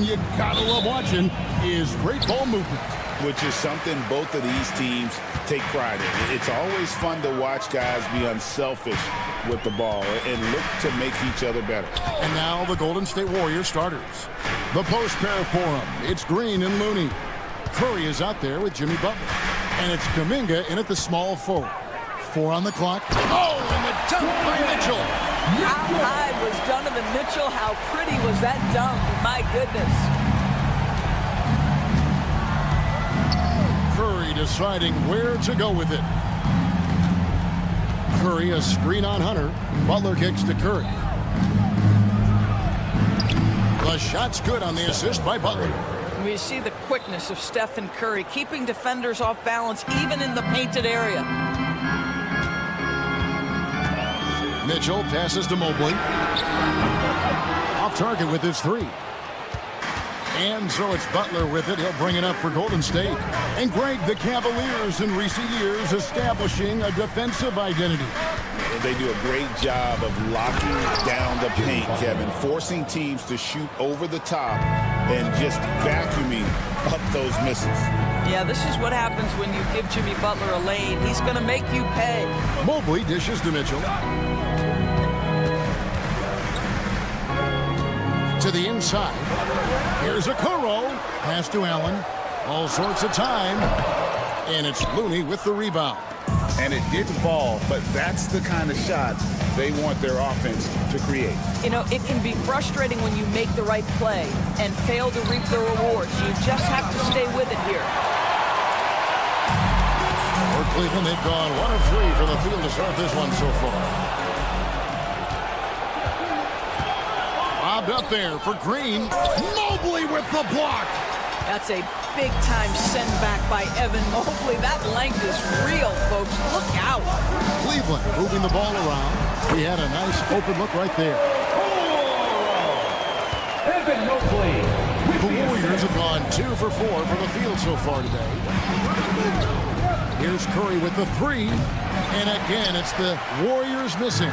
thing you gotta love watching is great ball movement. Which is something both of these teams take pride in. It's always fun to watch guys be unselfish with the ball and look to make each other better. And now the Golden State Warriors starters. The post pair for them. It's Green and Looney. Curry is out there with Jimmy Butler. And it's Kuminga in at the small forward. 4 on the clock. Oh, and the dunk by Mitchell. How high was Donovan Mitchell? How pretty was that dunk? My goodness. Curry deciding where to go with it. Curry, a screen on Hunter. Butler kicks to Curry. The shot's good on the assist by Butler. We see the quickness of Stephen Curry, keeping defenders off balance even in the painted area. Mitchell passes to Mobley. Off target with his 3. And so it's Butler with it. He'll bring it up for Golden State. And Greg, the Cavaliers in recent years establishing a defensive identity. They do a great job of locking down the paint, Kevin, forcing teams to shoot over the top and just vacuuming up those misses. Yeah, this is what happens when you give Jimmy Butler a lane. He's going to make you pay. Mobley dishes to Mitchell. To the inside. Here's a Okoro. Pass to Allen. All sorts of time. And it's Looney with the rebound. And it didn't fall, but that's the kind of shot they want their offense to create. You know, it can be frustrating when you make the right play and fail to reap the rewards. You just have to stay with it here. For Cleveland, they've gone 1 of 3 from the field to start this one so far. Bobbed up there for Green. Mobley with the block. That's a big-time send back by Evan Mobley. That length is real, folks. Look out. Cleveland moving the ball around. He had a nice open look right there. Evan Mobley. The Warriors have gone 2 for 4 from the field so far today. Here's Curry with the 3. And again, it's the Warriors missing.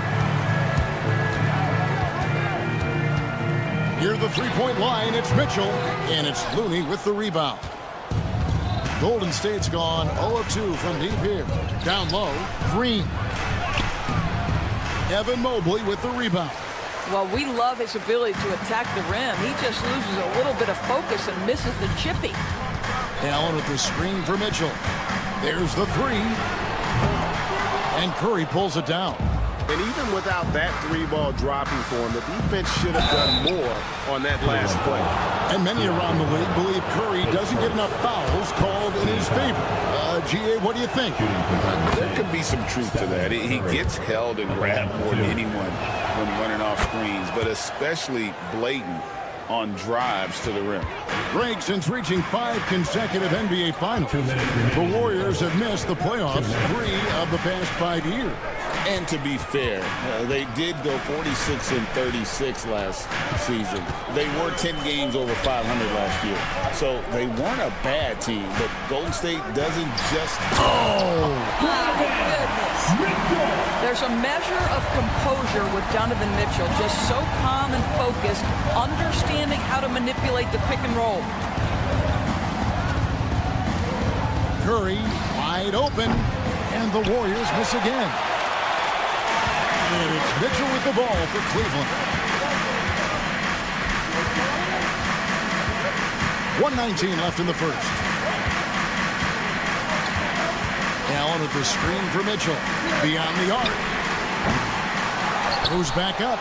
Near the three-point line, it's Mitchell. And it's Looney with the rebound. Golden State's gone 0 of 2 from deep here. Down low, Green. Evan Mobley with the rebound. Well, we love his ability to attack the rim. He just loses a little bit of focus and misses the chippy. Allen with the screen for Mitchell. There's the 3. And Curry pulls it down. And even without that 3-ball dropping for him, the defense should have done more on that last play. And many around the league believe Curry doesn't get enough fouls called in his favor. GA, what do you think? There could be some truth to that. He gets held and grabbed more than anyone when running off screens, but especially blatant on drives to the rim. Greg, since reaching 5 consecutive NBA Finals, the Warriors have missed the playoffs 3 of the past 5 years. And to be fair, they did go 46 and 36 last season. They were 10 games over 500 last year. So they weren't a bad team, but Golden State doesn't just... Oh, my goodness. There's a measure of composure with Donovan Mitchell, just so calm and focused, understanding how to manipulate the pick and roll. Curry wide open, and the Warriors miss again. And it's Mitchell with the ball for Cleveland. 1:19 left in the first. Allen with the screen for Mitchell. Beyond the arc. Goes back up.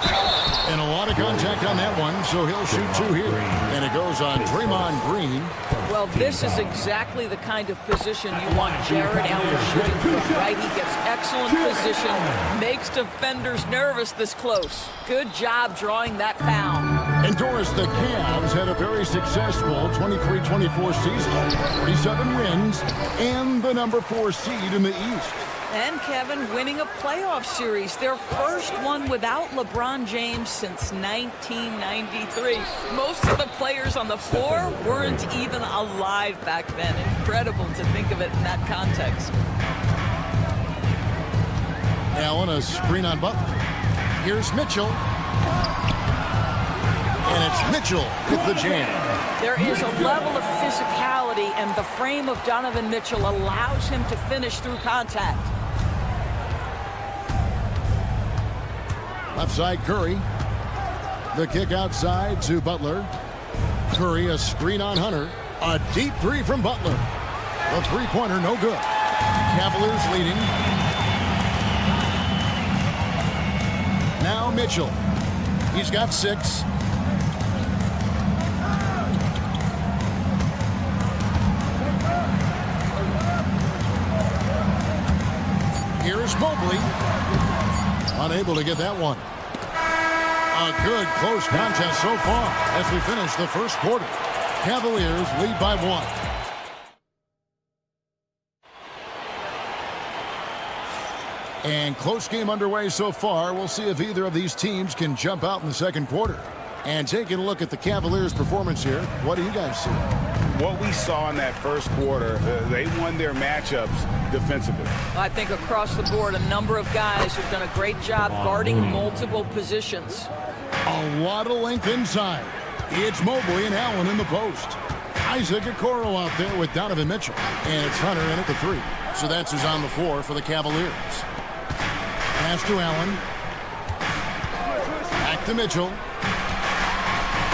And a lot of contact on that one, so he'll shoot 2 here. And it goes on Draymond Green. Well, this is exactly the kind of position you want Jared Allen shooting from, right? He gets excellent position, makes defenders nervous this close. Good job drawing that foul. And Doris, the Cavs had a very successful 23-24 season. 37 wins and the number 4 seed in the East. And Kevin winning a playoff series, their first one without LeBron James since 1993. Most of the players on the floor weren't even alive back then. Incredible to think of it in that context. Allen, a screen on Butler. Here's Mitchell. And it's Mitchell with the jam. There is a level of physicality, and the frame of Donovan Mitchell allows him to finish through contact. Left side, Curry. The kick outside to Butler. Curry, a screen on Hunter. A deep three from Butler. The three-pointer, no good. Cavaliers leading. Now Mitchell. He's got 6. Here's Mobley. Unable to get that one. A good close contest so far as we finish the first quarter. Cavaliers lead by 1. And close game underway so far. We'll see if either of these teams can jump out in the second quarter. And taking a look at the Cavaliers' performance here, what do you guys see? What we saw in that first quarter, they won their matchups defensively. I think across the board, a number of guys have done a great job guarding multiple positions. A lot of length inside. It's Mobley and Allen in the post. Isaac Okoro out there with Donovan Mitchell. And it's Hunter in at the 3. So that's who's on the floor for the Cavaliers. Pass to Allen. Back to Mitchell.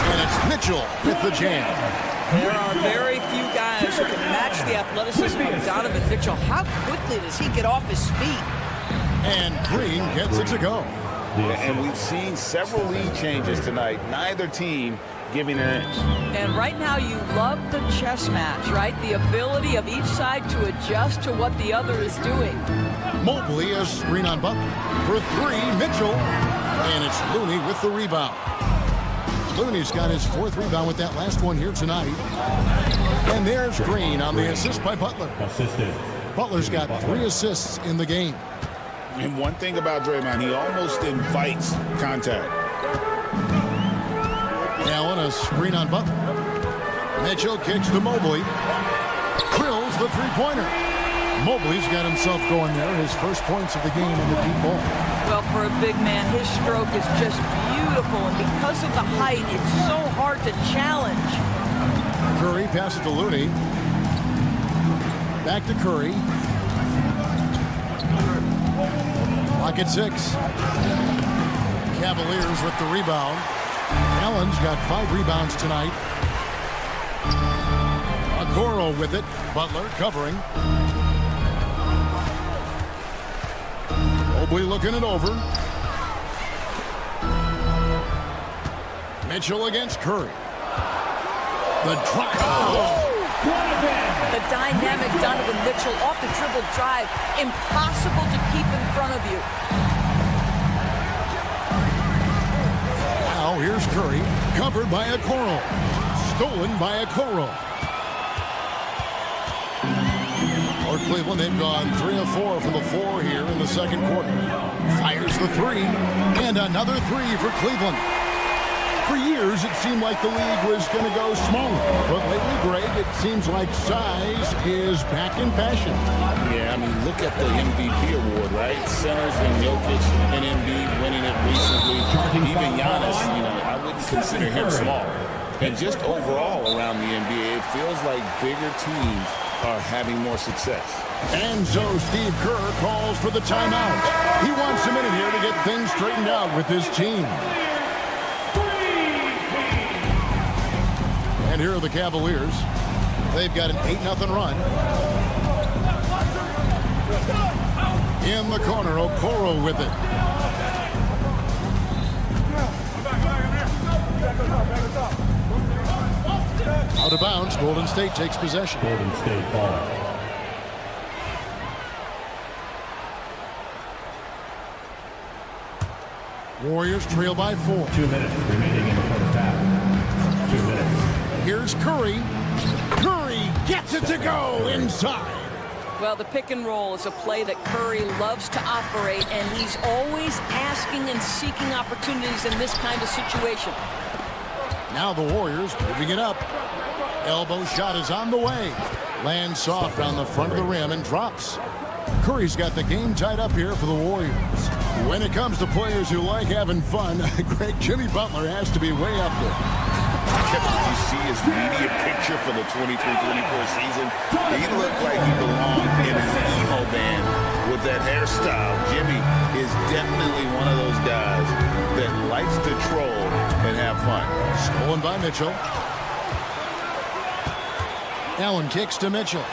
And it's Mitchell with the jam. There are very few guys who can match the athleticism of Donovan Mitchell. How quickly does he get off his feet? And Green gets it to go. And we've seen several lead changes tonight. Neither team giving an inch. And right now you love the chess match, right? The ability of each side to adjust to what the other is doing. Mobley, a screen on Butler. For 3, Mitchell. And it's Looney with the rebound. Looney's got his 4th rebound with that last one here tonight. And there's Green on the assist by Butler. Butler's got 3 assists in the game. And one thing about Draymond, he almost invites contact. Allen, a screen on Butler. Mitchell kicks to Mobley. Drills the three-pointer. Mobley's got himself going there. His first points of the game in the deep ball. Well, for a big man, his stroke is just beautiful. And because of the height, it's so hard to challenge. Curry passes to Looney. Back to Curry. Lock at 6. Cavaliers with the rebound. Allen's got 5 rebounds tonight. Okoro with it. Butler covering. Mobley looking it over. Mitchell against Curry. The drive. Oh. The dynamic Donovan Mitchell off the dribble drive. Impossible to keep in front of you. Now here's Curry. Covered by Okoro. Stolen by Okoro. For Cleveland, they've gone 3 of 4 from the floor here in the second quarter. Fires the 3. And another 3 for Cleveland. For years, it seemed like the league was going to go smaller. But lately, Greg, it seems like size is back in fashion. Yeah, I mean, look at the MVP award, right? Centers and Jokic and Embiid winning it recently. Even Giannis, I wouldn't consider him small. And just overall around the NBA, it feels like bigger teams are having more success. And so Steve Kerr calls for the timeout. He wants a minute here to get things straightened out with his team. And here are the Cavaliers. They've got an 8-0 run. In the corner, Okoro with it. Out of bounds, Golden State takes possession. Golden State ball. Warriors trail by 4. 2 minutes remaining in the first half. 2 minutes. Here's Curry. Curry gets it to go inside. Well, the pick and roll is a play that Curry loves to operate, and he's always asking and seeking opportunities in this kind of situation. Now the Warriors moving it up. Elbow shot is on the way. Lands soft on the front of the rim and drops. Curry's got the game tied up here for the Warriors. When it comes to players who like having fun, Greg, Jimmy Butler has to be way up there. Did you see his media picture for the 23-24 season? He looked like he belonged in an emo band with that hairstyle. Jimmy is definitely one of those guys that likes to troll and have fun. Stolen by Mitchell. Allen kicks to Mitchell.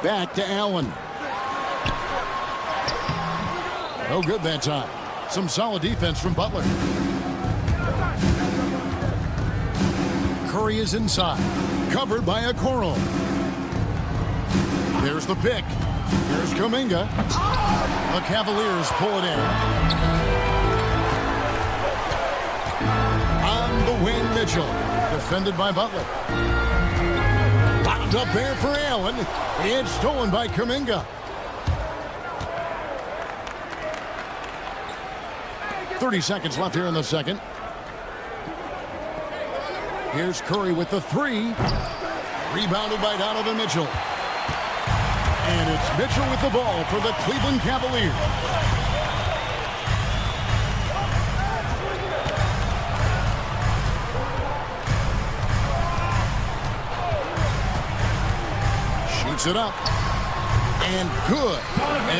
Back to Allen. No good that time. Some solid defense from Butler. Curry is inside. Covered by Okoro. There's the pick. Here's Kuminga. The Cavaliers pull it in. On the wing, Mitchell. Defended by Butler. Bound up there for Allen. It's stolen by Kuminga. 30 seconds left here in the second. Here's Curry with the three. Rebounded by Donovan Mitchell. And it's Mitchell with the ball for the Cleveland Cavaliers. Shoots it up. And good,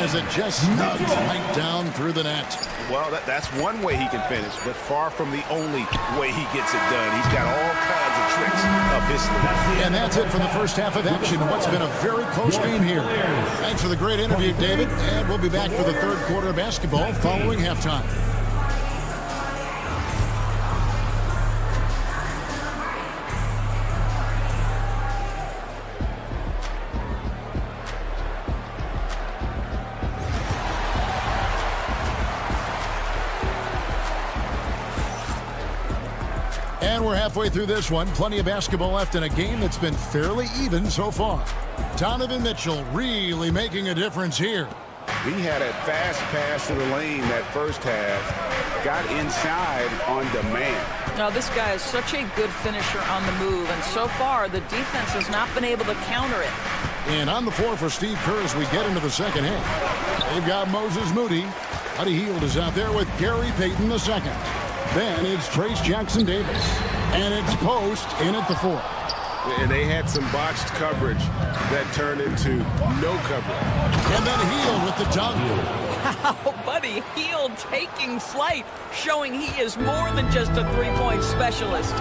as it just snugs right down through the net. Well, that's one way he can finish, but far from the only way he gets it done. He's got all kinds of tricks up his sleeve. And that's it for the first half of action. What's been a very close game here. Thanks for the great interview, David. And we'll be back for the third quarter of basketball following halftime. And we're halfway through this one. Plenty of basketball left in a game that's been fairly even so far. Donovan Mitchell really making a difference here. He had a fast pass to the lane that first half. Got inside on demand. Now, this guy is such a good finisher on the move, and so far the defense has not been able to counter it. And on the floor for Steve Kerr as we get into the second half. They've got Moses Moody. Buddy Hield is out there with Gary Payton II. Then it's Trace Jackson-Davis. And it's Post in at the fourth. And they had some botched coverage that turned into no coverage. And then Hield with the dunk. Wow, Buddy Hield taking flight, showing he is more than just a three-point specialist.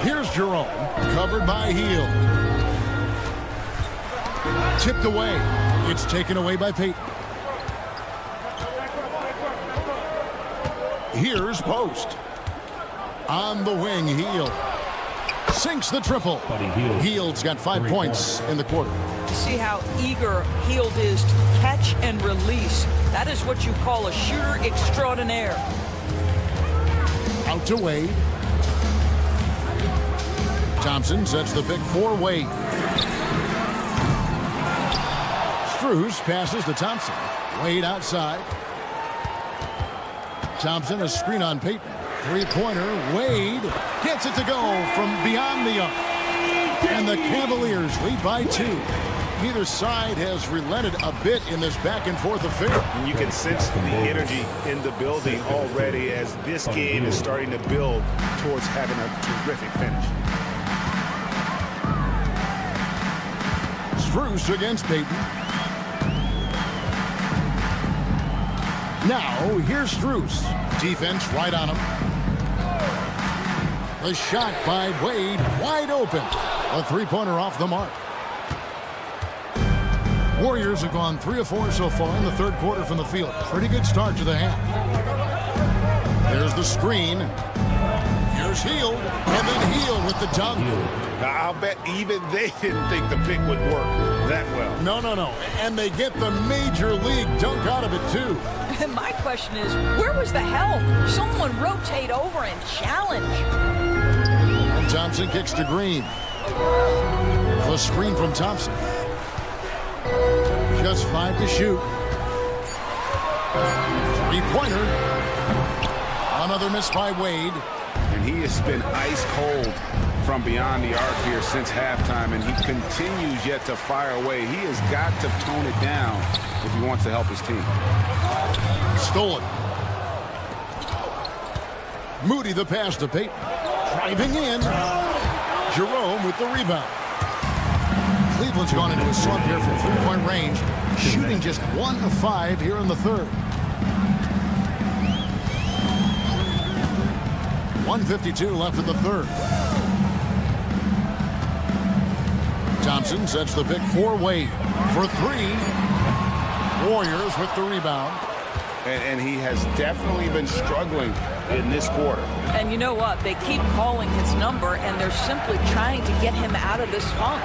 Here's Jerome, covered by Hield. Tipped away. It's taken away by Payton. Here's Post. On the wing, Hield. Sinks the triple. Hield's got 5 points in the quarter. See how eager Hield is to catch and release. That is what you call a shooter extraordinaire. Out to Wade. Thompson sets the pick for Wade. Strus passes to Thompson. Wade outside. Thompson, a screen on Payton. Three-pointer. Wade gets it to go from beyond the arc. And the Cavaliers lead by 2. Neither side has relented a bit in this back-and-forth affair. And you can sense the energy in the building already as this game is starting to build towards having a terrific finish. Strus against Payton. Now, here's Strus. Defense right on him. The shot by Wade, wide open. A three-pointer off the mark. Warriors have gone 3 of 4 so far in the third quarter from the field. Pretty good start to the half. There's the screen. Here's Hield, and then Hield with the dunk. Now, I'll bet even they didn't think the pick would work that well. No. And they get the major league dunk out of it, too. And my question is, where was the help? Someone rotate over and challenge. And Thompson kicks to Green. The screen from Thompson. Just 5 to shoot. Three-pointer. Another miss by Wade. and he has been ice cold from beyond the arc here since halftime, and he continues yet to fire away. He has got to tone it down if he wants to help his team. Stolen. Moody the pass to Payton. Driving in. Jerome with the rebound. Cleveland's gone into a slump here from three-point range, shooting just 1 of 5 here in the third. 1:52 left in the third. Thompson sets the pick for Wade for 3. Warriors with the rebound. And he has definitely been struggling in this quarter. And you know what? They keep calling his number, and they're simply trying to get him out of this funk.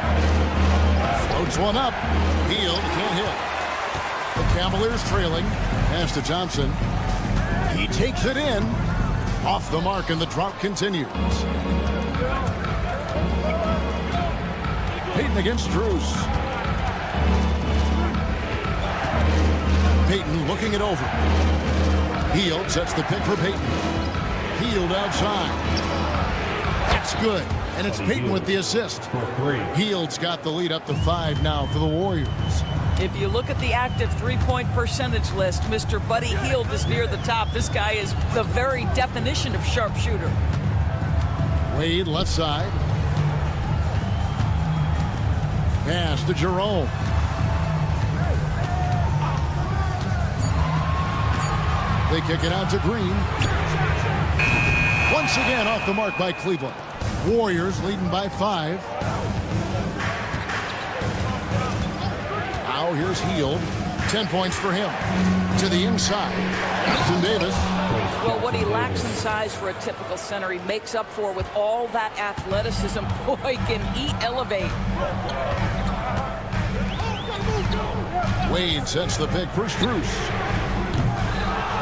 Floats one up. Hield can't hit. The Cavaliers trailing. Pass to Thompson. He takes it in. Off the mark, and the drought continues. Payton against Drews. Payton looking it over. Hield sets the pick for Payton. Hield outside. That's good. And it's Payton with the assist. Hield's got the lead up to 5 now for the Warriors. If you look at the active three-point percentage list, Mr. Buddy Hield is near the top. This guy is the very definition of sharpshooter. Wade left side. Pass to Jerome. They kick it out to Green. Once again off the mark by Cleveland. Warriors leading by 5. Now here's Hield. 10 points for him. To the inside. Anthony Davis. Well, what he lacks in size for a typical center, he makes up for with all that athleticism. Boy, can he elevate. Wade sets the pick for Strus.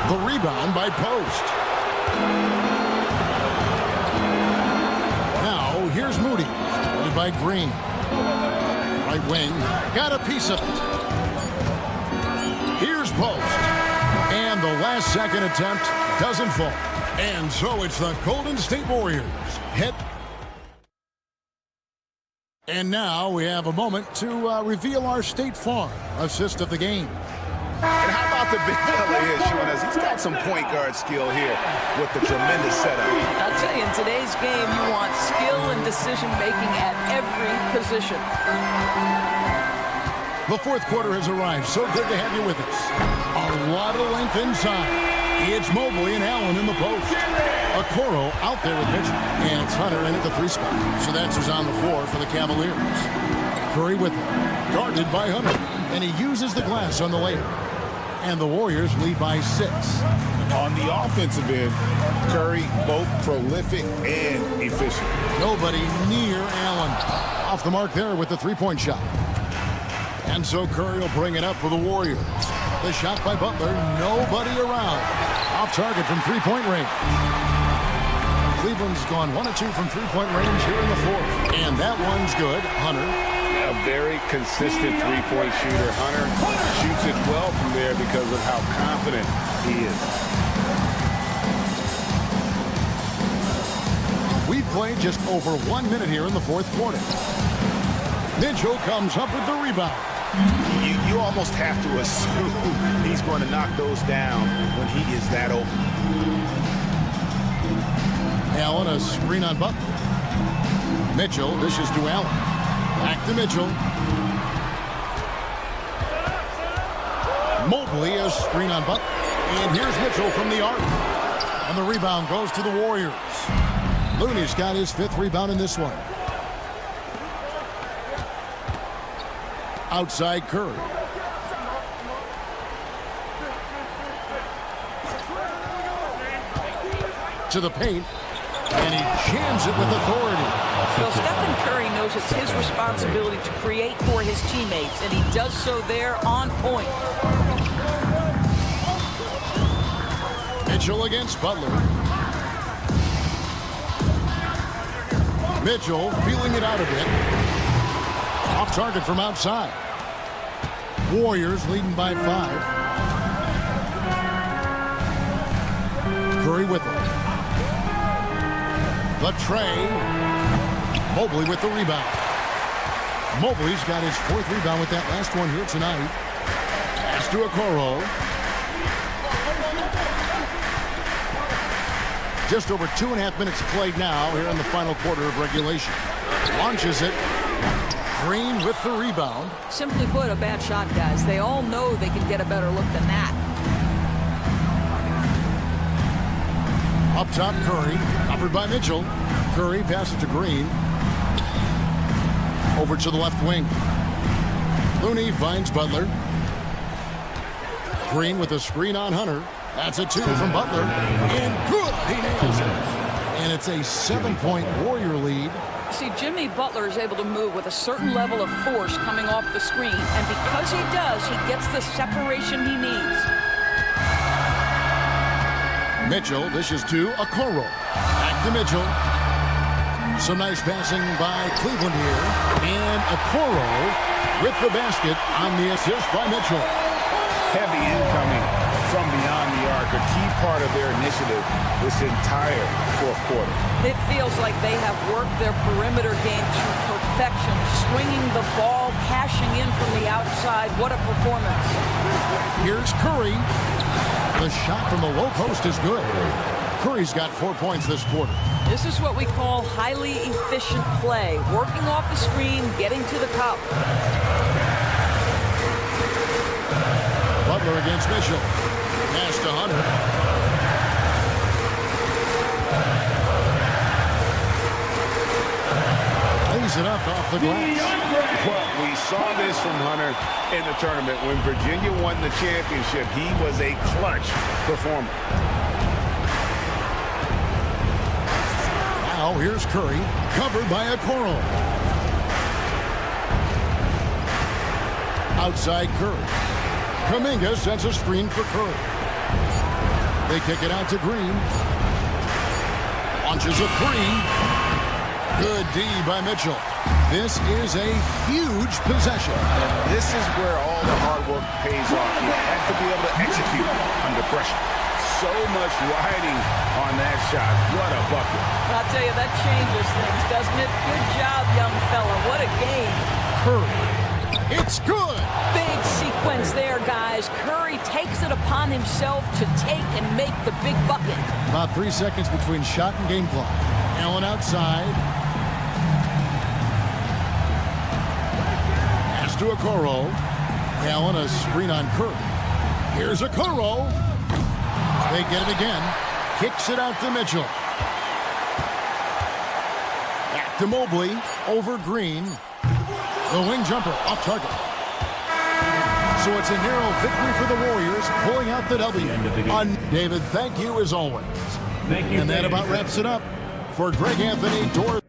The rebound by Post. Now here's Moody. Guarded by Green. Right wing. Got a piece of it. Here's Post. And the last second attempt doesn't fall. And so it's the Golden State Warriors. And now we have a moment to reveal our State Farm assist of the game. And how about the big fella here showing us he's got some point guard skill here with the tremendous setup. I'll tell you, in today's game, you want skill and decision-making at every position. The fourth quarter has arrived. So good to have you with us. A lot of length inside. It's Mobley and Allen in the post. Okoro out there with Mitchell. And it's Hunter in at the 3 spot. So that's who's on the floor for the Cavaliers. Curry with him. Guarded by Hunter. And he uses the glass on the layup. And the Warriors lead by 6. On the offensive end, Curry both prolific and efficient. Nobody near Allen. Off the mark there with the 3-point shot. And so Curry will bring it up for the Warriors. The shot by Butler, nobody around. Off target from 3-point range. Cleveland's gone 1 of 2 from 3-point range here in the fourth. And that one's good. Hunter. A very consistent three-point shooter. Hunter shoots it well from there because of how confident he is. We've played just over 1 minute here in the fourth quarter. Mitchell comes up with the rebound. You almost have to assume he's going to knock those down when he is that open. Allen, a screen on Butler. Mitchell dishes to Allen. Back to Mitchell. Mobley, a screen on Butler. And here's Mitchell from the arc. And the rebound goes to the Warriors. Looney's got his 5th rebound in this one. Outside Curry. To the paint. And he jams it with authority. Well, Stephen Curry knows it's his responsibility to create for his teammates, and he does so there on point. Mitchell against Butler. Mitchell feeling it out a bit. Off target from outside. Warriors leading by 5. Curry with it. The tray. Mobley with the rebound. Mobley's got his 4th rebound with that last one here tonight. Pass to Okoro. Just over 2.5 minutes played now here in the final quarter of regulation. Launches it. Green with the rebound. Simply put, a bad shot, guys. They all know they can get a better look than that. Up top, Curry. Covered by Mitchell. Curry passes to Green. Over to the left wing. Looney finds Butler. Green with a screen on Hunter. That's a 2 from Butler. And good. He nails it. And it's a 7-point Warrior lead. See, Jimmy Butler is able to move with a certain level of force coming off the screen. And because he does, he gets the separation he needs. Mitchell dishes to Okoro. Back to Mitchell. Some nice passing by Cleveland here. And Okoro with the basket on the assist by Mitchell. Heavy incoming from beyond the arc, a key part of their initiative this entire 4th quarter. It feels like they have worked their perimeter game to perfection, swinging the ball, cashing in from the outside. What a performance. Here's Curry. The shot from the low post is good. Curry's got 4 points this quarter. This is what we call highly efficient play, working off the screen, getting to the cup. Butler against Mitchell. Pass to Hunter. Lays it up off the glass. Well, we saw this from Hunter in the tournament. When Virginia won the championship, he was a clutch performer. Now here's Curry, covered by Okoro. Outside Curry. Kuminga sends a screen for Curry. They kick it out to Green. Launches a 3. Good D by Mitchell. This is a huge possession. And this is where all the hard work pays off. You have to be able to execute under pressure. So much riding on that shot. What a bucket. I'll tell you, that changes things, doesn't it? Good job, young fella. What a game. Curry. It's good. Big sequence there, guys. Curry takes it upon himself to take and make the big bucket. About 3 seconds between shot and game clock. Allen outside. Pass to Okoro. Allen a screen on Curry. Here's Okoro. They get it again. Kicks it out to Mitchell. Back to Mobley. Over Green. The wing jumper off target. So it's a narrow victory for the Warriors, pulling out the W. David, thank you as always. Thank you. And that about wraps it up for Greg Anthony Doors.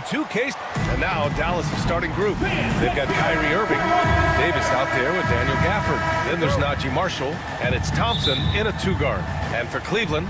2K. And now Dallas' starting group. They've got Kyrie Irving, Davis out there with Daniel Gafford. Then there's Najee Marshall, and it's Thompson in a 2-guard. And for Cleveland,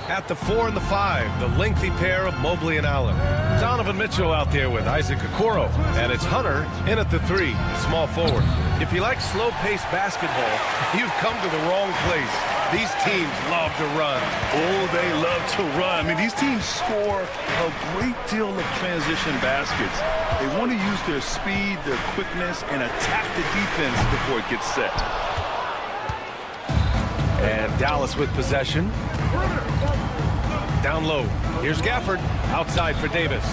at the 4 and the 5, the lengthy pair of Mobley and Allen. Donovan Mitchell out there with Isaac Okoro. And it's Hunter in at the 3, small forward. If you like slow-paced basketball, you've come to the wrong place. These teams love to run. Oh, they love to run. I mean, these teams score a great deal of transition baskets. They want to use their speed, their quickness, and attack the defense before it gets set. And Dallas with possession. Down low. Here's Gafford. Outside for Davis.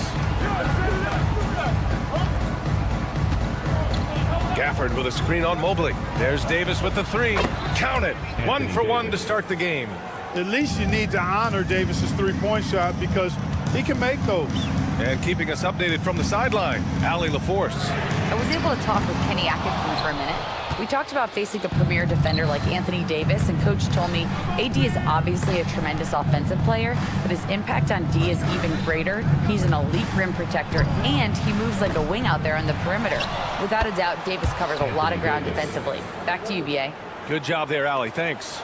Gafford with a screen on Mobley. There's Davis with the 3. Count it. 1 for 1 to start the game. At least you need to honor Davis's three-point shot because he can make those. And keeping us updated from the sideline, Allie LaForce. I was able to talk with Kenny Atkinson for a minute. We talked about facing a premier defender like Anthony Davis, and Coach told me AD is obviously a tremendous offensive player, but his impact on D is even greater. He's an elite rim protector, and he moves like a wing out there on the perimeter. Without a doubt, Davis covers a lot of ground defensively. Back to you, B.A. Good job there, Allie. Thanks.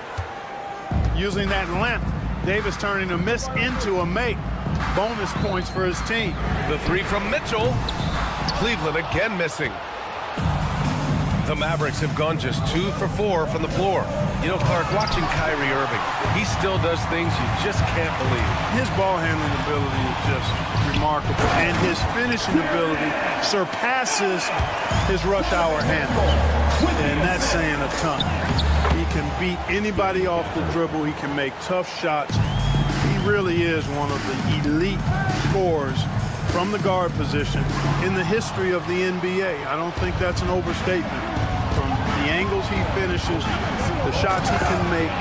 Using that length, Davis turning a miss into a make. Bonus points for his team. The 3 from Mitchell. Cleveland again missing. The Mavericks have gone just 2 for 4 from the floor. You know, Clark, watching Kyrie Irving, he still does things you just can't believe. His ball handling ability is just remarkable, and his finishing ability surpasses his rush hour handle, and that's saying a ton. He can beat anybody off the dribble. He can make tough shots. He really is one of the elite scorers from the guard position in the history of the NBA. I don't think that's an overstatement. From the angles he finishes, the shots he can make,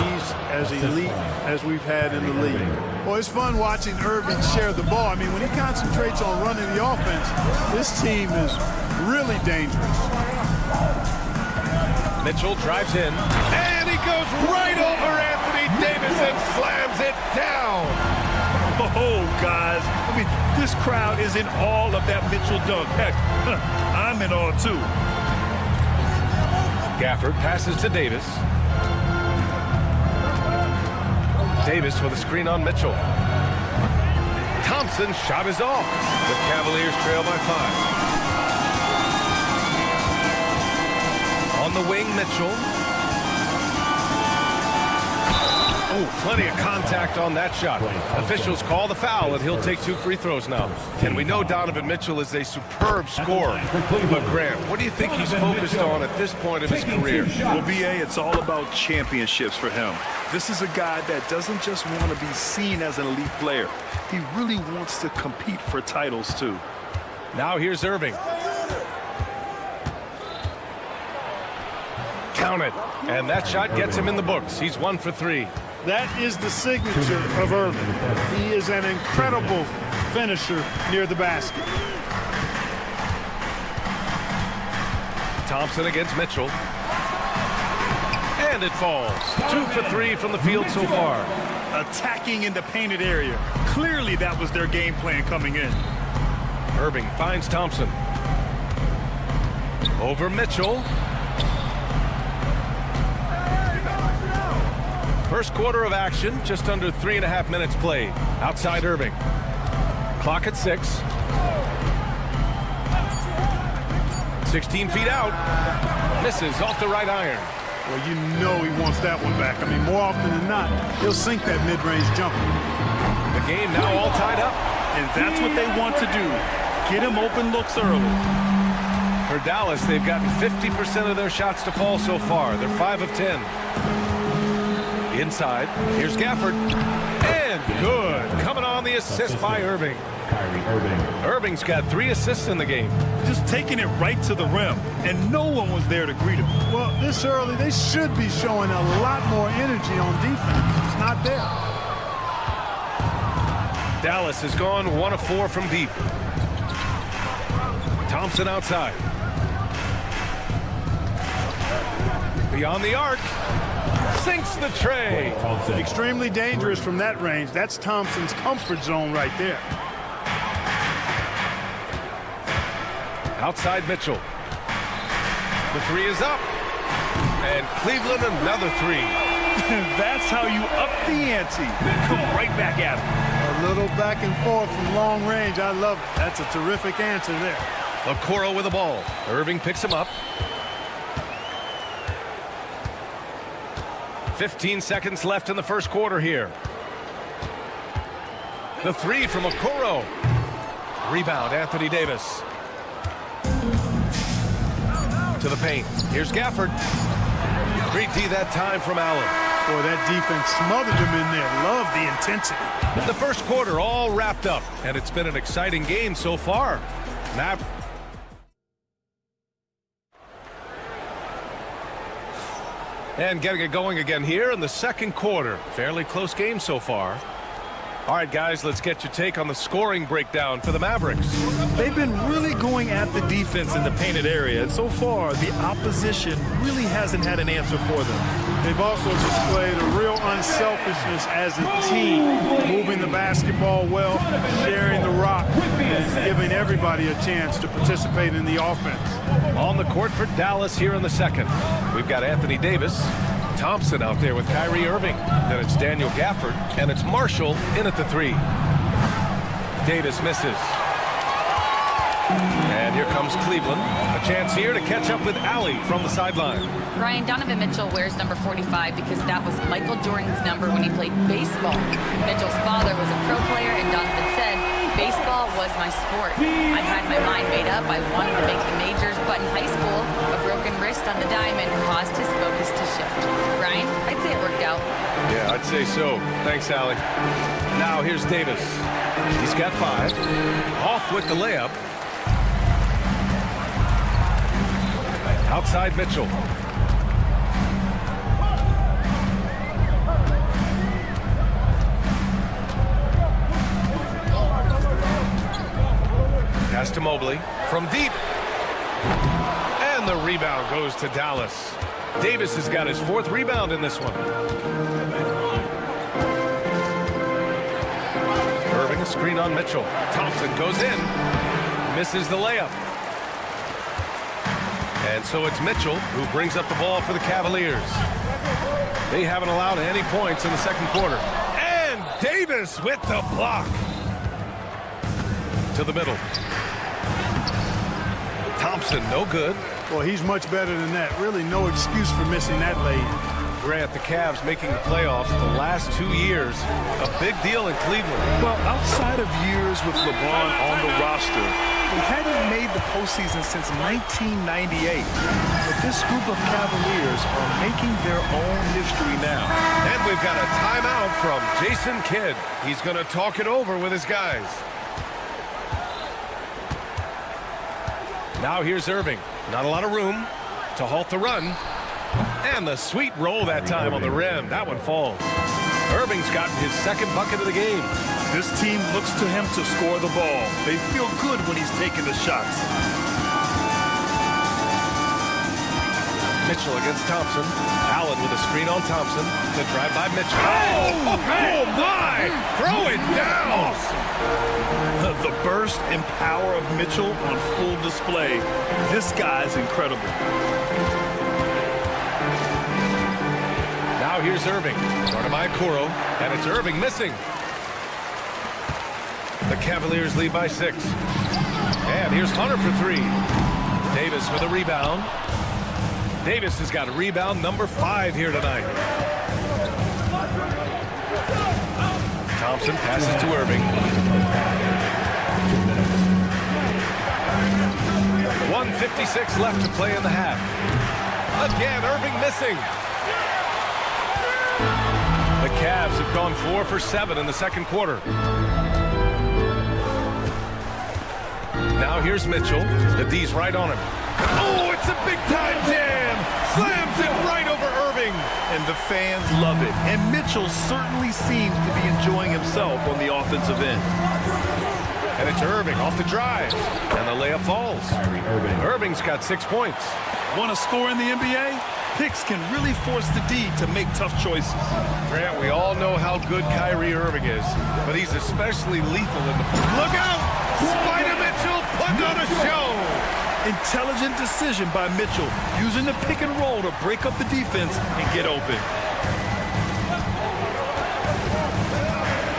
he's as elite as we've had in the league. Well, it's fun watching Irving share the ball. I mean, when he concentrates on running the offense, this team is really dangerous. Mitchell drives in, and he goes right over Anthony Davis and slams it down. Oh, guys, I mean, this crowd is in awe of that Mitchell dunk. Heck, I'm in awe, too. Gafford passes to Davis. Davis with a screen on Mitchell. Thompson's shot is off. The Cavaliers trail by 5. On the wing, Mitchell. Oh, plenty of contact on that shot. Officials call the foul, and he'll take 2 free throws now. And we know Donovan Mitchell is a superb scorer. But, Grant, what do you think he's focused on at this point of his career? Well, B.A., it's all about championships for him. This is a guy that doesn't just want to be seen as an elite player. He really wants to compete for titles, too. Now here's Irving. Count it. And that shot gets him in the books. He's 1 for 3. That is the signature of Irving. He is an incredible finisher near the basket. Thompson against Mitchell. And it falls. 2 for 3 from the field so far. Attacking in the painted area. Clearly that was their game plan coming in. Irving finds Thompson. Over Mitchell. First quarter of action, just under 3.5 minutes played. Outside Irving. Clock at 6. 16 feet out. Misses off the right iron. Well, you know he wants that one back. I mean, more often than not, he'll sink that mid-range jumper. The game now all tied up. And that's what they want to do. Get him open looks early. For Dallas, they've gotten 50% of their shots to fall so far. They're 5 of 10. Inside, here's Gafford. And good. Coming on the assist by Irving. Irving's got 3 assists in the game. Just taking it right to the rim, and no one was there to greet him. Well, this early, they should be showing a lot more energy on defense. It's not there. Dallas has gone 1 of 4 from deep. Thompson outside. Beyond the arc. Sinks the tray. Extremely dangerous from that range. That's Thompson's comfort zone right there. Outside Mitchell. The three is up. And Cleveland another three. That's how you up the ante. Come right back at him. A little back and forth from long range. I love it. That's a terrific answer there. Okoro with the ball. Irving picks him up. 15 seconds left in the first quarter here. The three from Okoro. Rebound, Anthony Davis. To the paint. Here's Gafford. Great D that time from Allen. Boy, that defense smothered him in there. Love the intensity. The first quarter all wrapped up, and it's been an exciting game so far. And getting it going again here in the second quarter. Fairly close game so far. All right, guys, let's get your take on the scoring breakdown for the Mavericks. They've been really going at the defense in the painted area, and so far the opposition really hasn't had an answer for them. They've also displayed a real unselfishness as a team, moving the basketball well, sharing the rock, and giving everybody a chance to participate in the offense. On the court for Dallas here in the second. We've got Anthony Davis. Thompson out there with Kyrie Irving. Then it's Daniel Gafford, and it's Marshall in at the three. Davis misses. And here comes Cleveland. A chance here to catch up with Allie from the sideline. Ryan, Donovan Mitchell wears number 45 because that was Michael Jordan's number when he played baseball. Mitchell's father was a pro player, and Donovan said, "Baseball was my sport. I had my mind made up. I wanted to make the majors, but in high school, a broken wrist on the diamond caused his focus to shift." Ryan, I'd say it worked out. Yeah, I'd say so. Thanks, Allie. Now here's Davis. He's got 5. Off with the layup. Outside Mitchell. Pass to Mobley from deep. And the rebound goes to Dallas. Davis has got his 4th rebound in this one. Irving a screen on Mitchell. Thompson goes in. Misses the layup. And so it's Mitchell who brings up the ball for the Cavaliers. They haven't allowed any points in the second quarter. And Davis with the block. To the middle. Thompson, no good. Well, he's much better than that. Really no excuse for missing that lane. Grant, the Cavs making the playoffs the last 2 years. A big deal in Cleveland. Well, outside of years with LeBron on the roster, they hadn't made the postseason since 1998. But this group of Cavaliers are making their own history now. And we've got a timeout from Jason Kidd. He's going to talk it over with his guys. Now here's Irving. Not a lot of room to halt the run. And the sweet roll that time on the rim. That one falls. Irving's gotten his 2nd bucket of the game. This team looks to him to score the ball. They feel good when he's taking the shots. Mitchell against Thompson. Allen with a screen on Thompson. The drive by Mitchell. Oh my! Throw it down! The burst and power of Mitchell on full display. This guy's incredible. Now here's Irving. Started by Okoro, and it's Irving missing. The Cavaliers lead by 6. And here's Hunter for 3. Davis with a rebound. Davis has got a rebound number 5 here tonight. Thompson passes to Irving. 1:56 left to play in the half. Again, Irving missing. The Cavs have gone 4 for 7 in the second quarter. Now here's Mitchell. The D's right on him. Oh, it's a big-time jam! Slams it right over Irving. And the fans love it. And Mitchell certainly seems to be enjoying himself on the offensive end. And it's Irving off the drive. And the layup falls. Irving's got 6 points. Want to score in the NBA? Picks can really force the D to make tough choices. Grant, we all know how good Kyrie Irving is, but he's especially lethal in the... Look out! Spider Mitchell putting on a show! Intelligent decision by Mitchell, using the pick and roll to break up the defense and get open.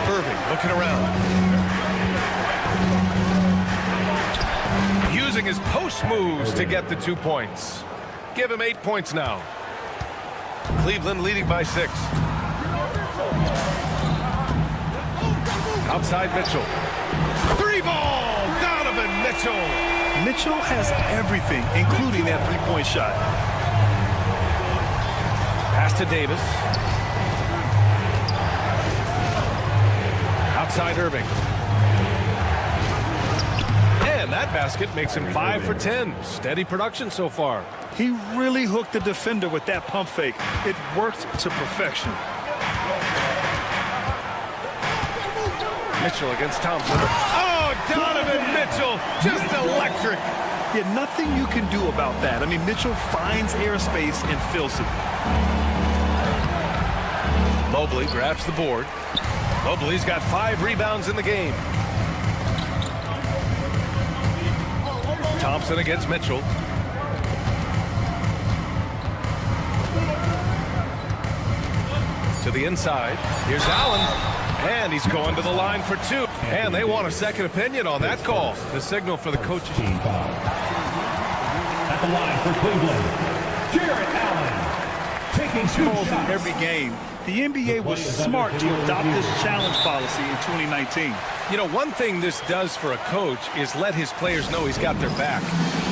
Irving looking around. Using his post moves to get the 2 points. Give him 8 points now. Cleveland leading by 6. Outside Mitchell. 3-ball! Donovan Mitchell! Mitchell has everything, including that three-point shot. Pass to Davis. Outside Irving. And that basket makes him 5 for 10. Steady production so far. He really hooked the defender with that pump fake. It worked to perfection. Mitchell against Thompson. Oh, Donovan Mitchell, just electric. Yeah, nothing you can do about that. I mean, Mitchell finds airspace and fills it. Mobley grabs the board. Mobley's got 5 rebounds in the game. Thompson against Mitchell. To the inside. Here's Allen. And he's going to the line for 2. And they want a second opinion on that call. The signal for the coaches. At the line for Cleveland, Jarrett Allen. Taking 2 Calls in shots. every game. The NBA was smart to adopt this challenge policy in 2019. You know, one thing this does for a coach is let his players know he's got their back.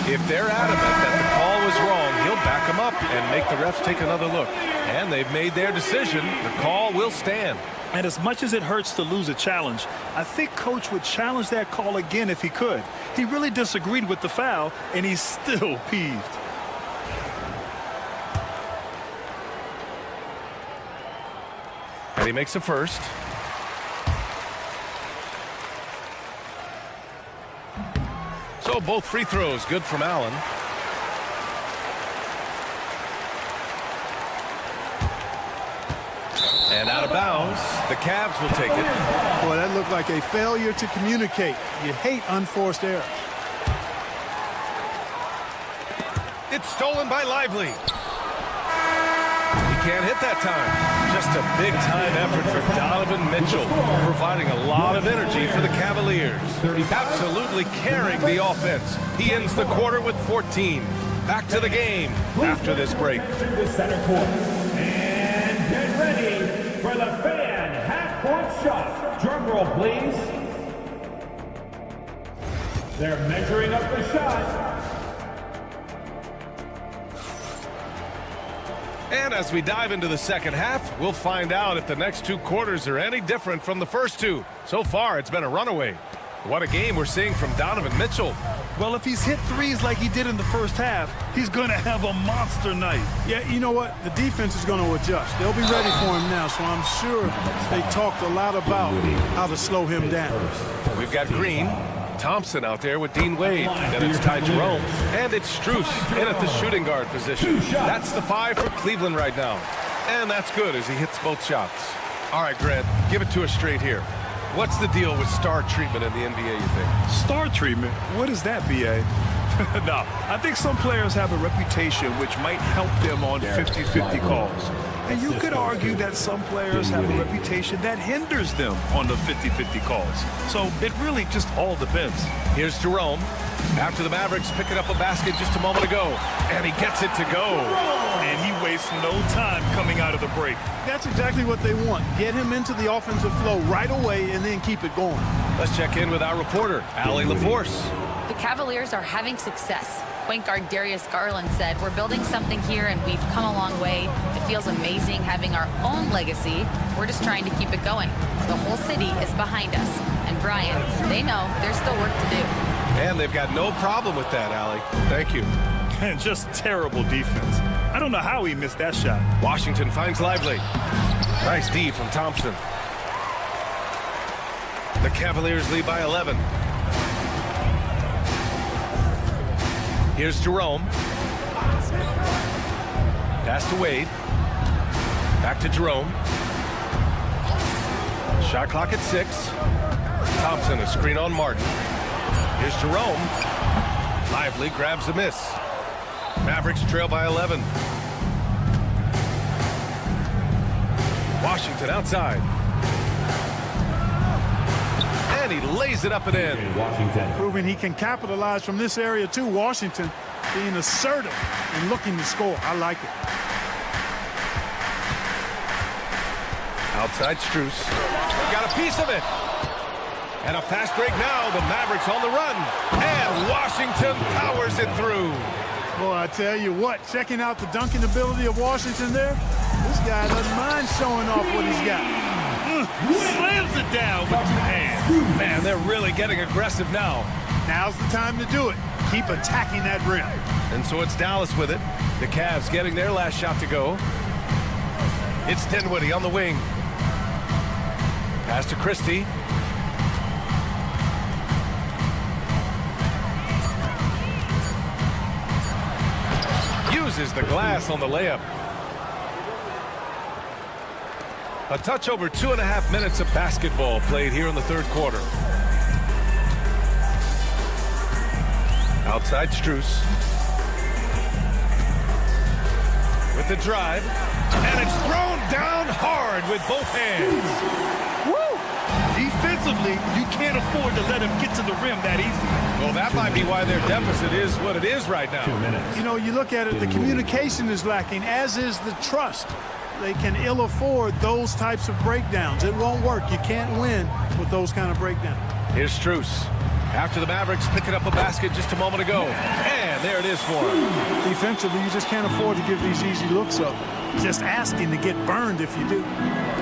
If they're adamant that the call was wrong, he'll back them up and make the refs take another look. And they've made their decision. The call will stand. And as much as it hurts to lose a challenge, I think Coach would challenge that call again if he could. He really disagreed with the foul, and he's still peeved. And he makes a first. So both free throws good from Allen. And out of bounds, the Cavs will take it. Boy, that looked like a failure to communicate. You hate unforced errors. It's stolen by Lively. He can't hit that time. Just a big-time effort for Donovan Mitchell, providing a lot of energy for the Cavaliers. Absolutely carrying the offense. He ends the quarter with 14. Back to the game after this break. The center court. And get ready for the fan half-court shot. Drum roll, please. They're measuring up the shot. And as we dive into the second half, we'll find out if the next 2 quarters are any different from the first 2. So far, it's been a runaway. What a game we're seeing from Donovan Mitchell. Well, if he's hit threes like he did in the first half, he's going to have a monster night. Yeah, you know what? The defense is going to adjust. They'll be ready for him now, so I'm sure they talked a lot about how to slow him down. We've got Green, Thompson out there with Dean Wade. Then it's Ty Jerome. And it's Strus in at the shooting guard position. That's the 5 for Cleveland right now. And that's good as he hits both shots. All right, Grant, give it to us straight here. What's the deal with star treatment in the NBA, you think? Star treatment? What is that, B.A.? No, I think some players have a reputation which might help them on 50-50 calls. And you could argue that some players have a reputation that hinders them on the 50-50 calls. So it really just all depends. Here's Jerome. After the Mavericks picking up a basket just a moment ago. And he gets it to go. And he wastes no time coming out of the break. That's exactly what they want. Get him into the offensive flow right away and then keep it going. Let's check in with our reporter, Allie LaForce. The Cavaliers are having success. Point guard Darius Garland said, "We're building something here and we've come a long way. It feels amazing having our own legacy. We're just trying to keep it going. The whole city is behind us." And Brian, they know there's still work to do. And they've got no problem with that, Allie. Thank you. And just terrible defense. I don't know how he missed that shot. Washington finds Lively. Nice D from Thompson. The Cavaliers lead by 11. Here's Jerome. Pass to Wade. Back to Jerome. Shot clock at 6. Thompson, a screen on Martin. Here's Jerome. Lively grabs the miss. Mavericks trail by 11. Washington outside. And he lays it up and in. Washington. Proving he can capitalize from this area too. Washington being assertive and looking to score. I like it. Outside Strus. Got a piece of it. And a fast break now. The Mavericks on the run. And Washington powers it through. Boy, I tell you what, checking out the dunking ability of Washington there, this guy doesn't mind showing off what he's got. Slams it down with 2 hands. Man, they're really getting aggressive now. Now's the time to do it. Keep attacking that rim. And so it's Dallas with it. The Cavs getting their last shot to go. It's Dinwiddie on the wing. Pass to Christie. Uses the glass on the layup. A touch over 2.5 minutes of basketball played here in the third quarter. Outside Strus. With the drive. And it's thrown down hard with both hands. Woo! Defensively, you can't afford to let him get to the rim that easy. Well, that might be why their deficit is what it is right now. 2 minutes. You know, you look at it, the communication is lacking, as is the trust. They can ill afford those types of breakdowns. It won't work. You can't win with those kind of breakdowns. Here's Strus. After the Mavericks picking up a basket just a moment ago. And there it is for him. Defensively, you just can't afford to give these easy looks up. Just asking to get burned if you do.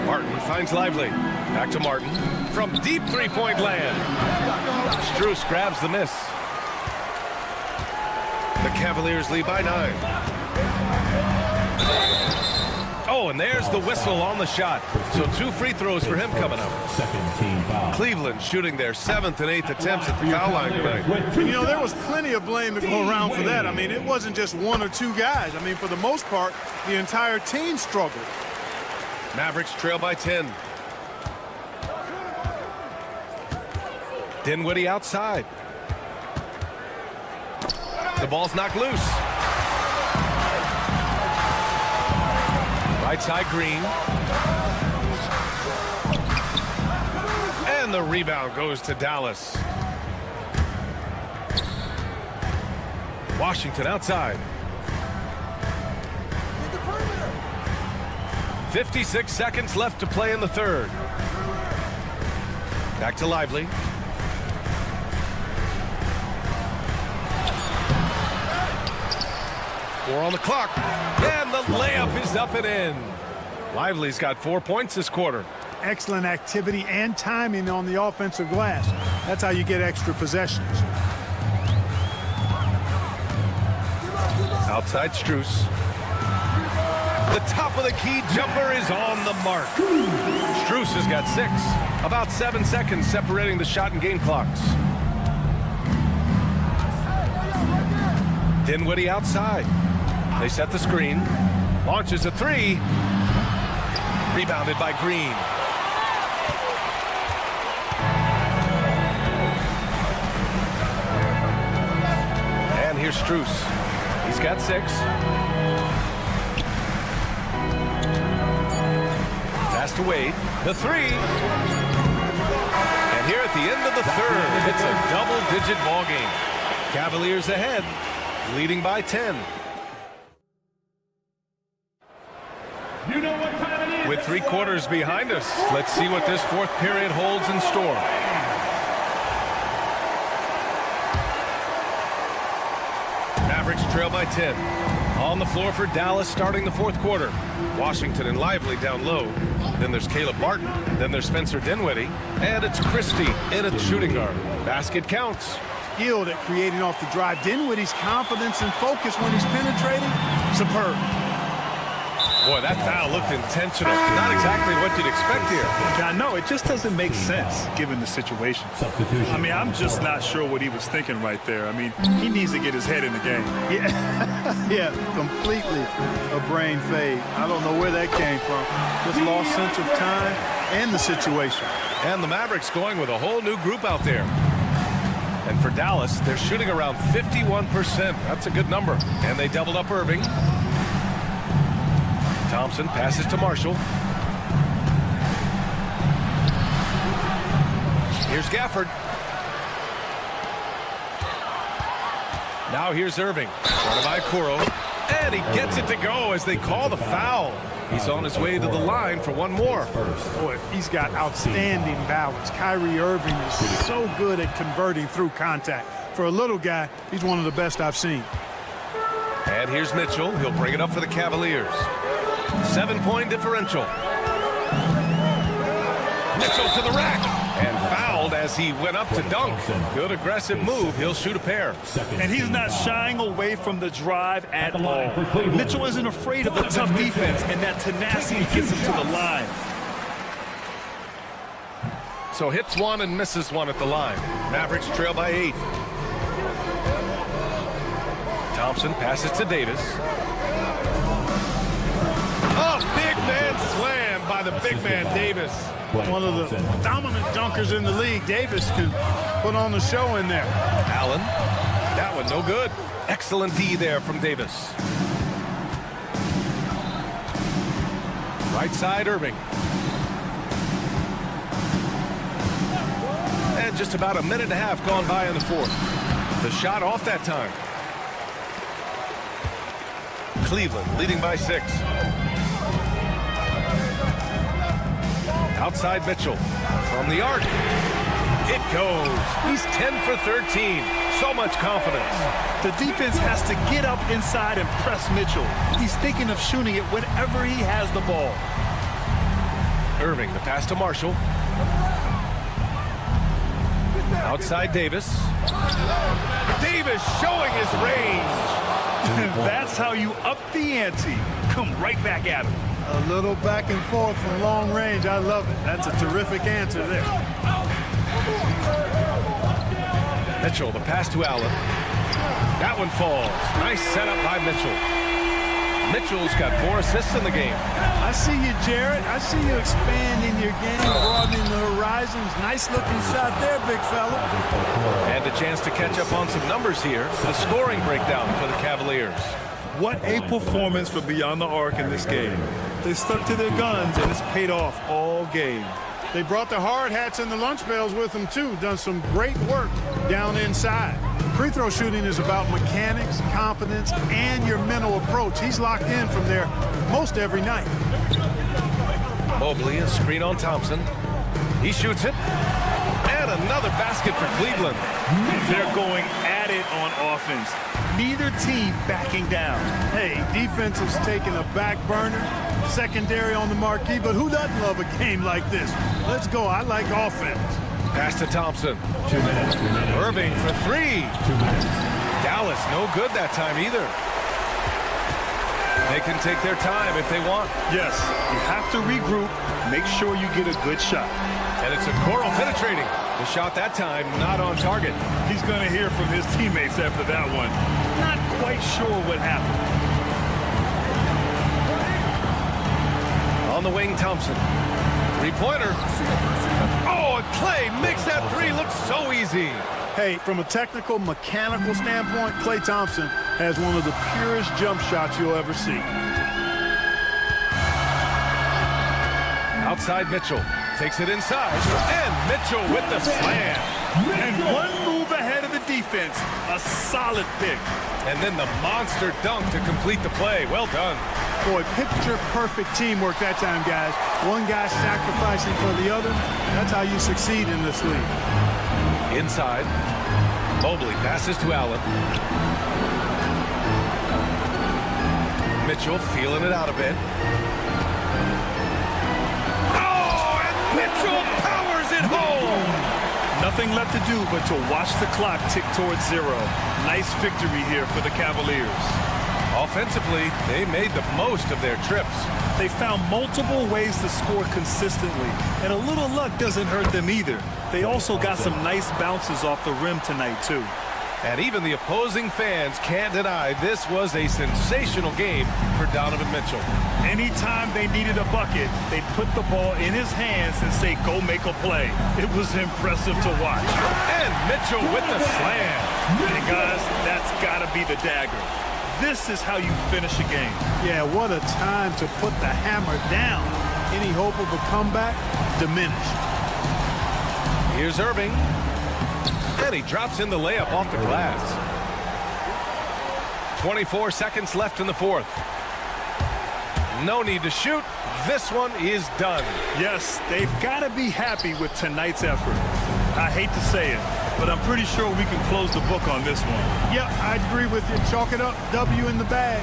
Martin finds Lively. Back to Martin. From deep three-point land. Strus grabs the miss. The Cavaliers lead by 9. Oh, and there's the whistle on the shot. So 2 free throws for him coming up. Second team foul. Cleveland shooting their 7th and 8th attempts at the foul line tonight. And, you know, there was plenty of blame to go around for that. I mean, it wasn't just 1 or 2 guys. I mean, for the most part, the entire team struggled. Mavericks trail by 10. Dinwiddie outside. The ball's knocked loose. Right side Green. And the rebound goes to Dallas. Washington outside. 56 seconds left to play in the third. Back to Lively. Four on the clock. And the layup is up and in. Lively's got 4 points this quarter. Excellent activity and timing on the offensive glass. That's how you get extra possessions. Outside Strus. The top of the key jumper is on the mark. Strus has got 6. About 7 seconds separating the shot and game clocks. Dinwiddie outside. They set the screen. Launches a 3. Rebounded by Green. And here's Strus. He's got 6. Pass to Wade. The 3. And here at the end of the third, it's a double-digit ball game. Cavaliers ahead, leading by 10. You know what time it is. With 3 quarters behind us, let's see what this fourth period holds in store. Mavericks trail by 10. On the floor for Dallas starting the fourth quarter. Washington and Lively down low. Then there's Caleb Martin. Then there's Spencer Dinwiddie. And it's Christie in a shooting guard. Basket counts. Skilled at creating off the drive. Dinwiddie's confidence and focus when he's penetrating, superb. Boy, that foul looked intentional. Not exactly what you'd expect here. I know, it just doesn't make sense given the situation. I mean, I'm just not sure what he was thinking right there. I mean, he needs to get his head in the game. Yeah, completely a brain fade. I don't know where that came from. Just lost sense of time and the situation. And the Mavericks going with a whole new group out there. And for Dallas, they're shooting around 51%. That's a good number. And they doubled up Irving. Thompson passes to Marshall. Here's Gafford. Now here's Irving. Front by Kuro. And he gets it to go as they call the foul. He's on his way to the line for one more. Boy, he's got outstanding balance. Kyrie Irving is so good at converting through contact. For a little guy, he's one of the best I've seen. And here's Mitchell. He'll bring it up for the Cavaliers. 7-point differential. Mitchell to the rack. And fouled as he went up to dunk. Good aggressive move. He'll shoot a pair. And he's not shying away from the drive at all. Mitchell isn't afraid of the tough defense, and that tenacity gets him to the line. So hits one and misses one at the line. Mavericks trail by 8. Thompson passes to Davis. Oh, big man slam by the big man Davis. One of the dominant dunkers in the league. Davis could put on the show in there. Allen. That one no good. Excellent D there from Davis. Right side, Irving. And just about a minute and a half gone by in the fourth. The shot off that time. Cleveland leading by 6. Outside Mitchell. From the arc. It goes. He's 10 for 13. So much confidence. The defense has to get up inside and press Mitchell. He's thinking of shooting it whenever he has the ball. Irving, the pass to Marshall. Outside Davis. Davis showing his range. That's how you up the ante. Come right back at him. A little back and forth from long range. I love it. That's a terrific answer there. Mitchell, the pass to Allen. That one falls. Nice setup by Mitchell. Mitchell's got 4 assists in the game. I see you, Jared. I see you expanding your game, broadening the horizons. Nice looking shot there, big fella. And a chance to catch up on some numbers here. The scoring breakdown for the Cavaliers. What a performance for Beyond the Arc in this game. They stuck to their guns, and it's paid off all game. They brought the hard hats and the lunch pails with them, too. Done some great work down inside. Free throw shooting is about mechanics, confidence, and your mental approach. He's locked in from there most every night. Mobley, a screen on Thompson. He shoots it. And another basket for Cleveland. They're going at it on offense. Neither team backing down. Hey, defense is taking a back burner, secondary on the marquee, but who doesn't love a game like this? Let's go. I like offense. Pass to Thompson. 2 minutes. Irving for 3. 2 minutes. Dallas, no good that time either. They can take their time if they want. Yes, you have to regroup. Make sure you get a good shot. And it's a Okoro penetrating. The shot that time not on target. He's going to hear from his teammates after that one. Not quite sure what happened. On the wing, Thompson. 3-pointer. Oh, and Clay makes that 3 look so easy. Hey, from a technical, mechanical standpoint, Klay Thompson has one of the purest jump shots you'll ever see. Outside Mitchell. Takes it inside. And Mitchell with the slam. And one move ahead of the defense. A solid pick. And then the monster dunk to complete the play. Well done. Boy, picture-perfect teamwork that time, guys. One guy sacrificing for the other. That's how you succeed in this league. Inside. Mobley passes to Allen. Mitchell feeling it out a bit. Oh, and Mitchell powers it home. Nothing left to do but to watch the clock tick towards 0. Nice victory here for the Cavaliers. Offensively, they made the most of their trips. They found multiple ways to score consistently, and a little luck doesn't hurt them either. They also got some nice bounces off the rim tonight, too. And even the opposing fans can't deny this was a sensational game for Donovan Mitchell. Anytime they needed a bucket, they'd put the ball in his hands and say, go make a play. It was impressive to watch. And Mitchell with the slam. And guys, that's got to be the dagger. This is how you finish a game. Yeah, what a time to put the hammer down. Any hope of a comeback diminished. Here's Irving. And he drops in the layup off the glass. 24 seconds left in the fourth. No need to shoot. This one is done. Yes, they've got to be happy with tonight's effort. I hate to say it, but I'm pretty sure we can close the book on this one. Yep, I agree with you. Chalk it up. W in the bag.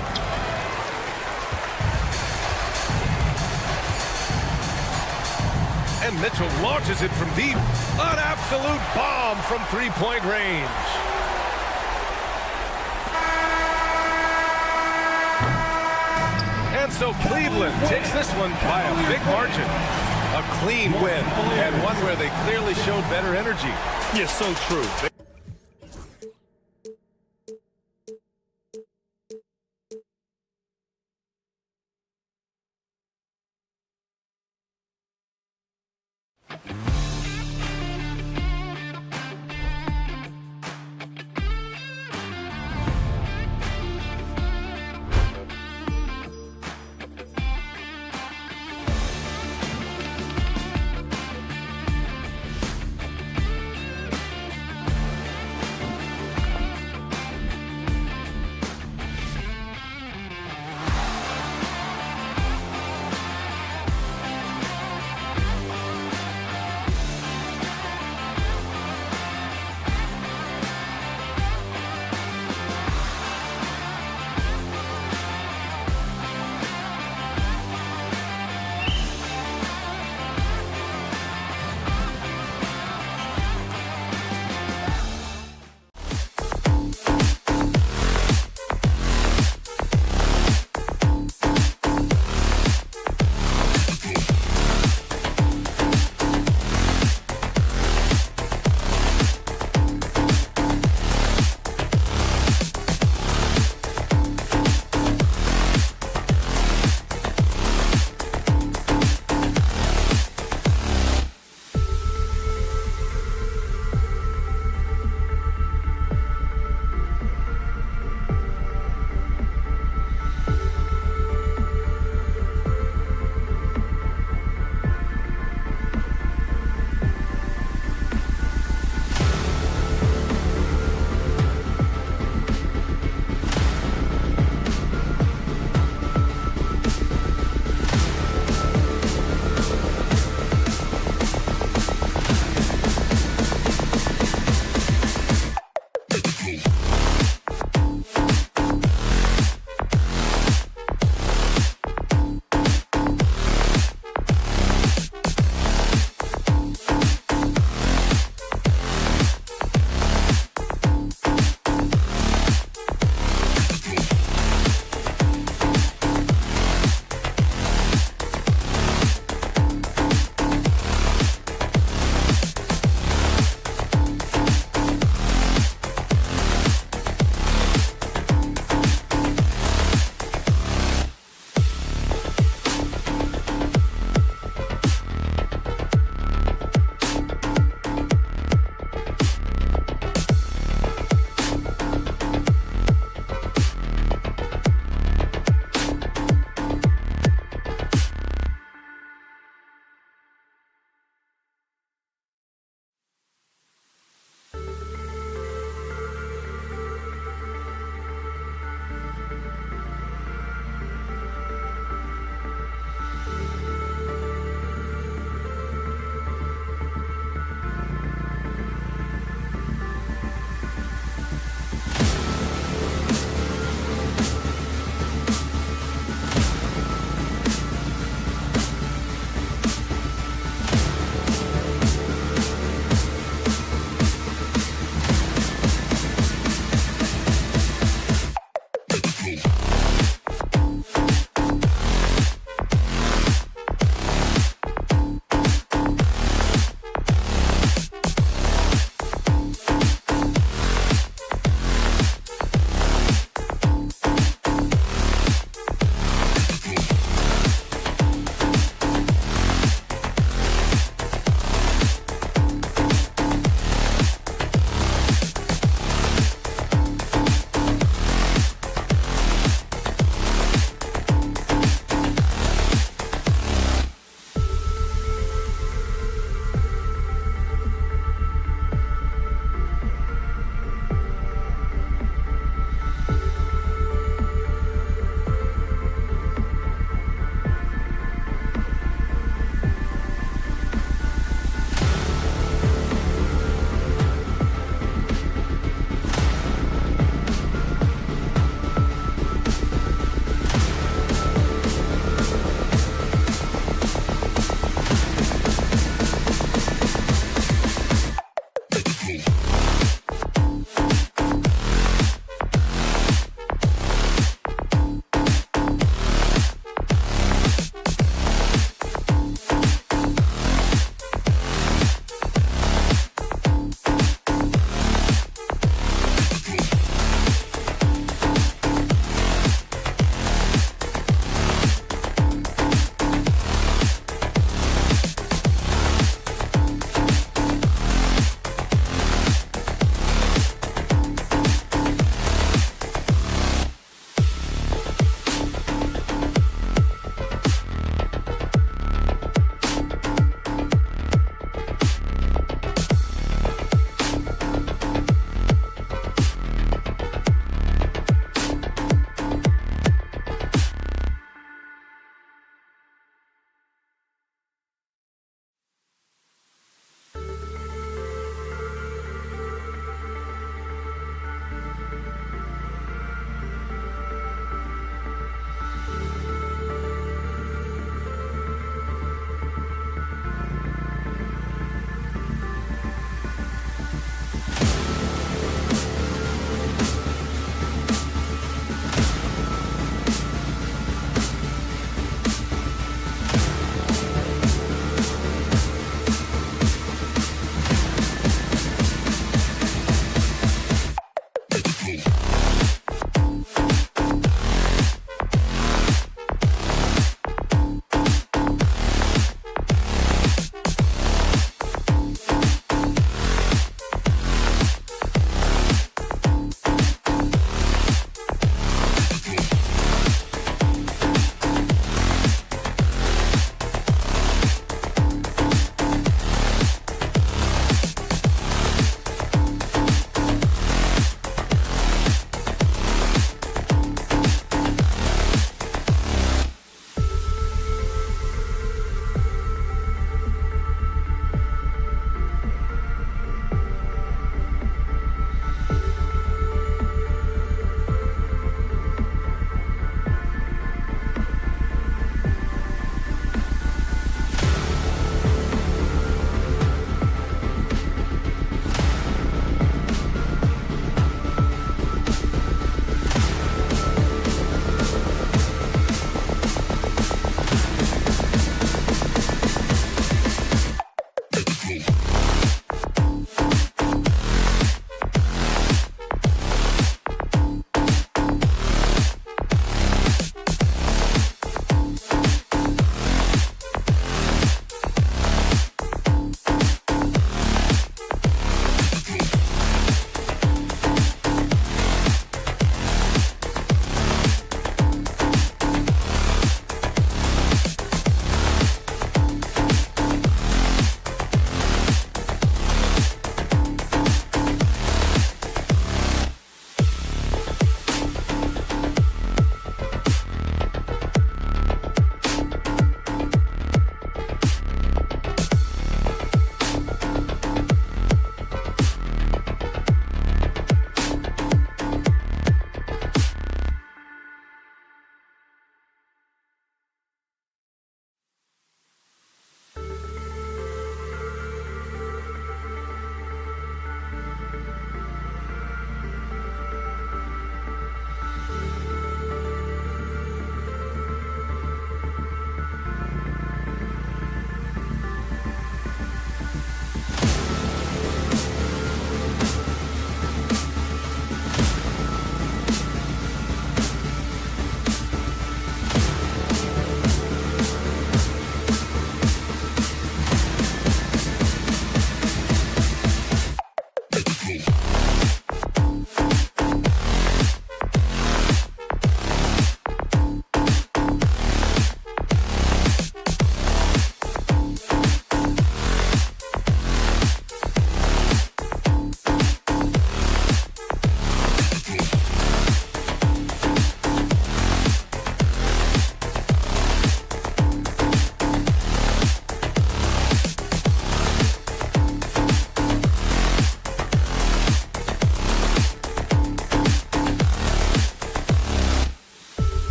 And Mitchell launches it from deep. An absolute bomb from three-point range. And so Cleveland takes this one by a big margin. A clean win, and one where they clearly showed better energy. Yeah, so true.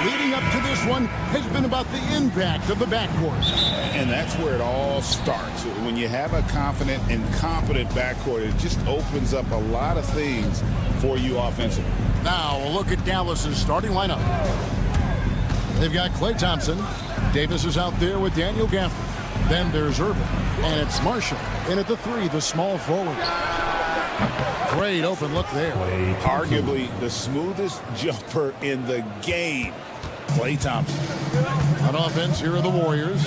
leading up to this one has been about the impact of the backcourt. And that's where it all starts. When you have a confident and competent backcourt, it just opens up a lot of things for you offensively. Now a look at Dallas's starting lineup. They've got Klay Thompson. Davis is out there with Daniel Gafford. Then there's Irving. And it's Marshall. In at the 3, the small forward. Great open look there. Arguably the smoothest jumper in the game, Klay Thompson. On offense, here are the Warriors.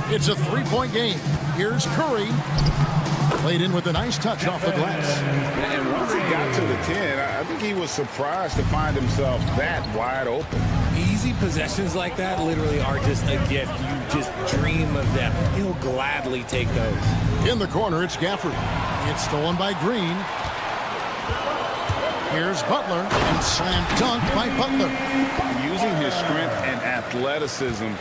It's a 3-point game. Here's Curry. Played in with a nice touch off the glass. And once he got to the 10, I think he was surprised to find himself that wide open. Easy possessions like that literally are just a gift. You just dream of them. He'll gladly take those. In the corner, it's Gafford. It's stolen by Green. Here's Butler, and slam dunk by Butler. Using his strength and athleticism,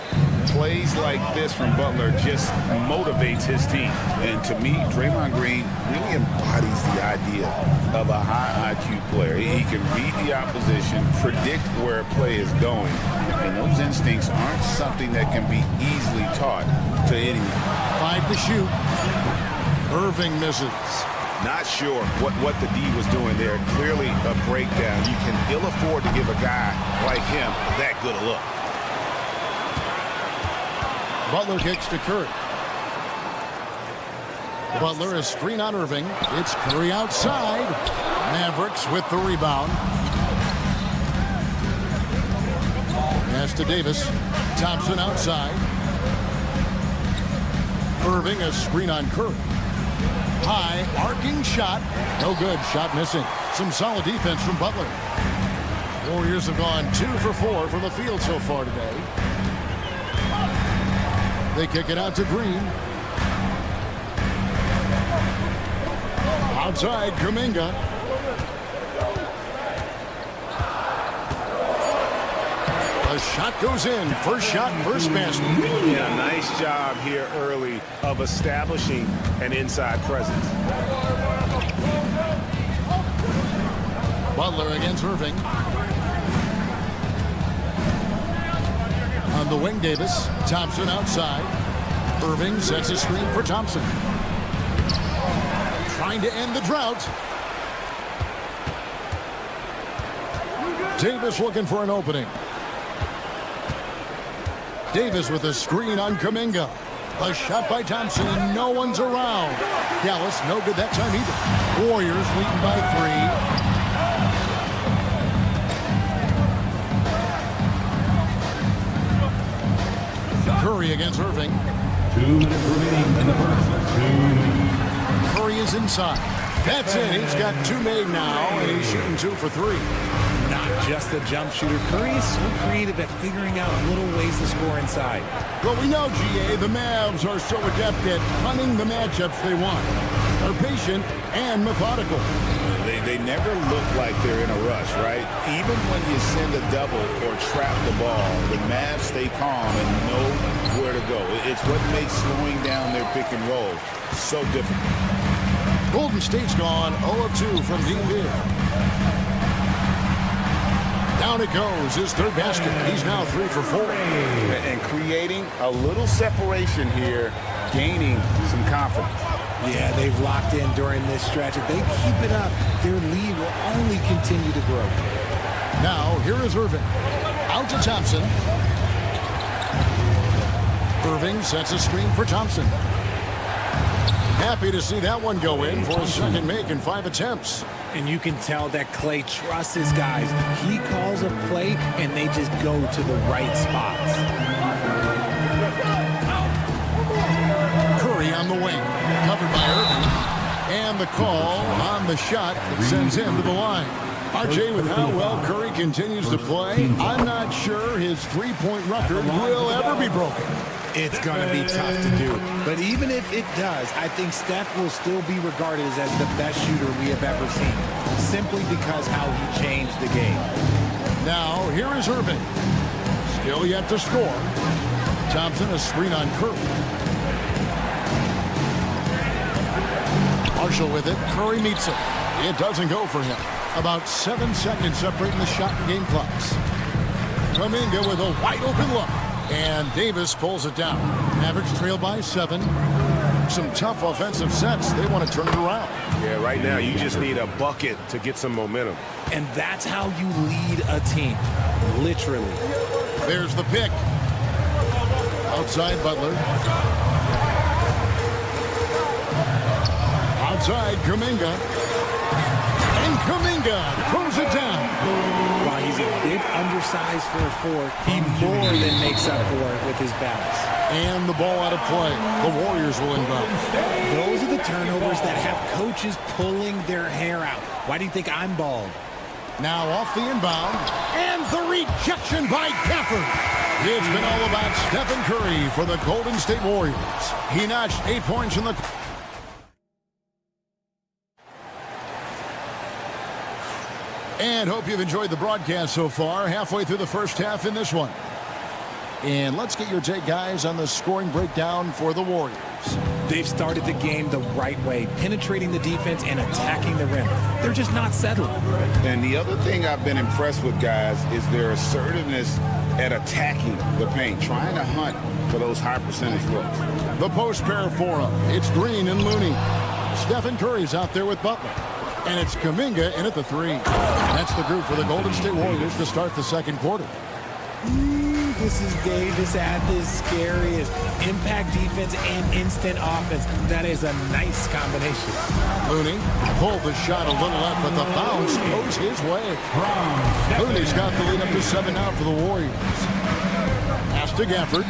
plays like this from Butler just motivates his team. And to me, Draymond Green really embodies the idea of a high IQ player. He can read the opposition, predict where a play is going, and those instincts aren't something that can be easily taught to anyone. 5 to shoot. Irving misses. Not sure what the D was doing there. Clearly a breakdown. You can ill afford to give a guy like him that good a look. Butler kicks to Curry. Butler is screen on Irving. It's Curry outside. Mavericks with the rebound. Pass to Davis. Thompson outside. Irving a screen on Curry. High, arcing shot. No good. Shot missing. Some solid defense from Butler. Warriors have gone 2 for 4 from the field so far today. They kick it out to Green. Outside, Kuminga. The shot goes in. First shot, first basket. Yeah, nice job here early of establishing an inside presence. Butler against Irving. On the wing, Davis. Thompson outside. Irving sets a screen for Thompson. Trying to end the drought. Davis looking for an opening. Davis with a screen on Kuminga. A shot by Thompson, and no one's around. Dallas, no good that time either. Warriors leading by 3. Curry against Irving. 2 minutes remaining in the first. Curry is inside. That's it. He's got 2 made now, and he's shooting 2 for 3. Not just a jump shooter. Curry is so creative at figuring out little ways to score inside. Well, we know, GA, the Mavs are so adept at punting the matchups they want. They're patient and methodical. They never look like they're in a rush, right? Even when you send a double or trap the ball, the Mavs stay calm and know where to go. It's what makes slowing down their pick and roll so difficult. Golden State's gone 0 of 2 from deep here. Down it goes, his third basket. He's now 3 for 4. And creating a little separation here, gaining some confidence. Yeah, they've locked in during this stretch. If they keep it up, their lead will only continue to grow. Now, here is Irving. Out to Thompson. Irving sets a screen for Thompson. Happy to see that one go in for a second make in 5 attempts. And you can tell that Klay trusts his guys. He calls a play, and they just go to the right spots. Curry on the wing, covered by Irving. And the call on the shot that sends him to the line. RJ, with how well Curry continues to play, I'm not sure his three-point record will ever be broken. It's going to be tough to do. But even if it does, I think Steph will still be regarded as the best shooter we have ever seen, simply because how he changed the game. Now, here is Irving. Still yet to score. Thompson, a screen on Curry. Marshall with it. Curry meets it. It doesn't go for him. About 7 seconds separating the shot and game clocks. Kuminga with a wide-open look. And Davis pulls it down. Mavericks trail by 7. Some tough offensive sets. They want to turn it around. Yeah, right now you just need a bucket to get some momentum. And that's how you lead a team. Literally. There's the pick. Outside Butler. Outside Kuminga. And Kuminga throws it down. While he's a bit undersized for a 4, he more than makes up for it with his balance. And the ball out of play. The Warriors will inbound. Those are the turnovers that have coaches pulling their hair out. Why do you think I'm bald? Now off the inbound. And the rejection by Gafford. It's been all about Stephen Curry for the Golden State Warriors. He notched 8 points in the... And hope you've enjoyed the broadcast so far. Halfway through the first half in this one. And let's get your take, guys, on the scoring breakdown for the Warriors. They've started the game the right way, penetrating the defense and attacking the rim. They're just not settling. And the other thing I've been impressed with, guys, is their assertiveness at attacking the paint, trying to hunt for those high percentage looks. The post pair for them. It's Green and Looney. Stephen Curry's out there with Butler. And it's Kuminga in at the 3. That's the group for the Golden State Warriors to start the second quarter. This is Davis at his scariest. Impact defense and instant offense. That is a nice combination. Looney pulled the shot a little up, but the bounce goes his way. Looney's got the lead up to 7 now for the Warriors. Pass to Gafford.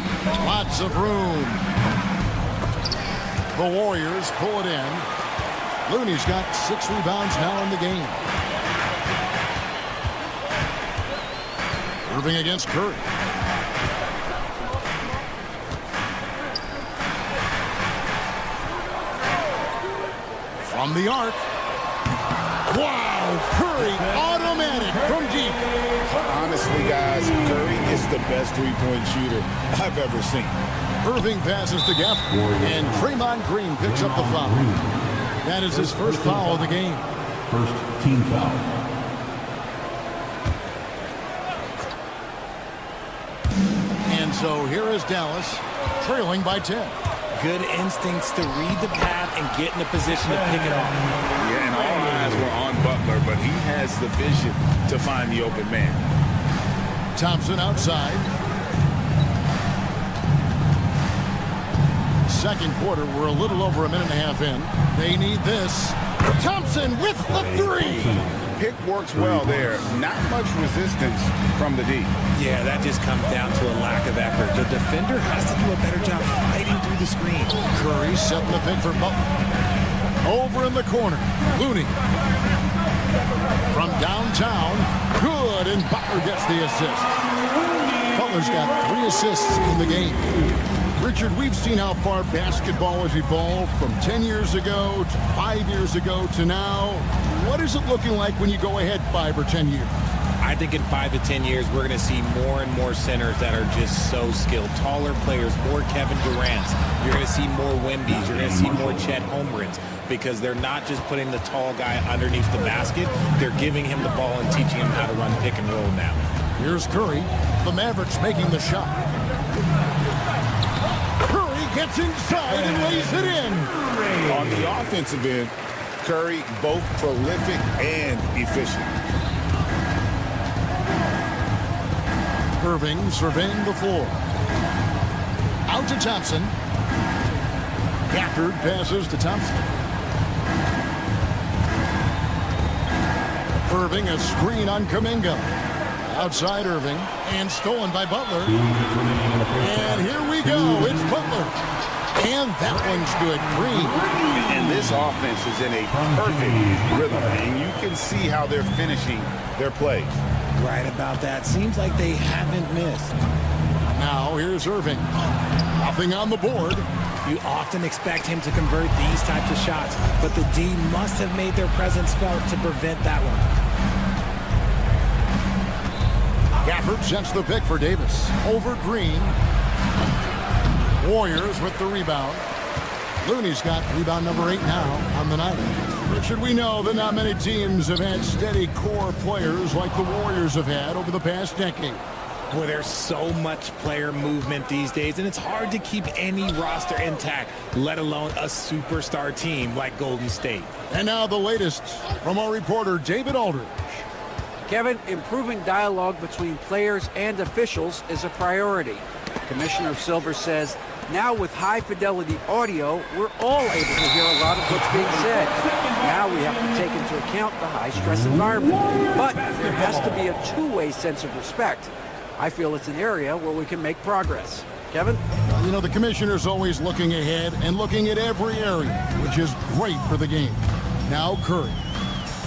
Lots of room. The Warriors pull it in. Looney's got 6 rebounds now in the game. Irving against Curry. From the arc. Wow, Curry automatic from deep. Honestly, guys, Curry is the best three-point shooter I've ever seen. Irving passes to Gafford, and Draymond Green picks up the foul. That is his first foul of the game. First team foul. And so here is Dallas, trailing by 10. Good instincts to read the path and get in a position to pick it off. Yeah, and all eyes were on Butler, but he has the vision to find the open man. Thompson outside. Second quarter, we're a little over a minute and a half in. They need this. Thompson with the 3. Pick works well there. Not much resistance from the D. Yeah, that just comes down to a lack of effort. The defender has to do a better job fighting through the screen. Curry setting the pick for Butler. Over in the corner, Looney. From downtown, good, and Butler gets the assist. Butler's got 3 assists in the game. Richard, we've seen how far basketball has evolved from 10 years ago to 5 years ago to now. What is it looking like when you go ahead 5 or 10 years? I think in 5 to 10 years, we're going to see more and more centers that are just so skilled. Taller players, more Kevin Durant's. You're going to see more Wemby's. You're going to see more Chet Holmgrens because they're not just putting the tall guy underneath the basket. They're giving him the ball and teaching him how to run pick and roll now. Here's Curry. The Mavericks making the shot. Curry gets inside and lays it in. On the offensive end, Curry both prolific and efficient. Irving surveying the floor. Out to Thompson. Gafford passes to Thompson. Irving a screen on Kuminga. Outside Irving. And stolen by Butler. And here we go. It's Butler. And that one's good. Green. And this offense is in a perfect rhythm. And you can see how they're finishing their plays. Right about that. Seems like they haven't missed. Now here's Irving. Nothing on the board. You often expect him to convert these types of shots, but the D must have made their presence felt to prevent that one. Gafford sets the pick for Davis. Over Green. Warriors with the rebound. Looney's got rebound number 8 now on the night. Richard, we know that not many teams have had steady core players like the Warriors have had over the past decade. Well, there's so much player movement these days, and it's hard to keep any roster intact, let alone a superstar team like Golden State. And now the latest from our reporter, David Aldridge. Kevin, improving dialogue between players and officials is a priority. Commissioner Silver says, now with high-fidelity audio, we're all able to hear a lot of what's being said. Now we have to take into account the high-stress environment. But there has to be a two-way sense of respect. I feel it's an area where we can make progress. Kevin? You know, the commissioner's always looking ahead and looking at every area, which is great for the game. Now Curry.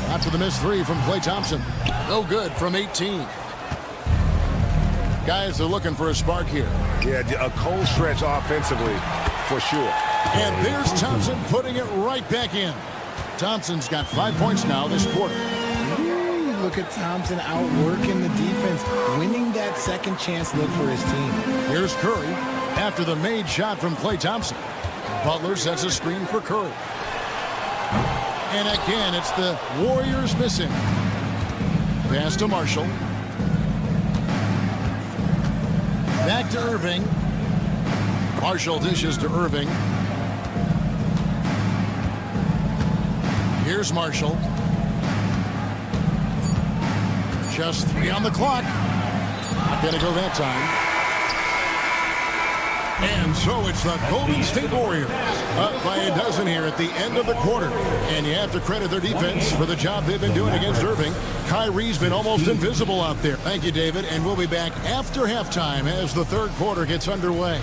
After the missed three from Klay Thompson. No good from 18. Guys are looking for a spark here. Yeah, a cold stretch offensively, for sure. And there's Thompson putting it right back in. Thompson's got 5 points now this quarter. Ooh, look at Thompson outworking the defense, winning that second chance look for his team. Here's Curry after the made shot from Klay Thompson. Butler sets a screen for Curry. And again, it's the Warriors missing. Pass to Marshall. Back to Irving. Marshall dishes to Irving. Here's Marshall. Just 3 on the clock. Not gonna go that time. And so it's the Golden State Warriors up by a dozen here at the end of the quarter. And you have to credit their defense for the job they've been doing against Irving. Kyrie's been almost invisible out there. Thank you, David. And we'll be back after halftime as the third quarter gets underway.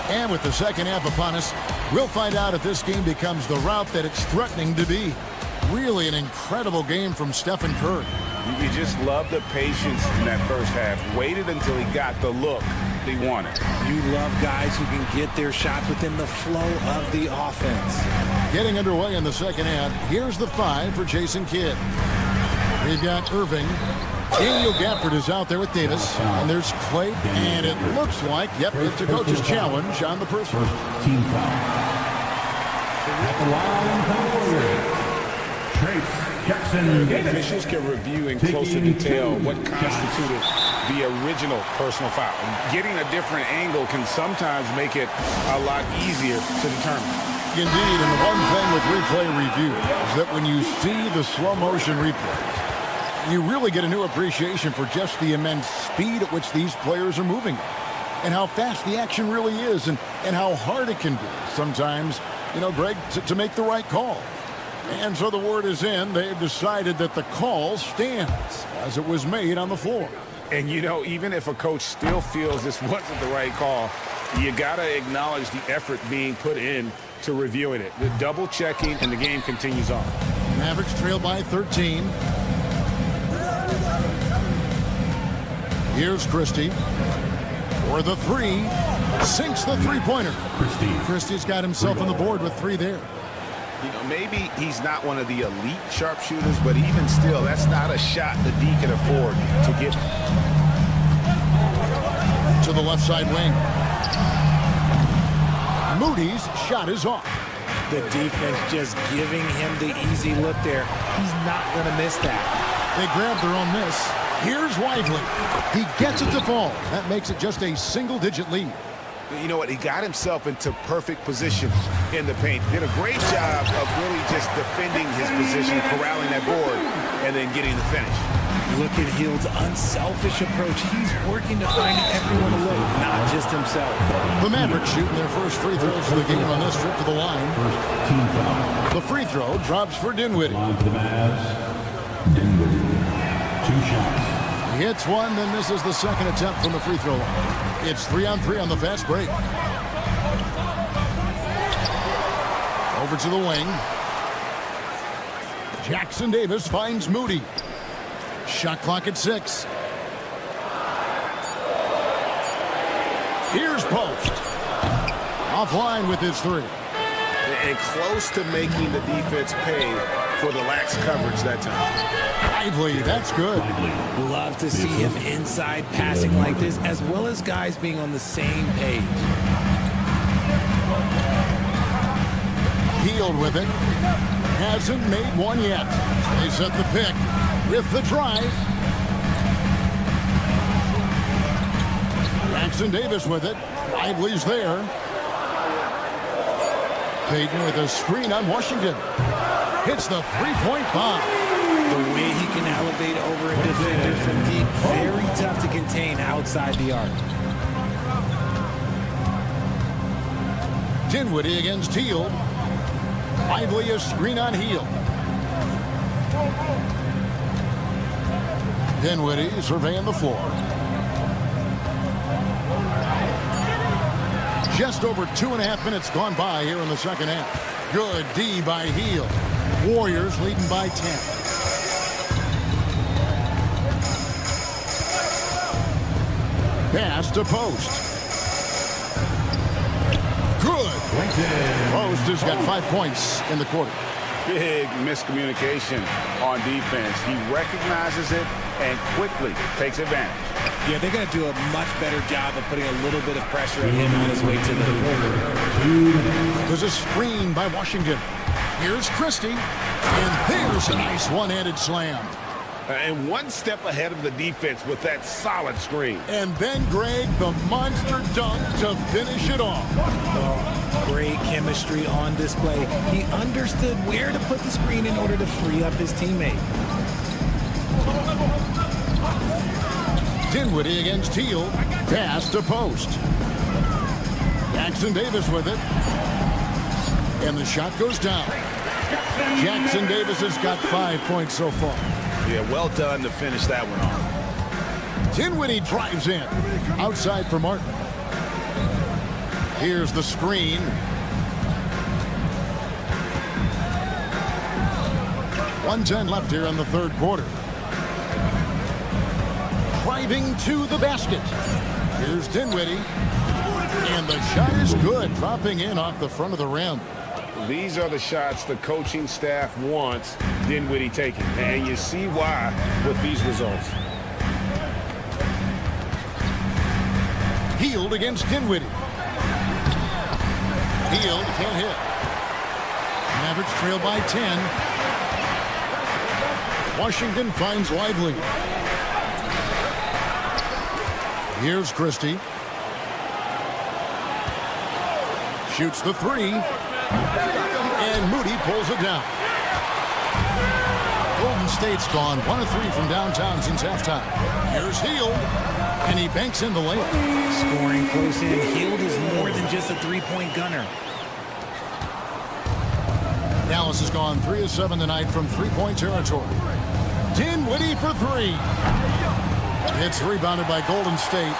And with the second half upon us, we'll find out if this game becomes the route that it's threatening to be. Really an incredible game from Stephen Curry. You just love the patience in that first half. Waited until he got the look he wanted. You love guys who can get their shots within the flow of the offense. Getting underway in the second half, here's the 5 for Jason Kidd. We've got Irving. Daniel Gafford is out there with Davis. And there's Klay. And it looks like, yep, it's a coach's challenge on the personal. Team foul. At the line for Trace Jackson Davis. Officials can review in closer detail what constituted the original personal foul. Getting a different angle can sometimes make it a lot easier to determine. Indeed, and the one thing with replay review is that when you see the slow motion replay, you really get a new appreciation for just the immense speed at which these players are moving and how fast the action really is and how hard it can be sometimes, you know, Greg, to make the right call. And so the word is in. They've decided that the call stands as it was made on the floor. And, you know, even if a coach still feels this wasn't the right call, you got to acknowledge the effort being put in to reviewing it. The double checking, and the game continues on. Mavericks trail by 13. Here's Christie for the 3. Sinks the three-pointer. Christie's got himself on the board with 3 there. You know, maybe he's not one of the elite sharpshooters, but even still, that's not a shot that D can afford to get. To the left side wing. Moody's shot is off. The defense just giving him the easy look there. He's not going to miss that. They grab their own miss. Here's Lively. He gets it to fall. That makes it just a single-digit lead. You know what? He got himself into perfect position in the paint. Did a great job of really just defending his position, corralling that board, and then getting the finish. Look at Hield's unselfish approach. He's working to find everyone to look, not just himself. The Mavericks shooting their first free throws of the game on this trip to the line. The free throw drops for Dinwiddie. Two shots. He hits one, then misses the second attempt from the free throw line. It's 3-on-3 on the fast break. Over to the wing. Jackson Davis finds Moody. Shot clock at 6. Here's Post. Offline with his 3. And close to making the defense pay for the lax coverage that time. Lively, that's good. Love to see him inside passing like this, as well as guys being on the same page. Healed with it. Hasn't made one yet. They set the pick with the drive. Jackson Davis with it. Lively's there. Payton with a screen on Washington. Hits the three-point bomb. The way he can elevate over a defender from deep, very tough to contain outside the arc. Dinwiddie against Hield. Lively a screen on Hield. Dinwiddie surveying the floor. Just over 2.5 minutes gone by here in the second half. Good D by Hield. Warriors leading by 10. Pass to Post. Good. Post has got 5 points in the quarter. Big miscommunication on defense. He recognizes it and quickly takes advantage. Yeah, they're going to do a much better job of putting a little bit of pressure on him on his way to the hoop. There's a screen by Washington. Here's Christie. And there's a nice one-handed slam. And one step ahead of the defense with that solid screen. And then, Greg, the monster dunk to finish it off. Oh, great chemistry on display. He understood where to put the screen in order to free up his teammate. Dinwiddie against Hield. Pass to Post. Jackson Davis with it. And the shot goes down. Jackson Davis has got 5 points so far. Yeah, well done to finish that one off. Dinwiddie drives in. Outside for Martin. Here's the screen. .110 left here in the third quarter. Driving to the basket. Here's Dinwiddie. And the shot is good. Dropping in off the front of the rim. These are the shots the coaching staff wants Dinwiddie taking. And you see why with these results. Hield against Dinwiddie. Hield can't hit. Mavericks trail by 10. Washington finds Lively. Here's Christie. Shoots the 3. And Moody pulls it down. Golden State's gone 1 of 3 from downtown since halftime. Here's Hield. And he banks in the layup. Scoring close in. Hield is more than just a three-point gunner. Dallas has gone 3 of 7 tonight from three-point territory. Dinwiddie for 3. It's rebounded by Golden State.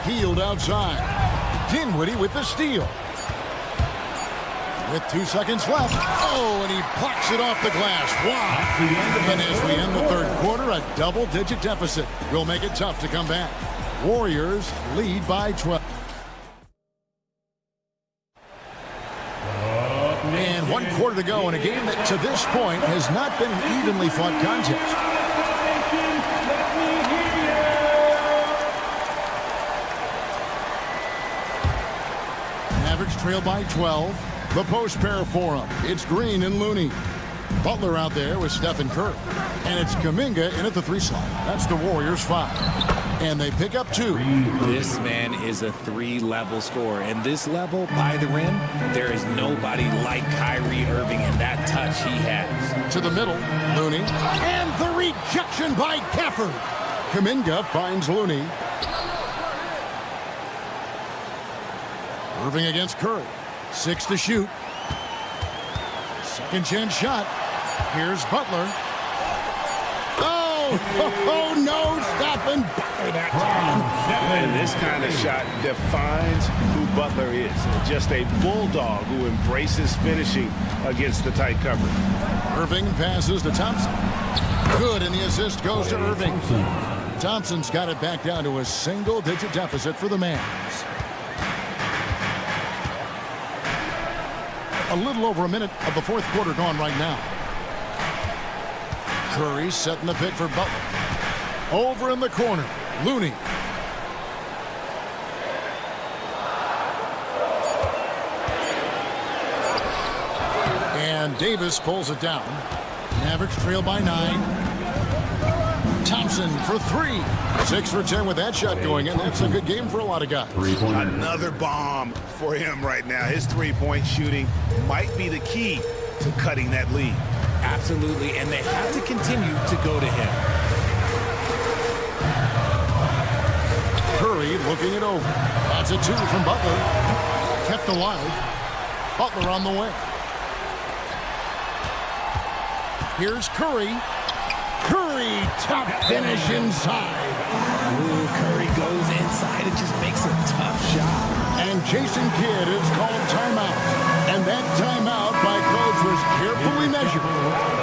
Hield outside. Dinwiddie with the steal. With 2 seconds left. Oh, and he plucks it off the glass. Wow. And as we end the third quarter, a double-digit deficit will make it tough to come back. Warriors lead by 12. And 1 quarter to go in a game that to this point has not been an evenly fought contest. Mavericks trail by 12. The post pair for him. It's Green and Looney. Butler out there with Stephen Curry. And it's Kuminga in at the 3 slot. That's the Warriors 5. And they pick up 2. This man is a 3-level scorer. And this level, by the rim, there is nobody like Kyrie Irving in that touch he has. To the middle, Looney. And the rejection by Gafford. Kuminga finds Looney. Irving against Curry. 6 to shoot. Second chance shot. Here's Butler. Oh, no stopping Butler that time. And this kind of shot defines who Butler is. Just a bulldog who embraces finishing against the tight cover. Irving passes to Thompson. Good, and the assist goes to Irving. Thompson's got it back down to a single-digit deficit for the Mavs. A little over a minute of the fourth quarter gone right now. Curry setting the pick for Butler. Over in the corner, Looney. And Davis pulls it down. Mavericks trail by 9. Thompson for 3. 6 for 10 with that shot going in. It's a good game for a lot of guys. Another bomb for him right now. His three-point shooting might be the key to cutting that lead. Absolutely, and they have to continue to go to him. Curry looking it over. That's a 2 from Butler. Kept alive. Butler on the way. Here's Curry. Curry, top finish inside. Ooh, Curry goes inside. It just makes a tough shot. And Jason Kidd is called timeout. And that timeout by coach was carefully measured,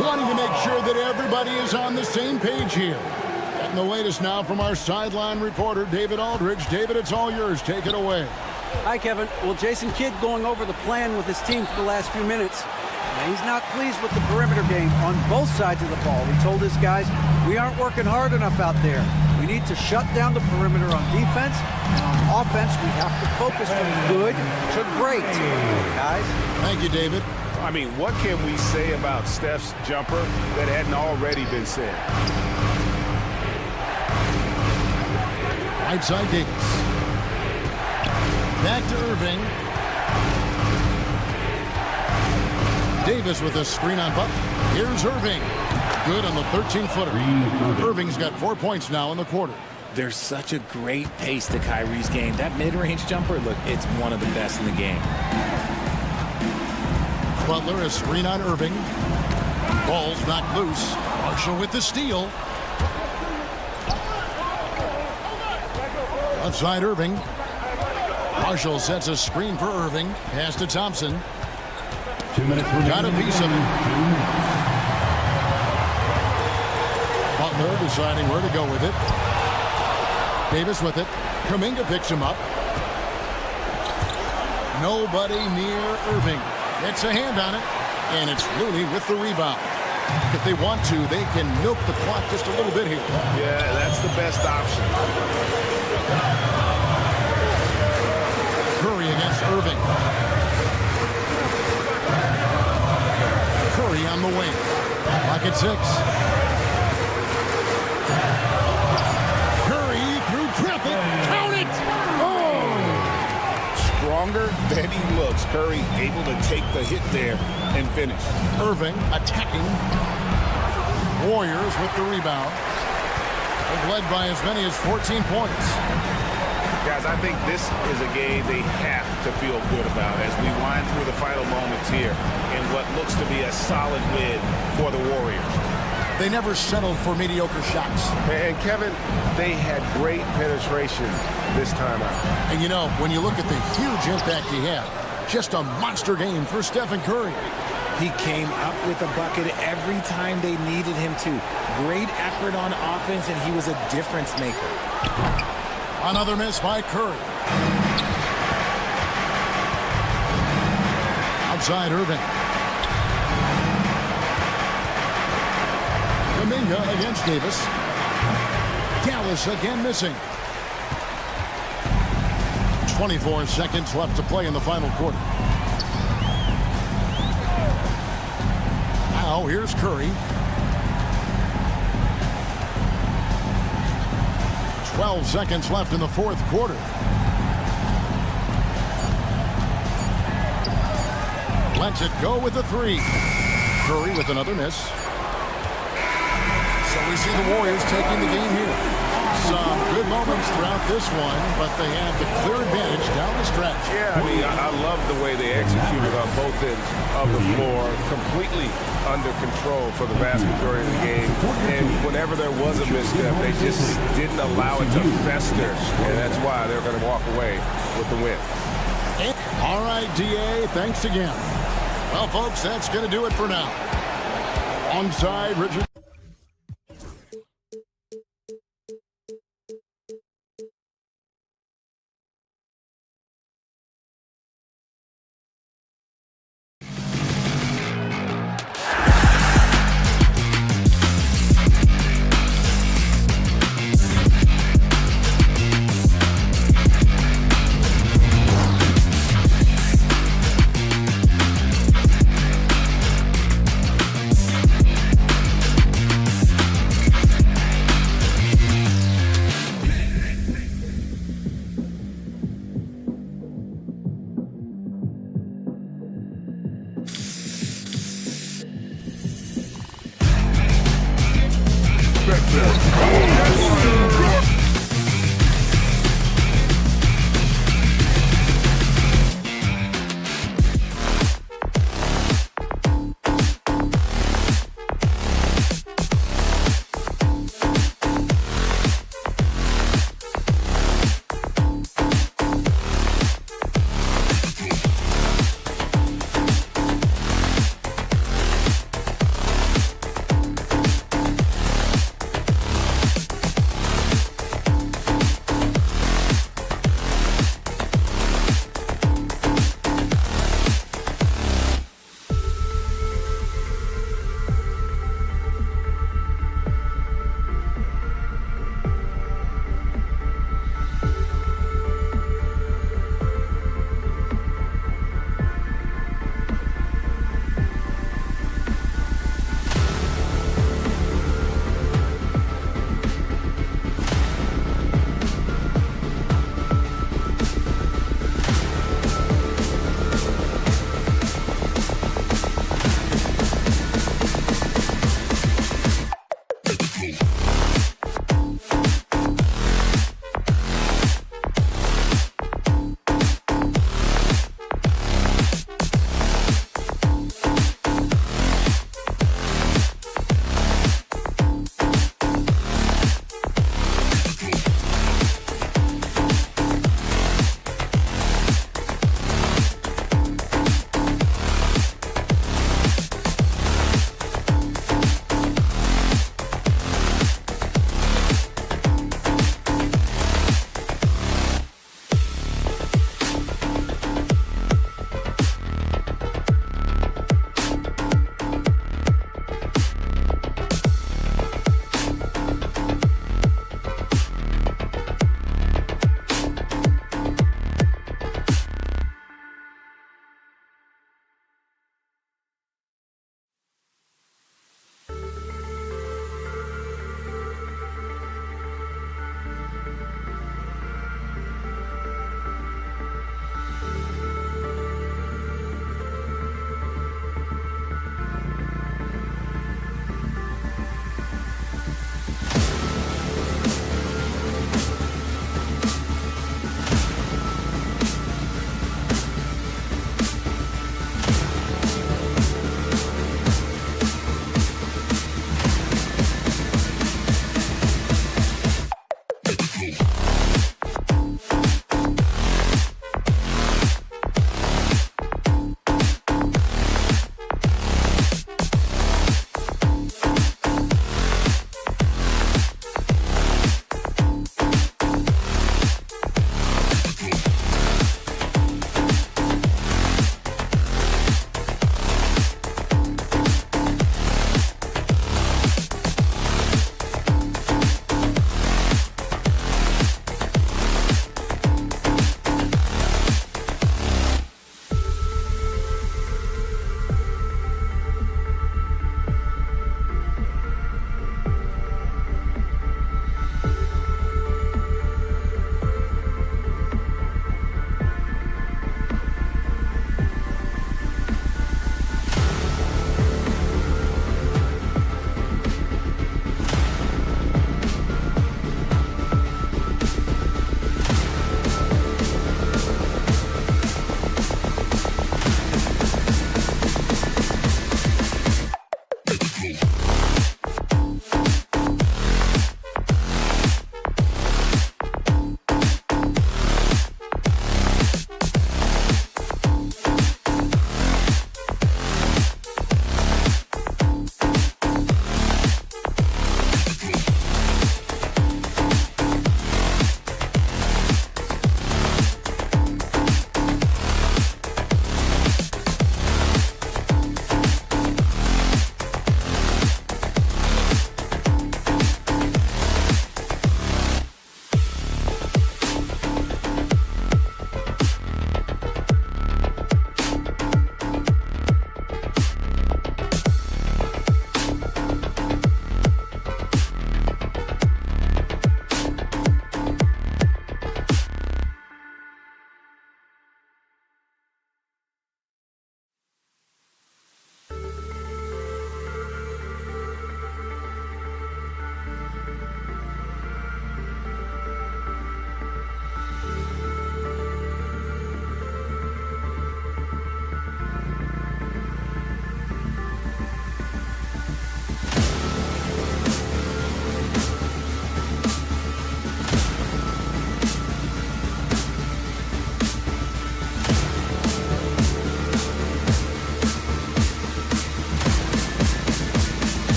wanting to make sure that everybody is on the same page here. Getting the latest now from our sideline reporter, David Aldridge. David, it's all yours. Take it away. Hi, Kevin. Well, Jason Kidd going over the plan with his team for the last few minutes. And he's not pleased with the perimeter game on both sides of the ball. He told his guys, we aren't working hard enough out there. We need to shut down the perimeter on defense. And on offense, we have to focus from good to great. Guys. Thank you, David. I mean, what can we say about Steph's jumper that hadn't already been said? Right side Davis. Back to Irving. Davis with a screen on Butler. Here's Irving. Good on the 13-footer. Irving's got 4 points now in the quarter. There's such a great pace to Kyrie's game. That mid-range jumper, look, it's one of the best in the game. Butler, a screen on Irving. Ball's knocked loose. Marshall with the steal. Left side Irving. Marshall sets a screen for Irving. Pass to Thompson. 2 minutes remaining. Got a piece of it. Butler deciding where to go with it. Davis with it. Kuminga picks him up. Nobody near Irving. Gets a hand on it. And it's Looney with the rebound. If they want to, they can milk the clock just a little bit here. Yeah, that's the best option. Curry against Irving. Curry on the wing. Clock at 6. Curry through traffic. Count it! Oh! Stronger than he looks. Curry able to take the hit there and finish. Irving attacking. Warriors with the rebound. They've led by as many as 14 points. Guys, I think this is a game they have to feel good about as we wind through the final moments here in what looks to be a solid win for the Warriors. They never settled for mediocre shots. And Kevin, they had great penetration this time out. And you know, when you look at the huge impact he had, just a monster game for Stephen Curry. He came up with a bucket every time they needed him to. Great effort on offense, and he was a difference maker. Another miss by Curry. Outside Irving. Kuminga against Davis. Dallas again missing. 24 seconds left to play in the final quarter. Now here's Curry. 12 seconds left in the fourth quarter. Lets it go with the 3. Curry with another miss. So we see the Warriors taking the game here. some good moments throughout this one, but they had the clear advantage down the stretch. Yeah, I mean, I love the way they executed on both ends of the floor, completely under control for the vast majority of the game. And whenever there was a misstep, they just didn't allow it to fester, and that's why they're going to walk away with the win. All right, DA, thanks again. Well, folks, that's going to do it for now. Onside, Richard.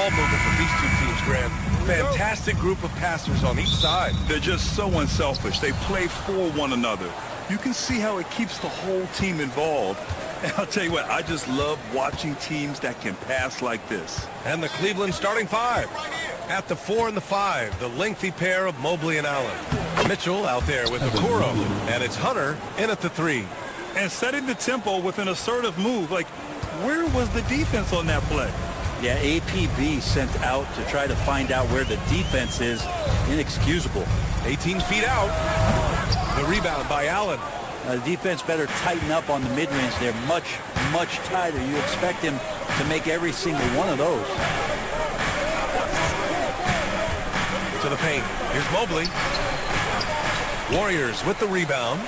ball movement for these two teams, Grant. Fantastic group of passers on each side. They're just so unselfish. They play for one another. You can see how it keeps the whole team involved. And I'll tell you what, I just love watching teams that can pass like this. And the Cleveland starting five. At the 4 and the 5, the lengthy pair of Mobley and Allen. Mitchell out there with Okoro. And it's Hunter in at the 3. And setting the tempo with an assertive move. Like, where was the defense on that play? Yeah, APB sent out to try to find out where the defense is. Inexcusable. 18 feet out. The rebound by Allen. The defense better tighten up on the mid-range. They're much, much tighter. You expect him to make every single one of those. To the paint. Here's Mobley. Warriors with the rebound.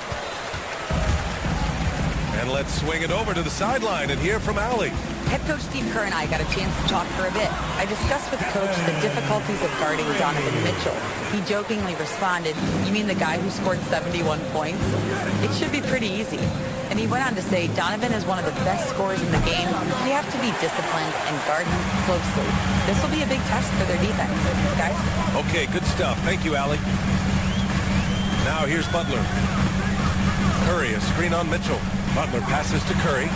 And let's swing it over to the sideline and hear from Allie. Head coach Steve Kerr and I got a chance to talk for a bit. I discussed with Coach the difficulties of guarding Donovan Mitchell. He jokingly responded, "You mean the guy who scored 71 points? It should be pretty easy." And he went on to say, "Donovan is one of the best scorers in the game. We have to be disciplined and guard him closely. This will be a big test for their defense." Guys? Okay, good stuff. Thank you, Allie. Now here's Butler. Curry, a screen on Mitchell. Butler passes to Curry.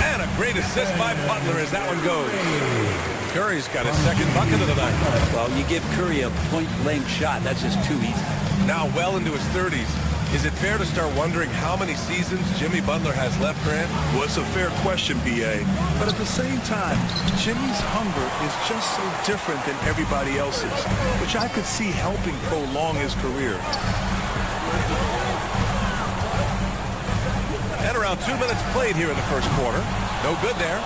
And a great assist by Butler as that one goes. Curry's got his second bucket of the night. Well, you give Curry a point-blank shot. That's just too easy. Now well into his 30s. Is it fair to start wondering how many seasons Jimmy Butler has left, Grant? Well, it's a fair question, B.A. But at the same time, Jimmy's hunger is just so different than everybody else's, which I could see helping prolong his career. And around 2 minutes played here in the first quarter. No good there.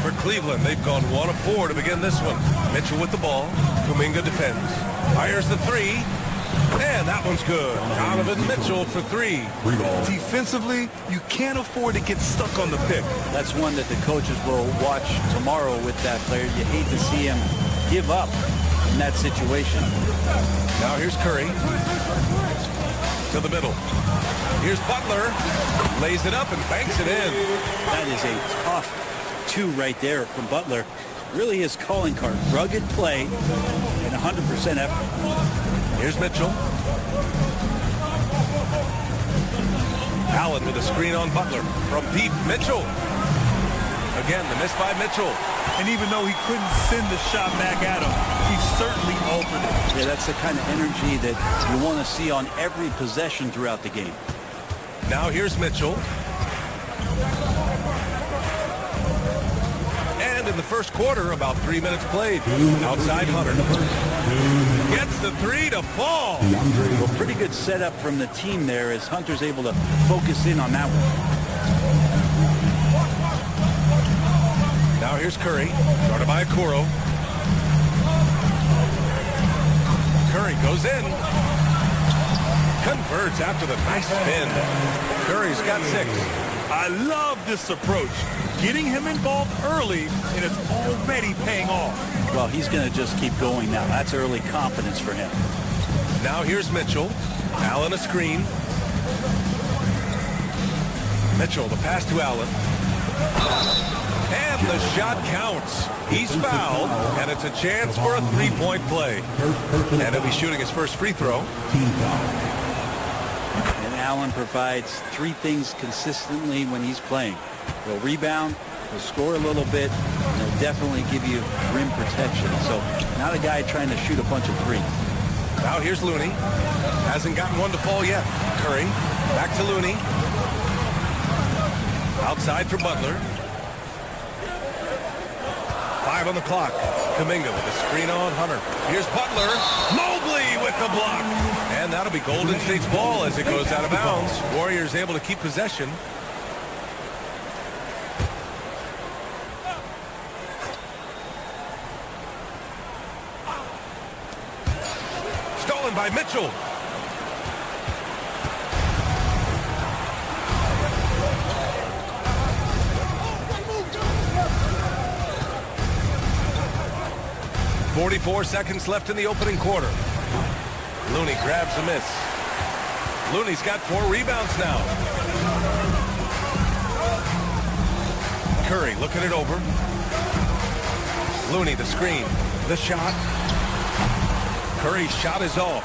For Cleveland, they've gone 1 of 4 to begin this one. Mitchell with the ball. Kuminga defends. Fires the 3. And that one's good. Donovan Mitchell for 3. Defensively, you can't afford to get stuck on the pick. That's one that the coaches will watch tomorrow with that player. You hate to see him give up in that situation. Now here's Curry. To the middle. Here's Butler. Lays it up and banks it in. That is a tough 2 right there from Butler. Really his calling card. Rugged play and 100% effort. Here's Mitchell. Allen with a screen on Butler. From deep, Mitchell. Again, the miss by Mitchell. And even though he couldn't send the shot back at him, he certainly altered it. Yeah, that's the kind of energy that you want to see on every possession throughout the game. Now here's Mitchell. And in the first quarter, about 3 minutes played. Outside Hunter. Gets the 3 to fall. Well, pretty good setup from the team there as Hunter's able to focus in on that one. Now here's Curry, guarded by Okoro. Curry goes in. Converts after the nice spin. Curry's got 6. I love this approach. Getting him involved early, and it's already paying off. Well, he's going to just keep going now. That's early confidence for him. Now here's Mitchell. Allen a screen. Mitchell, the pass to Allen. And the shot counts. He's fouled, and it's a chance for a 3-point play. And he'll be shooting his first free throw. And Allen provides 3 things consistently when he's playing. He'll rebound, he'll score a little bit, and he'll definitely give you rim protection. So not a guy trying to shoot a bunch of 3. Now here's Looney. Hasn't gotten one to fall yet. Curry, back to Looney. Outside for Butler. 5 on the clock. Kuminga with a screen on Hunter. Here's Butler. Mobley with the block. And that'll be Golden State's ball as it goes out of bounds. Warriors able to keep possession. Stolen by Mitchell. .44 seconds left in the opening quarter. Looney grabs a miss. Looney's got 4 rebounds now. Curry looking it over. Looney, the screen. The shot. Curry's shot is off.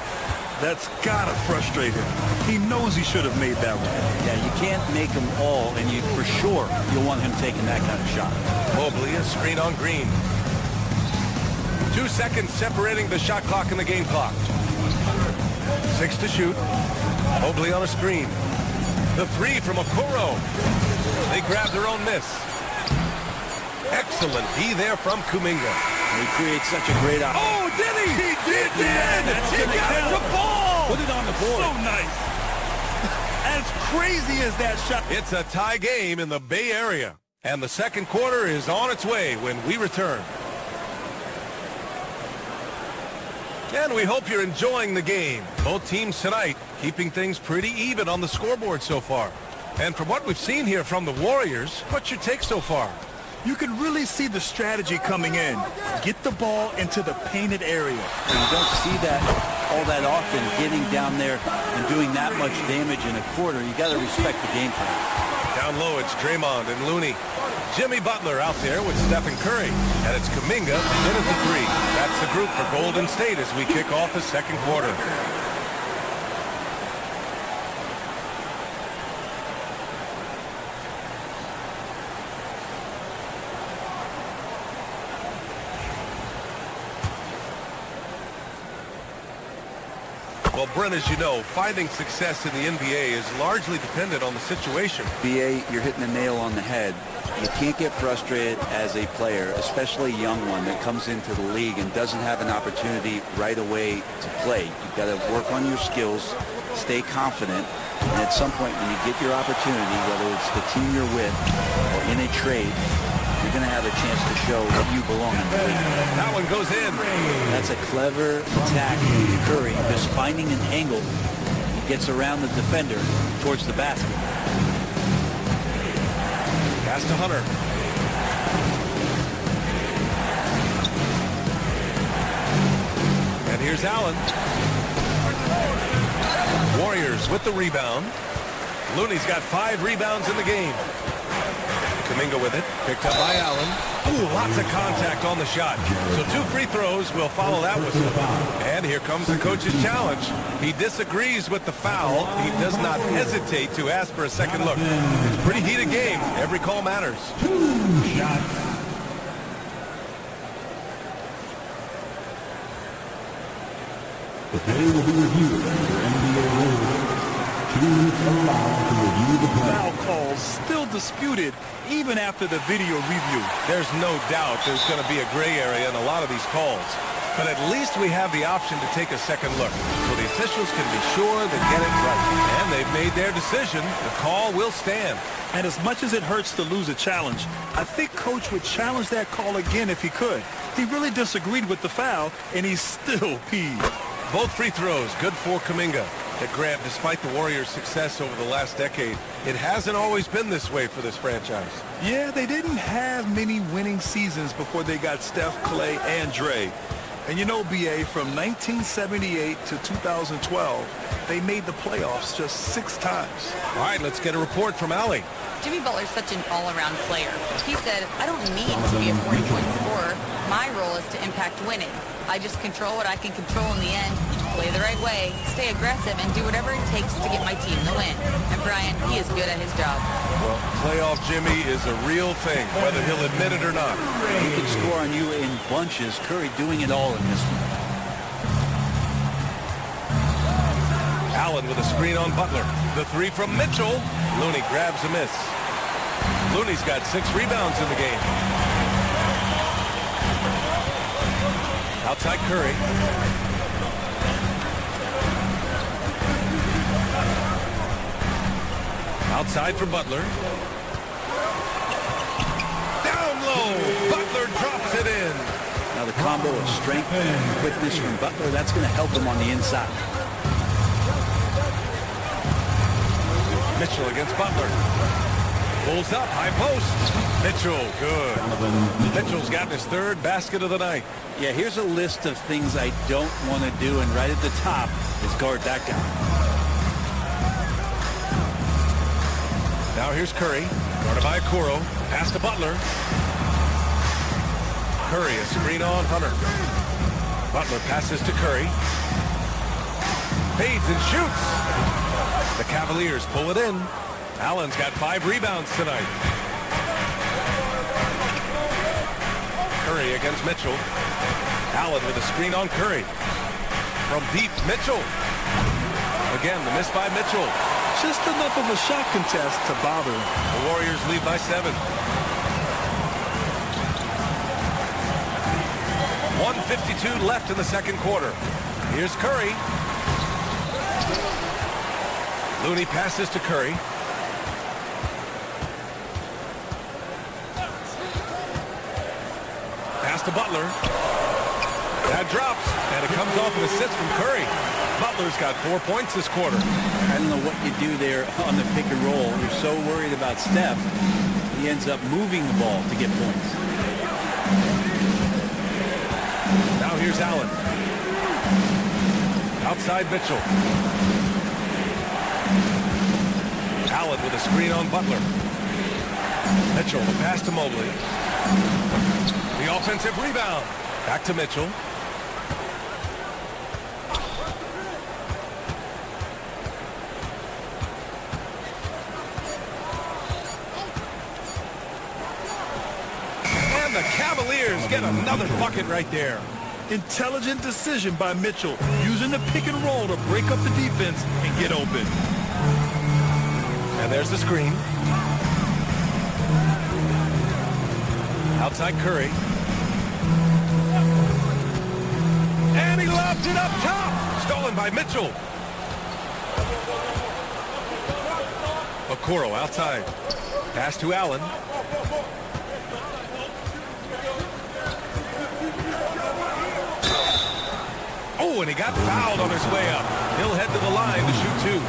That's gotta frustrate him. He knows he should have made that one. Yeah, you can't make them all, and you for sure you'll want him taking that kind of shot. Mobley, a screen on Green. 2 seconds separating the shot clock and the game clock. 6 to shoot. Mobley on a screen. The three from Okoro. They grab their own miss. Excellent D there from Kuminga. He creates such a great opportunity. Oh, did he? He did that! He got the ball! Put it on the board. So nice. As crazy as that shot. It's a tie game in the Bay Area. And the second quarter is on its way when we return. And we hope you're enjoying the game. Both teams tonight keeping things pretty even on the scoreboard so far. And from what we've seen here from the Warriors, what's your take so far? You can really see the strategy coming in. Get the ball into the painted area. You don't see that all that often, getting down there and doing that much damage in a quarter. You got to respect the game plan. Down low, it's Draymond and Looney. Jimmy Butler out there with Stephen Curry. And it's Kuminga in at the three. That's the group for Golden State as we kick off the second quarter. Well, Brent, as you know, finding success in the NBA is largely dependent on the situation. BA, you're hitting the nail on the head. You can't get frustrated as a player, especially a young one that comes into the league and doesn't have an opportunity right away to play. You've got to work on your skills, stay confident, and at some point when you get your opportunity, whether it's the team you're with or in a trade, you're going to have a chance to show that you belong in the league. That one goes in. That's a clever attack. Curry just finding an angle. He gets around the defender towards the basket. Pass to Hunter. And here's Allen. Warriors with the rebound. Looney's got 5 rebounds in the game. Kuminga with it, picked up by Allen. Ooh, lots of contact on the shot. So 2 free throws will follow that whistle. And here comes the coach's challenge. He disagrees with the foul. He does not hesitate to ask for a second look. It's a pretty heated game. Every call matters. 2 shots. The play will be reviewed for NBA rules. 2 minutes allowed to review the play. Foul calls still disputed even after the video review. There's no doubt there's going to be a gray area in a lot of these calls. But at least we have the option to take a second look, so the officials can be sure they get it right. And they've made their decision. The call will stand. And as much as it hurts to lose a challenge, I think Coach would challenge that call again if he could. He really disagreed with the foul, and he's still peeved. Both free throws, good for Kuminga. That Grant, despite the Warriors' success over the last decade, it hasn't always been this way for this franchise. Yeah, they didn't have many winning seasons before they got Steph, Clay, and Dre. And you know, BA, from 1978 to 2012, they made the playoffs just 6 times. All right, let's get a report from Allie. Jimmy Butler's such an all-around player. He said, I don't need to be a 40-point scorer. My role is to impact winning. I just control what I can control in the end, play the right way, stay aggressive, and do whatever it takes to get my team the win. And Brian, he is good at his job. Well, playoff Jimmy is a real thing, whether he'll admit it or not. He can score on you in bunches. Curry doing it all in this one. Allen with a screen on Butler. The 3 from Mitchell. Looney grabs a miss. Looney's got 6 rebounds in the game. Outside Curry. Outside for Butler. Down low. Butler drops it in. Now the combo of strength and quickness from Butler, that's going to help him on the inside. Mitchell against Butler. Pulls up, high post. Mitchell, good. Mitchell's gotten his 3rd basket of the night. Yeah, here's a list of things I don't want to do, and right at the top is guard that guy. Now Now here's Curry. Guarded by Okoro. Pass to Butler. Curry, a screen on Hunter. Butler passes to Curry. Fades and shoots. The Cavaliers pull it in. Allen's got 5 rebounds tonight. Curry against Mitchell. Allen with a screen on Curry. From deep, Mitchell. Again, the miss by Mitchell. Just enough of a shot contest to bother him. The Warriors lead by 7. 1:52 left in the second quarter. Here's Curry. Looney passes to Curry. Pass to Butler. That drops, and it comes off an assist from Curry. Butler's got 4 points this quarter. I don't know what you do there on the pick and roll. You're so worried about Steph, he ends up moving the ball to get points. Now here's Allen. Outside Mitchell. Allen with a screen on Butler. Mitchell, the pass to Mobley. The offensive rebound. Back to Mitchell. And the Cavaliers get another bucket right there. Intelligent decision by Mitchell, using the pick and roll to break up the defense and get open. And there's the screen. Outside Curry. And he lobs it up top. Stolen by Mitchell. Okoro outside. Pass to Allen. Oh, and he got fouled on his way up. He'll head to the line to shoot 2.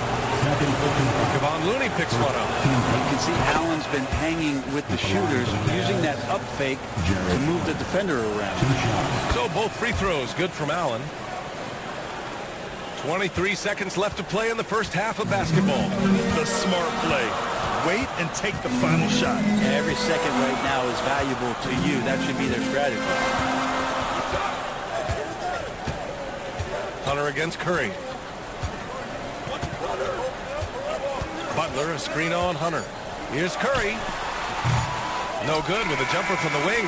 Kevon Looney picks one up. You can see Allen's been hanging with the shooters, using that up fake to move the defender around. So both free throws good from Allen. 23 seconds left to play in the first half of basketball. The smart play. Wait and take the final shot. Every second right now is valuable to you. That should be their strategy. Hunter against Curry. Butler, a screen on Hunter. Here's Curry. No good with a jumper from the wing.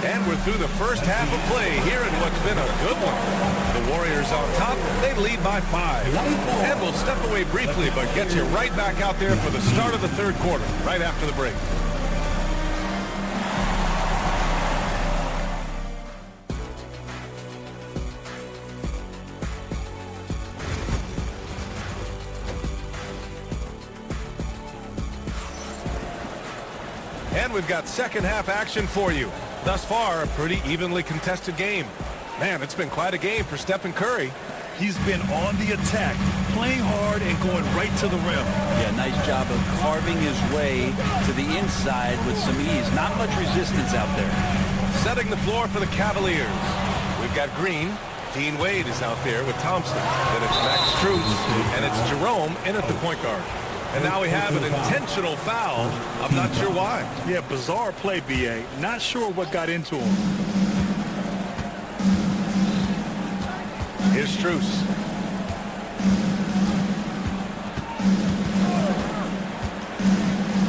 And we're through the first half of play here in what's been a good one. The Warriors on top. They lead by 5. And we'll step away briefly, but get you right back out there for the start of the third quarter, right after the break. And we've got second half action for you. Thus far, a pretty evenly contested game. Man, it's been quite a game for Stephen Curry. He's been on the attack, playing hard and going right to the rim. Yeah, nice job of carving his way to the inside with some ease. Not much resistance out there. Setting the floor for the Cavaliers. We've got Green. Dean Wade is out there with Thompson. Then it's Max Strus, and it's Jerome in at the point guard. And now we have an intentional foul. I'm not sure why. Yeah, bizarre play, B.A. Not sure what got into him. Here's Strus.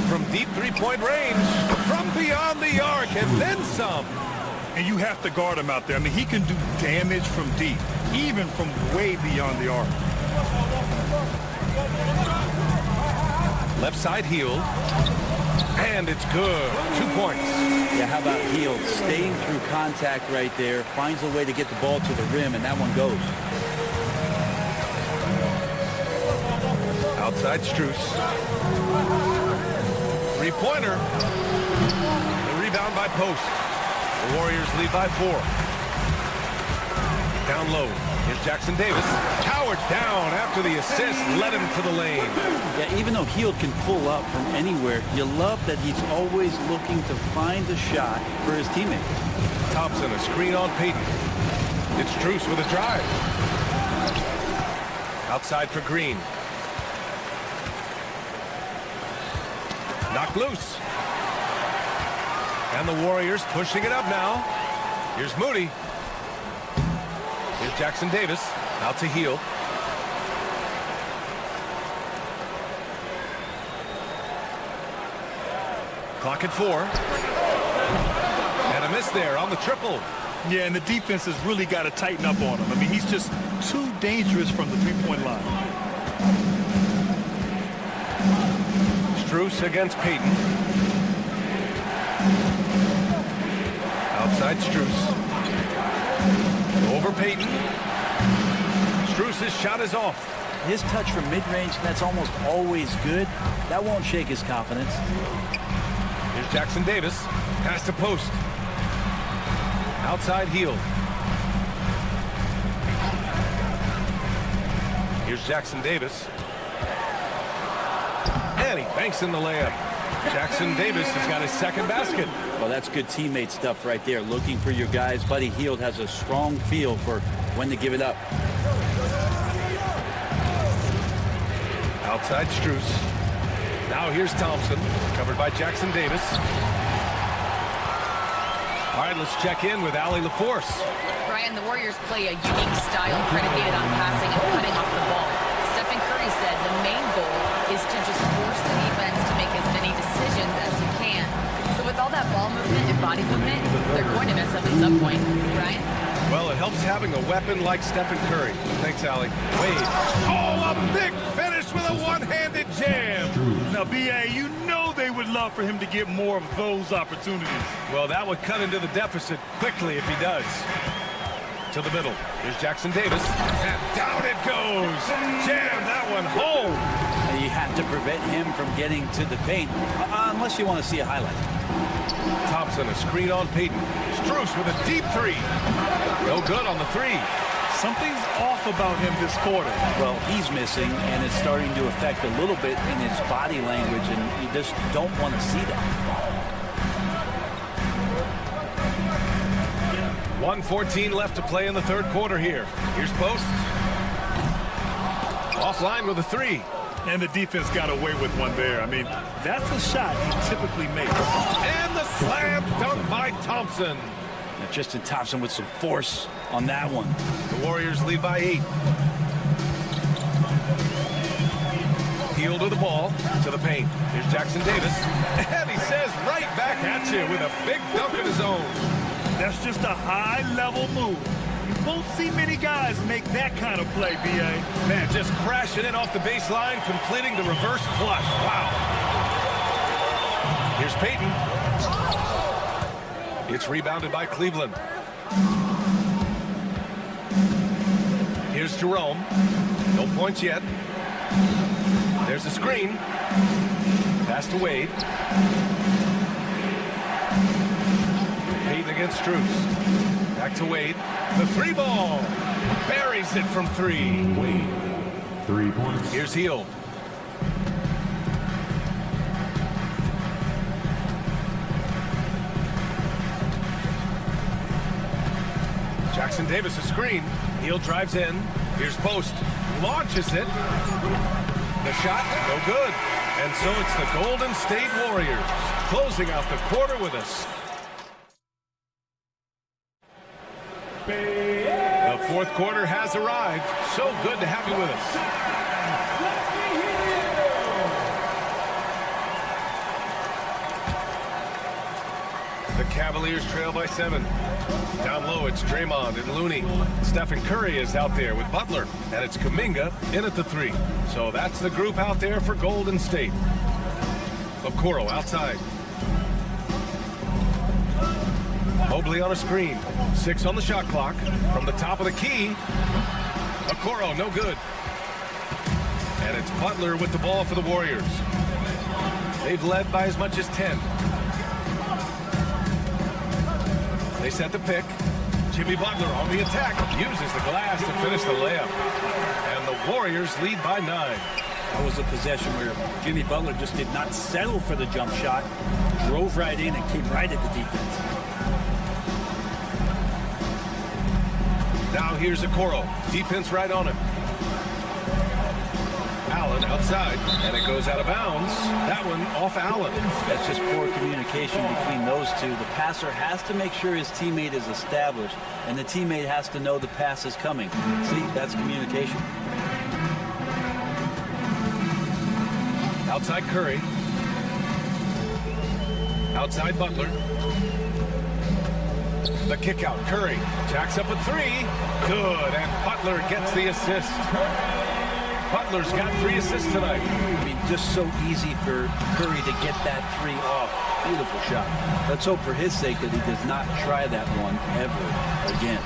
From deep three-point range, from beyond the arc, and then some. And you have to guard him out there. I mean, he can do damage from deep, even from way beyond the arc. Left side Hield. And it's good. 2 points. Yeah, how about Hield staying through contact right there, finds a way to get the ball to the rim, and that one goes. Outside Strus. Three-pointer. The rebound by Post. The Warriors lead by 4. Down low. Here's Jackson Davis. Coward down after the assist. Led him to the lane. Yeah, even though Hield can pull up from anywhere, you love that he's always looking to find a shot for his teammate. Thompson, a screen on Payton. It's Strus with a drive. Outside for Green. Knocked loose. And the Warriors pushing it up now. Here's Moody. Here's Jackson Davis. Out to Heel. Clock at 4. And a miss there on the triple. Yeah, and the defense has really got to tighten up on him. I mean, he's just too dangerous from the three-point line. Strus against Payton. Outside Strus. Over Payton. Strus' shot is off. His touch from mid-range, that's almost always good. That won't shake his confidence. Here's Jackson Davis. Pass to post. Outside Heel. Here's Jackson Davis. And he banks in the layup. Jackson Davis has got his second basket. Well, that's good teammate stuff right there. Looking for your guys. Buddy Hield has a strong feel for when to give it up. Outside Strus. Now here's Thompson. Covered by Jackson Davis. All right, let's check in with Allie LaForce. Brian, the Warriors play a unique style predicated on passing and cutting off the ball. Stephen Curry said the main goal is to just force the defense to make as many decisions as you can. So with all that ball movement and body movement, they're going to mess up at some point. Brian? Well, it helps having a weapon like Stephen Curry. Thanks, Allie. Wade. Oh, a big finish with a one-handed jam. Now, B.A., you know they would love for him to get more of those opportunities. Well, that would cut into the deficit quickly if he does. To the middle. Here's Jackson Davis. And down it goes. Jam that one home. And you have to prevent him from getting to the paint, unless you want to see a highlight. Thompson, a screen on Payton. Strus with a deep three. No good on the three. Something's off about him this quarter. Well, he's missing, and it's starting to affect a little bit in his body language, and you just don't want to see that. 1:14 left to play in the third quarter here. Here's Post. Offline with a three. And the defense got away with one there. I mean, that's a shot he typically makes. And the slam dunk by Thompson. Now, Tristan Thompson with some force on that one. The Warriors lead by 8. Heel to the ball, to the paint. Here's Jackson Davis. And he says right back at you with a big dunk of his own. That's just a high-level move. You won't see many guys make that kind of play, B.A. Man, just crashing in off the baseline, completing the reverse flush. Wow. Here's Payton. It's rebounded by Cleveland. Here's Jerome. No points yet. There's the screen. Pass to Wade. Payton against Strus. Back to Wade. The three ball. Buries it from 3. Wade, 3 points. Here's Heel. Jackson Davis a screen. Heel drives in. Here's Post. Launches it. The shot, no good. And so it's the Golden State Warriors closing out the quarter with us. The fourth quarter has arrived. So good to have you with us. The Cavaliers trail by 7. Down low, it's Draymond and Looney. Stephen Curry is out there with Butler, and it's Kuminga in at the 3. So that's the group out there for Golden State. Okoro outside. Mobley on a screen. 6 on the shot clock. From the top of the key. Okoro, no good. And it's Butler with the ball for the Warriors. They've led by as much as 10. They set the pick. Jimmy Butler on the attack. Uses the glass to finish the layup. And the Warriors lead by 9. That was a possession where Jimmy Butler just did not settle for the jump shot. Drove right in and came right at the defense. Now here's Okoro. Defense right on him. Allen Allen outside, and it goes out of bounds. That one off Allen. That's just poor communication between those two. The passer has to make sure his teammate is established, and the teammate has to know the pass is coming. See, that's communication. Outside Curry. Outside Butler. The kick out. Curry jacks up a three. Good, and Butler gets the assist. Butler's got 3 assists tonight. I mean, just so easy for Curry to get that 3 off. Beautiful shot. Let's hope for his sake that he does not try that one ever again.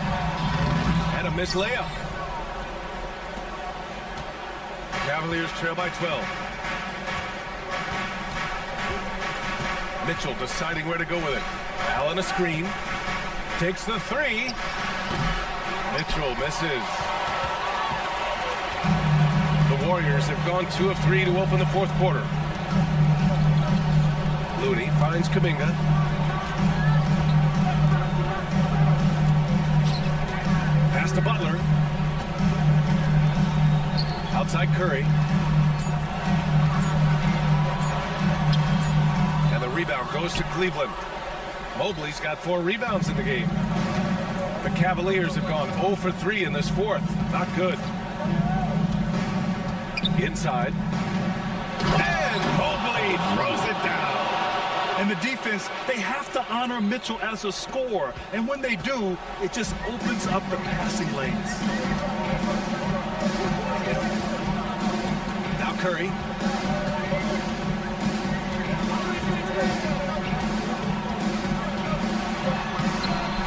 And a missed layup. Cavaliers trail by 12. Mitchell deciding where to go with it. Allen a screen. Takes the 3. Mitchell misses. The Warriors have gone 2 of 3 to open the 4th quarter. Looney finds Kuminga. Pass to Butler. Outside Curry. And the rebound goes to Cleveland. Mobley's got 4 rebounds in the game. The Cavaliers have gone 0 for 3 in this 4th. Not good. Inside. And Mobley throws it down. And the defense, they have to honor Mitchell as a scorer. And when they do, it just opens up the passing lanes. Now Curry.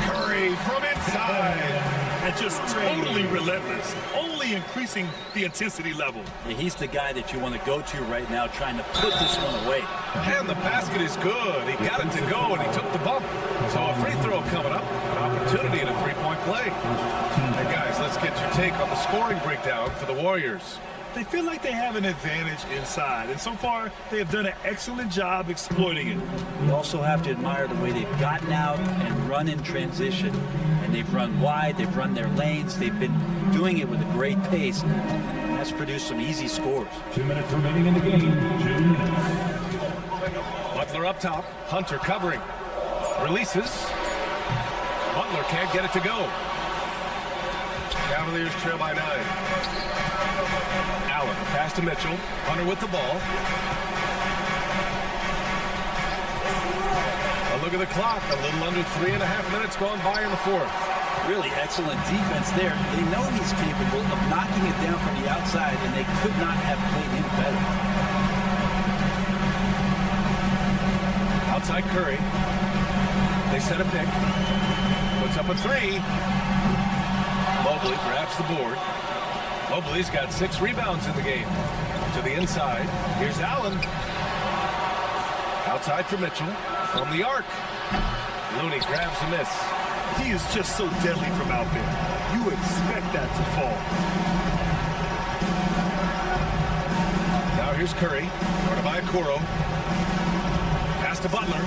Curry from inside. And just totally relentless, only increasing the intensity level. Yeah, he's the guy that you want to go to right now, trying to put this one away. And the basket is good. He got it to go, and he took the bump. So a free throw coming up, an opportunity in a 3-point play. And guys, let's get your take on the scoring breakdown for the Warriors. They feel like they have an advantage inside, and so far they have done an excellent job exploiting it. You also have to admire the way they've gotten out and run in transition. And they've run wide, they've run their lanes, they've been doing it with a great pace. And that's produced some easy scores. 2 minutes remaining in the game. 2 minutes. Butler up top, Hunter covering. Releases. Butler can't get it to go. Cavaliers trail by 9. Allen, pass to Mitchell. Hunter with the ball. A look at the clock. A little under 3.5 minutes gone by in the 4th. Really excellent defense there. They know he's capable of knocking it down from the outside, and they could not have played him better. Outside Curry. They set a pick. Puts up a 3. Mobley grabs the board. Mobley's got 6 rebounds in the game. To the inside. Here's Allen. Outside for Mitchell. From the arc. Looney grabs a miss. He is just so deadly from out there. You expect that to fall. Now here's Curry. Guarded by Okoro. Pass to Butler.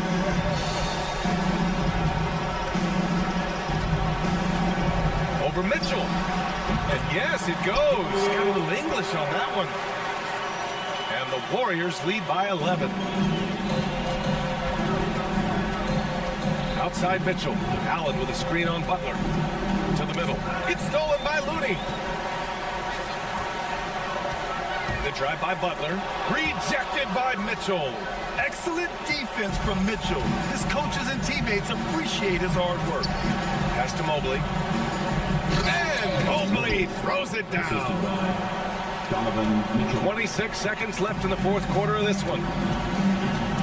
Over Mitchell. And yes, it goes. Got a little English on that one. And the Warriors lead by 11. Outside Mitchell. Allen with a screen on Butler. To the middle. It's stolen by Looney. The drive by Butler. Rejected by Mitchell. Excellent defense from Mitchell. His coaches and teammates appreciate his hard work. Pass to Mobley. And Mobley throws it down. 26 seconds left in the 4th quarter of this one.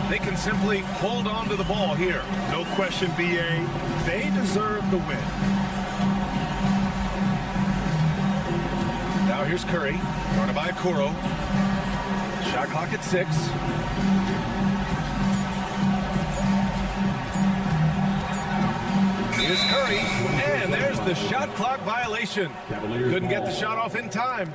They can simply hold on to the ball here. No question, BA. They deserve the win. Now here's Curry. Guarded by Okoro. Shot clock at 6. Here's Curry. And there's the shot clock violation. Couldn't get the shot off in time.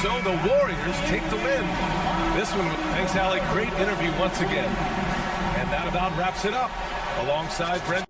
so the Warriors take the win. This one, thanks, Allie. Great interview once again. And that about wraps it up. Alongside Brent.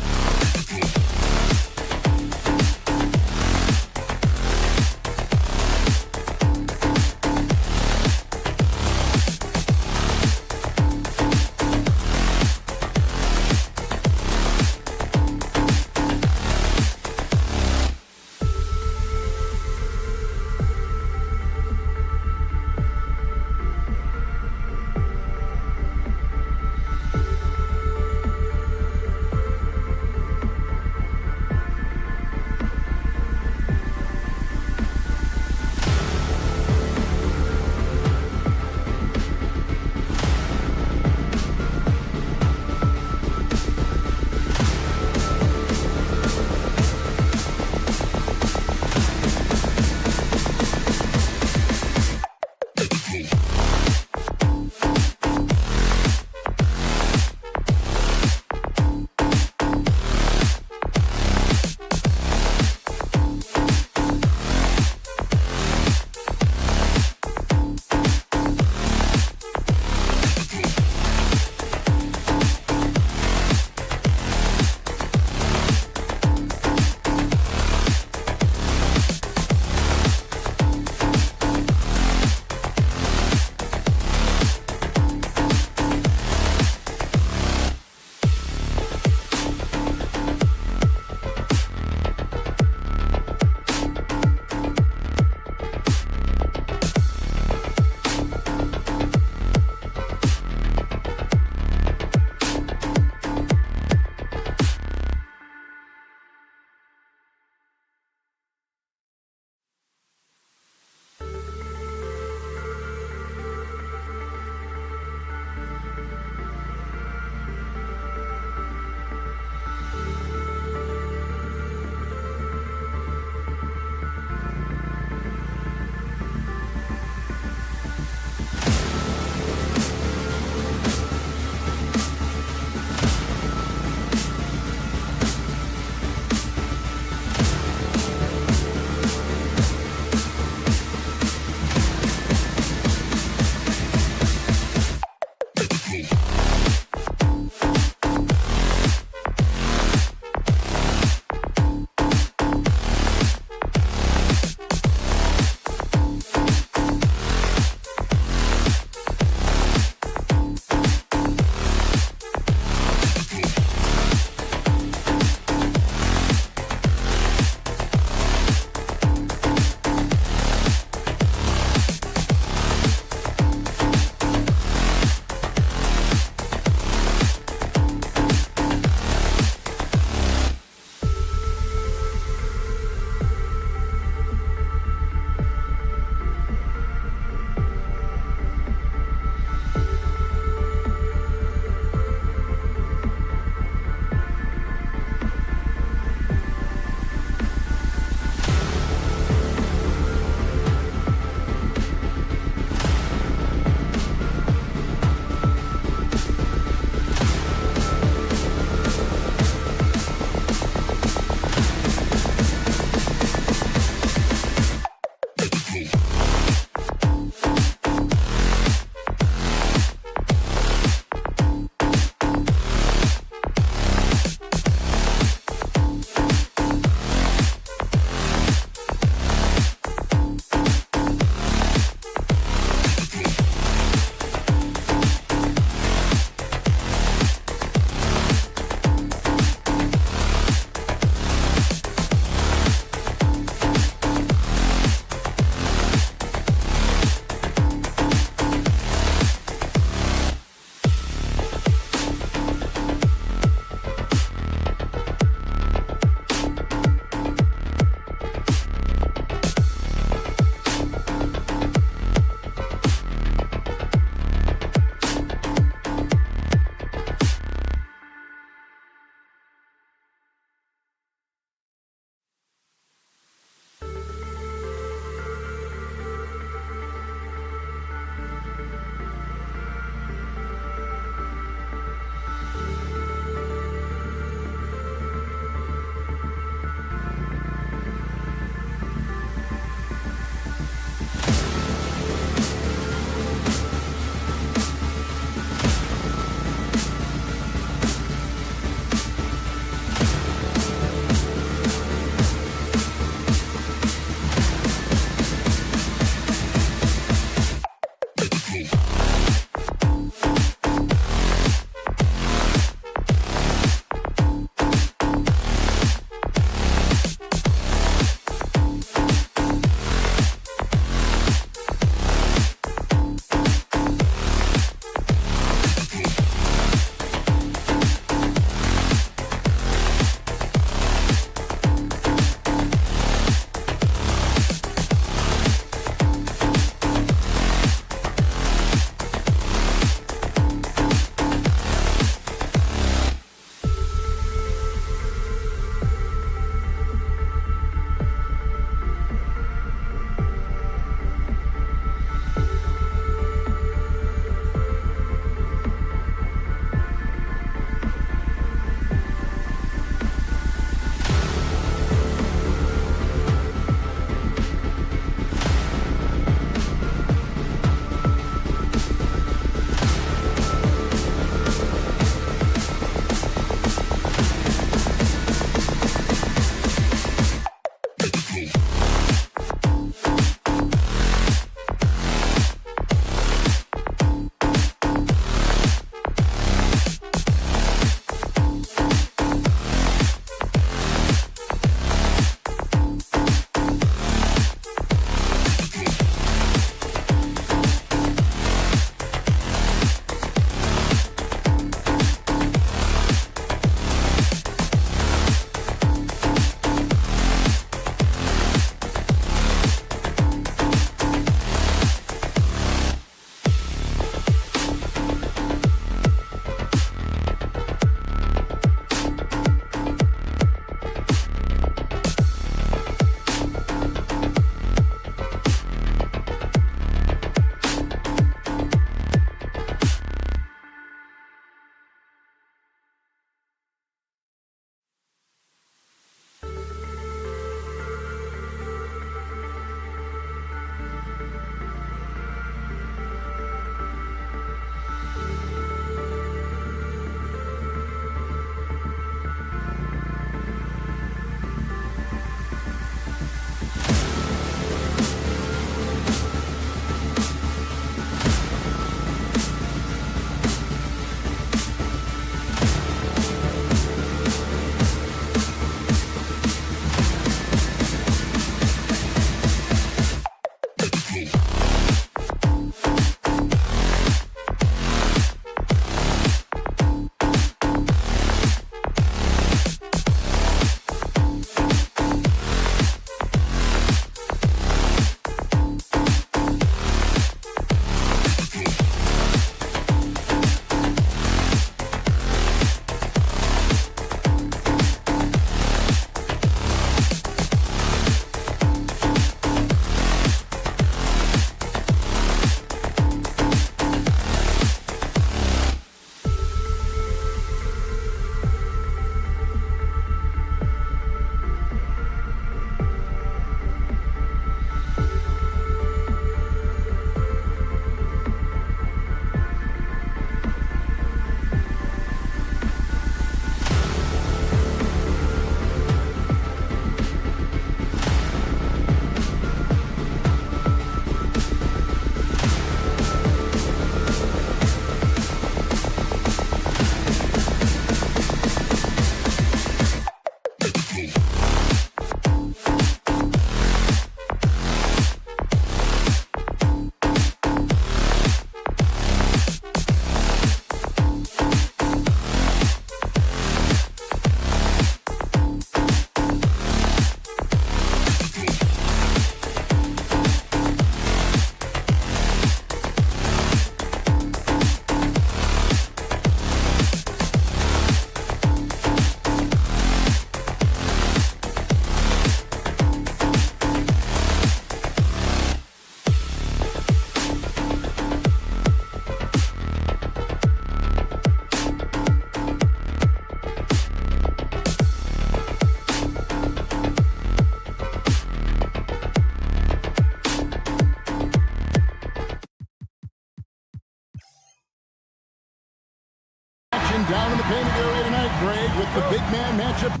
with the big man matchup.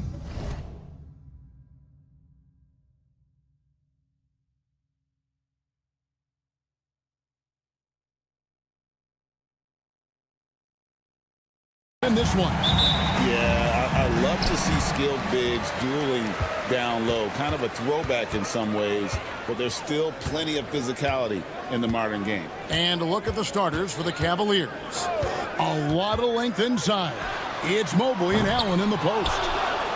In this one. Yeah, I love to see skilled bigs dueling down low. Kind of a throwback in some ways, but there's still plenty of physicality in the modern game. And look at the starters for the Cavaliers. A lot of length inside. It's Mobley and Allen in the post.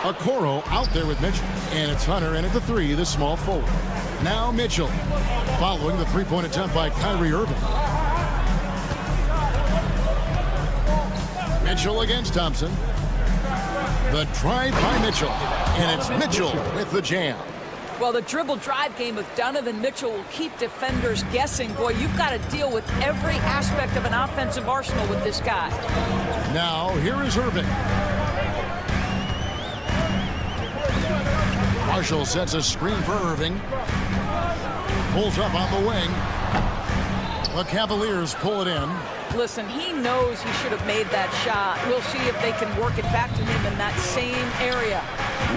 Okoro out there with Mitchell. And it's Hunter in at the 3, the small forward. Now Mitchell, following the three-point attempt by Kyrie Irving. Mitchell against Thompson. The drive by Mitchell. And it's Mitchell with the jam. Well, the dribble drive game with Donovan Mitchell will keep defenders guessing. Boy, you've got to deal with every aspect of an offensive arsenal with this guy. Now, here is Irving. Marshall sets a screen for Irving. Pulls up on the wing. The Cavaliers pull it in. Listen, he knows he should have made that shot. We'll see if they can work it back to him in that same area.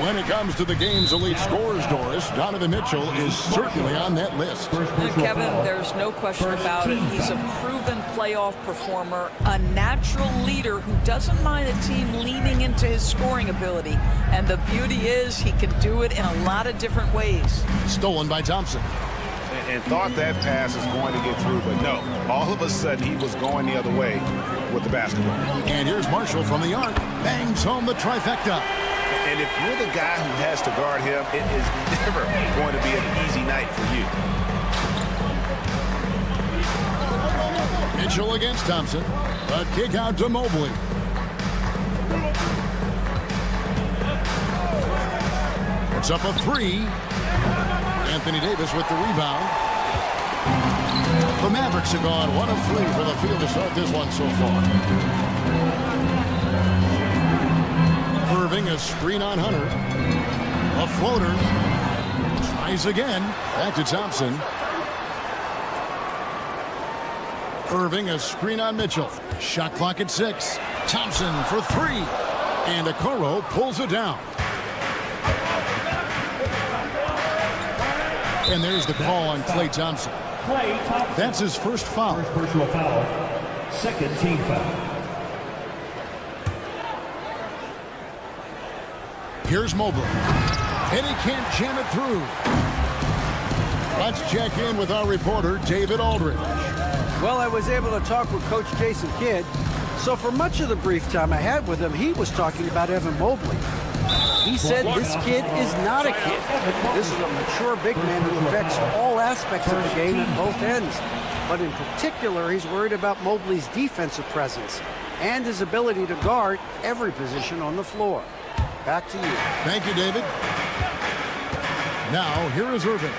When it comes to the game's elite scorers, Doris, Donovan Mitchell is certainly on that list. Kevin, there's no question about it. He's a proven playoff performer, a natural leader who doesn't mind a team leaning into his scoring ability. And the beauty is he can do it in a lot of different ways. Stolen by Thompson. And thought that pass is going to get through, but no. All of a sudden, he was going the other way with the basketball. And here's Marshall from the arc. Bangs home the trifecta. And if you're the guy who has to guard him, it is never going to be an easy night for you. Mitchell against Thompson. A kick out to Mobley. It's up a 3. Anthony Davis with the rebound. The Mavericks have gone 1 of 3 for the field to start this one so far. Irving, a screen on Hunter. A floater. Tries again. Back to Thompson. Irving, a screen on Mitchell. Shot clock at 6. Thompson for 3. And Okoro pulls it down. And there's the call on Klay Thompson. That's his first foul. First personal foul. Second team foul. Here's Mobley. And he can't jam it through. Let's check in with our reporter, David Aldridge. Well, I was able to talk with Coach Jason Kidd. So for much of the brief time I had with him, he was talking about Evan Mobley. He said this kid is not a kid. This is a mature big man who affects all aspects of the game at both ends. But in particular, he's worried about Mobley's defensive presence and his ability to guard every position on the floor. Back to you. Thank you, David. Now, here is Irving.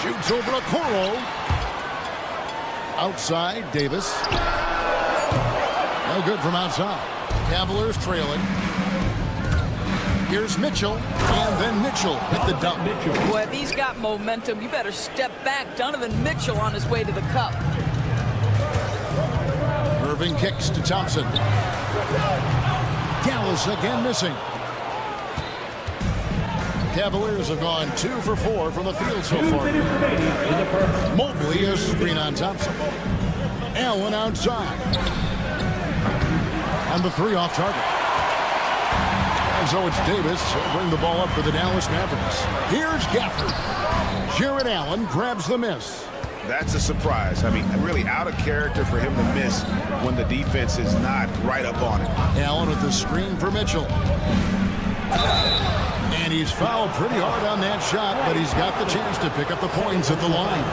Shoots over to Okoro. Outside, Davis. No good from outside. Cavaliers trailing. Here's Mitchell, and then Mitchell with the dump. Boy, if he's got momentum, you better step back. Donovan Mitchell on his way to the cup. Irving kicks to Thompson. Dallas again missing. Cavaliers have gone 2 for 4 from the field so far. Mobley a screen on Thompson. Allen outside. And the 3 off target. And so it's Davis. He'll bring the ball up for the Dallas Mavericks. Here's Gafford. Jared Allen grabs the miss. That's a surprise. I mean, really out of character for him to miss when the defense is not right up on it. Allen with the screen for Mitchell. And he's fouled pretty hard on that shot, but he's got the chance to pick up the points at the line.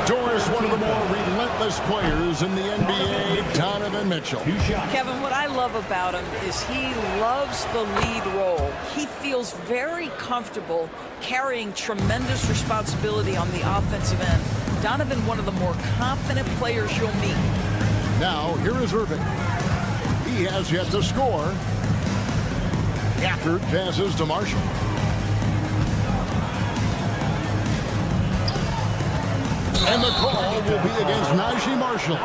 Doris, one of the more relentless players in the NBA, Donovan Mitchell. Kevin, what I love about him is he loves the lead role. He feels very comfortable carrying tremendous responsibility on the offensive end. Donovan, one of the more confident players you'll meet. Now, here is Irving. He has yet to score. Gafford passes to Marshall. And the call will be against Najee Marshall.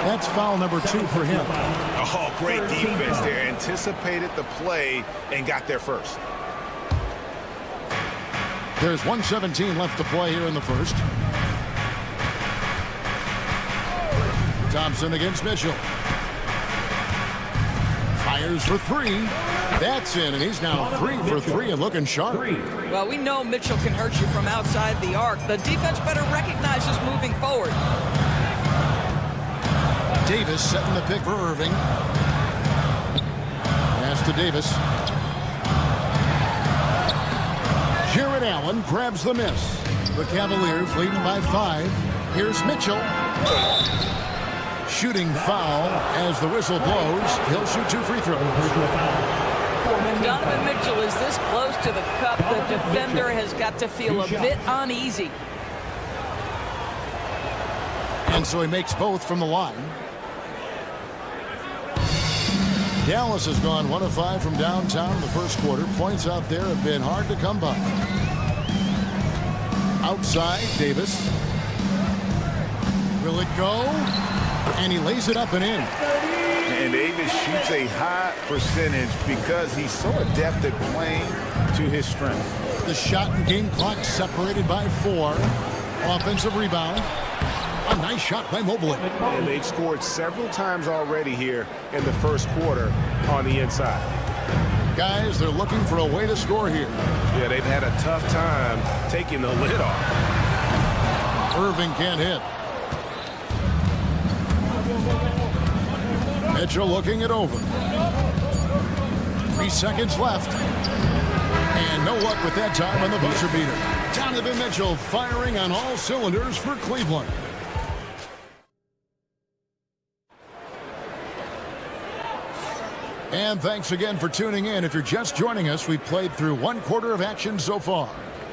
That's foul number 2 for him. Oh, great defense there. Anticipated the play and got there first. There's 1:17 left to play here in the first. Thompson against Mitchell. Fires for 3. That's in, and he's now 3 for 3 and looking sharp. Well, we know Mitchell can hurt you from outside the arc. The defense better recognize this moving forward. Davis setting the pick for Irving. Pass to Davis. Jared Allen grabs the miss. The Cavaliers leading by 5. Here's Mitchell. Shooting foul as the whistle blows. He'll shoot 2 free throws. When Donovan Mitchell is this close to the cup, the defender has got to feel a bit uneasy. And so he makes both from the line. Dallas has gone 1 of 5 from downtown in the first quarter. Points out there have been hard to come by. Outside, Davis. Will it go? And he lays it up and in. And Davis shoots a high percentage because he's so adept at playing to his strength. The shot and game clock separated by 4. Offensive rebound. A nice shot by Mobley. And they've scored several times already here in the first quarter on the inside. Guys, they're looking for a way to score here. Yeah, they've had a tough time taking the lid off. Irving can't hit. Mitchell looking it over. 3 seconds left. And no luck with that time on the buzzer beater. Donovan Mitchell firing on all cylinders for Cleveland. And thanks again for tuning in. If you're just joining us, we've played through 1 quarter of action so far.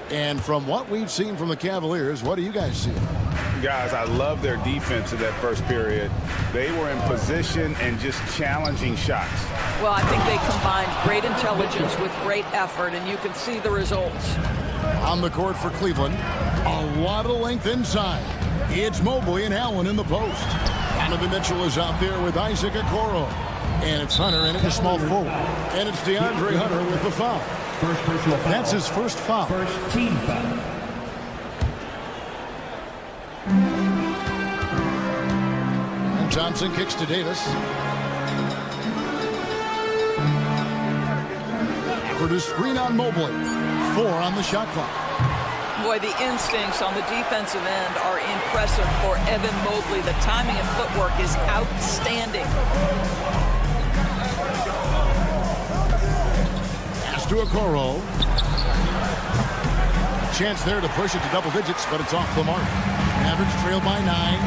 And from what we've seen from the Cavaliers, what do you guys see? Guys, I love their defense in that first period. They were in position and just challenging shots. Well, I think they combined great intelligence with great effort, and you can see the results. On the court for Cleveland, a lot of length inside. It's Mobley and Allen in the post. Donovan Mitchell is out there with Isaac Okoro. And it's Hunter in at the small forward. And it's DeAndre Hunter with the foul. First personal foul. That's his first foul. First team foul. And Johnson kicks to Davis. For the screen on Mobley. 4 on the shot clock. Boy, the instincts on the defensive end are impressive for Evan Mobley. The timing and footwork is outstanding. Pass to Okoro. Chance there to push it to double digits, but it's off the mark. Mavericks trail by 9.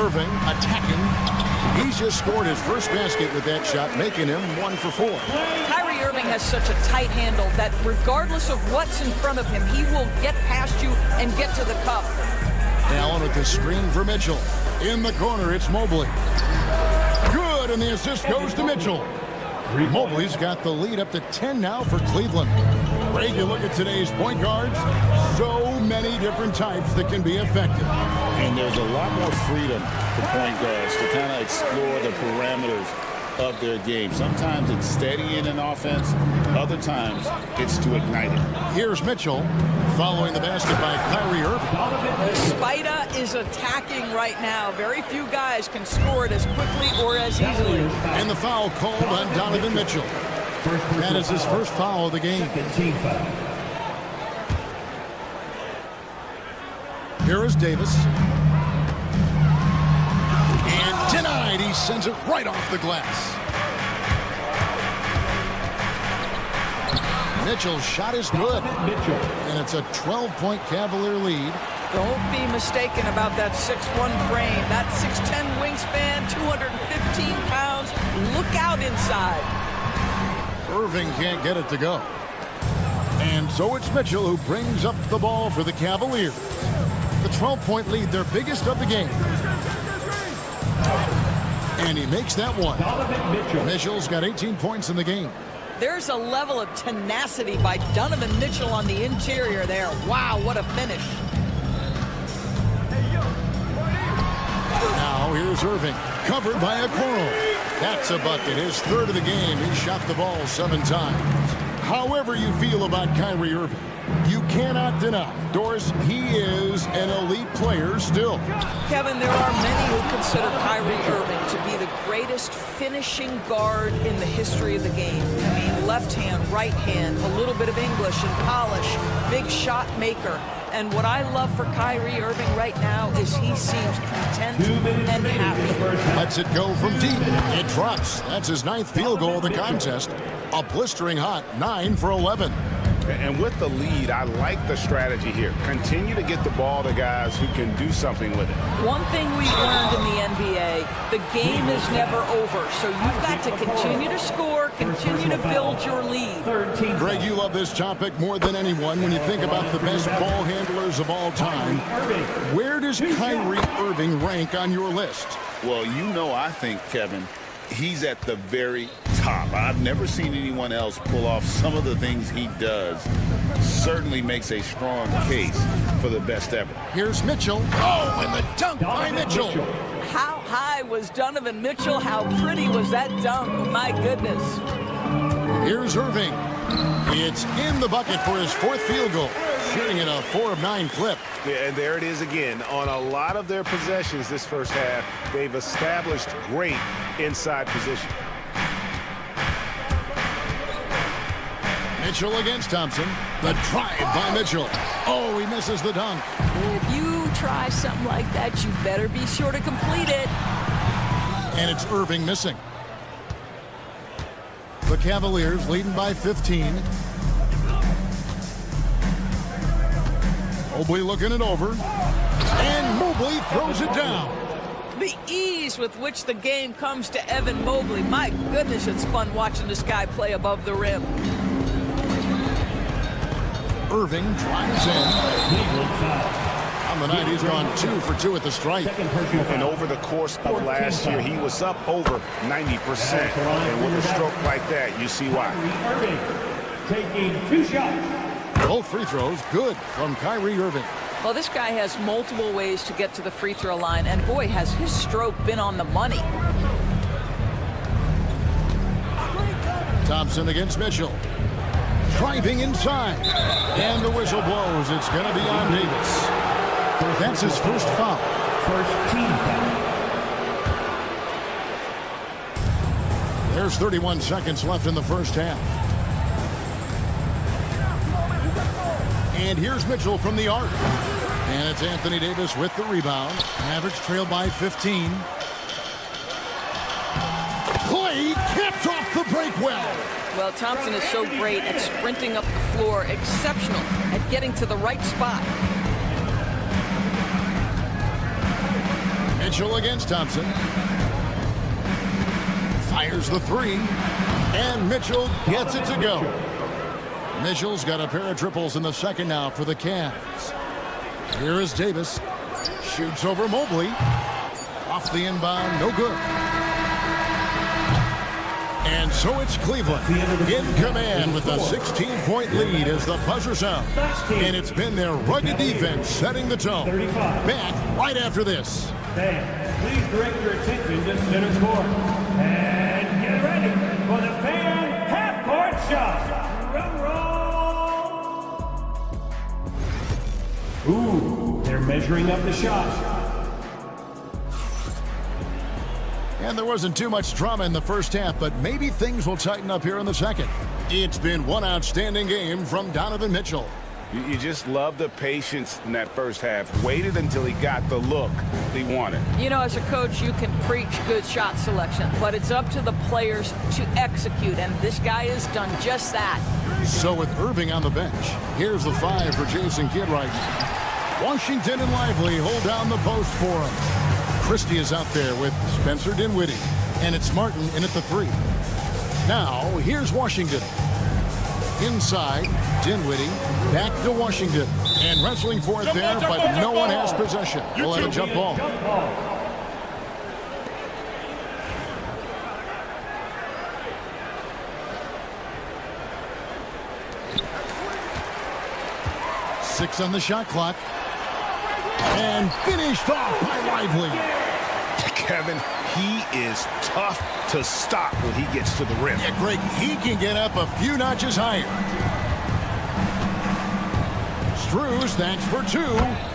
Irving attacking. He's just scored his first basket with that shot, making him 1 for 4. Kyrie Irving has such a tight handle that regardless of what's in front of him, he will get past you and get to the cup. Allen with the screen for Mitchell. In the corner, it's Mobley. Good, and the assist goes to Mitchell. Mobley's got the lead up to 10 now for Cleveland. Greg, you look at today's point guards, so many different types that can be effective. And there's a lot more freedom for point guards to kind of explore the parameters of their game. Sometimes it's steadying an offense. Other times it's to ignite it. Here's Mitchell following the basket by Kyrie Irving. Spida is attacking right now. Very few guys can score it as quickly or as easily. And the foul called on Donovan Mitchell. That is his first foul of the game. Team foul. Here is Davis. And denied. He sends it right off the glass. Mitchell's shot is good. And it's a 12-point Cavalier lead. Don't be mistaken about that 6'1 frame. That 6'10 wingspan, 215 pounds. Look out inside. Irving can't get it to go. And so it's Mitchell who brings up the ball for the Cavaliers. The 12-point lead, their biggest of the game. And he makes that one. Mitchell's got 18 points in the game. There's a level of tenacity by Donovan Mitchell on the interior there. Wow, what a finish. Now here's Irving, covered by Okoro. That's a bucket, his third of the game. He shot the ball 7 times. However you feel about Kyrie Irving, you cannot deny, Doris, he is an elite player still. Kevin, there are many who consider Kyrie Irving to be the greatest finishing guard in the history of the game. I mean, left hand, right hand, a little bit of English and polish, big shot maker. And what I love for Kyrie Irving right now is he seems content and happy. Lets it go from deep. It drops. That's his 9th field goal of the contest. A blistering hot 9 for 11. And with the lead, I like the strategy here. Continue to get the ball to guys who can do something with it. One thing we've learned in the NBA, the game is never over. So you've got to continue to score, continue to build your lead. Greg, you love this topic more than anyone when you think about the best ball handlers of all time. Where does Kyrie Irving rank on your list? Well, you know, I think, Kevin, he's at the very top. I've never seen anyone else pull off some of the things he does. Certainly makes a strong case for the best ever. Here's Mitchell. Oh, and the dunk by Mitchell. How high was Donovan Mitchell? How pretty was that dunk? My goodness. Here's Irving. It's in the bucket for his 4th field goal. Shooting at a 4 of 9 clip. Yeah, and there it is again. On a lot of their possessions this first half, they've established great inside position. Mitchell against Thompson. The drive by Mitchell. Oh, he misses the dunk. If you try something like that, you better be sure to complete it. And it's Irving missing. The Cavaliers leading by 15. Mobley looking it over. And Mobley throws it down. The ease with which the game comes to Evan Mobley. My goodness, it's fun watching this guy play above the rim. Irving drives in. On the night, he's gone 2 for 2 at the stripe. And over the course of last year, he was up over 90%. And with a stroke like that, you see why. Taking 2 shots. Both free throws good from Kyrie Irving. Well, this guy has multiple ways to get to the free throw line, and boy, has his stroke been on the money. Thompson against Mitchell. Driving inside. And the whistle blows. It's going to be on Davis. That's his first foul. First team foul. There's 31 seconds left in the first half. And here's Mitchell from the arc. And it's Anthony Davis with the rebound. Mavericks trail by 15. Clay caps off the break well. Well, Thompson is so great at sprinting up the floor, exceptional at getting to the right spot. Mitchell against Thompson. Fires the 3. And Mitchell gets it to go. Mitchell's got a pair of triples in the second now for the Cavs. Here is Davis. Shoots over Mobley. Off the inbound, no good. And so it's Cleveland in command with a 16-point lead as the buzzer sounds. And it's been their rugged defense setting the tone. Back right after this. Fans, please direct your attention to center court. And get ready for the fan half-court shot. Drum roll. Ooh, they're measuring up the shot. And there wasn't too much drama in the first half, but maybe things will tighten up here in the second. It's been one outstanding game from Donovan Mitchell. You just love the patience in that first half. Waited until he got the look he wanted. You know, as a coach, you can preach good shot selection, but it's up to the players to execute, and this guy has done just that. So with Irving on the bench, here's the 5 for Jason Kidd right now. Washington and Lively hold down the post for him. Christie is out there with Spencer Dinwiddie, and it's Martin in at the 3. Now, here's Washington. Inside, Dinwiddie, back to Washington, and wrestling for it there, but no one has possession. We'll have a jump ball. 6 on the shot clock. And finished off by Lively. Kevin, he is tough to stop when he gets to the rim. Yeah, Greg, he can get up a few notches higher. Strus thanks for 2,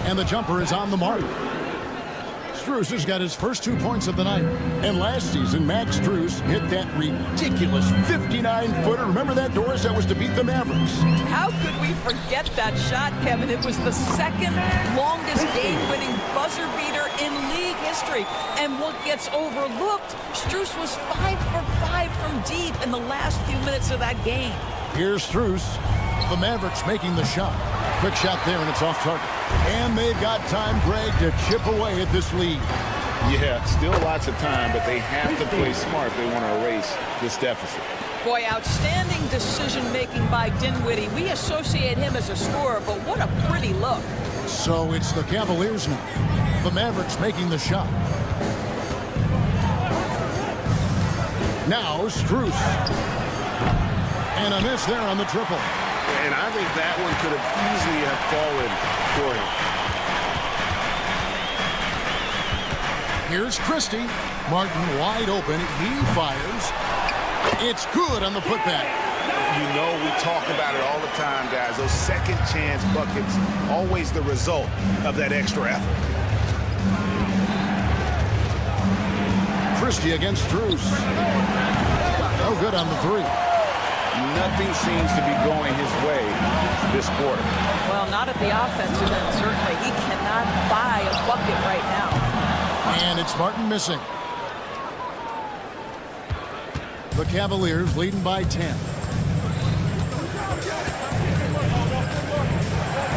and the jumper is on the mark. Strus has got his first 2 points of the night. And last season, Max Strus hit that ridiculous 59-footer. Remember that, Doris? That was to beat the Mavericks. How could we forget that shot, Kevin? It was the second longest game-winning buzzer beater in league history. And what gets overlooked, Strus was 5 for 5 from deep in the last few minutes of that game. Here's Strus. The Mavericks making the shot. Quick shot there, and it's off target. And they've got time, Greg, to chip away at this lead. Yeah, still lots of time, but they have to play smart if they want to erase this deficit. Boy, outstanding decision-making by Dinwiddie. We associate him as a scorer, but what a pretty look. So it's the Cavaliers now. The Mavericks making the shot. Now Strus. And a miss there on the triple. And I think that one could have easily have fallen for him. Here's Christie. Martin wide open. He fires. It's good on the putback. You know, we talk about it all the time, guys. Those second chance buckets, always the result of that extra effort. Christie against Strus. No good on the 3. Nothing seems to be going his way this quarter. Well, not at the offensive end, certainly. He cannot buy a bucket right now. And it's Martin missing. The Cavaliers leading by 10.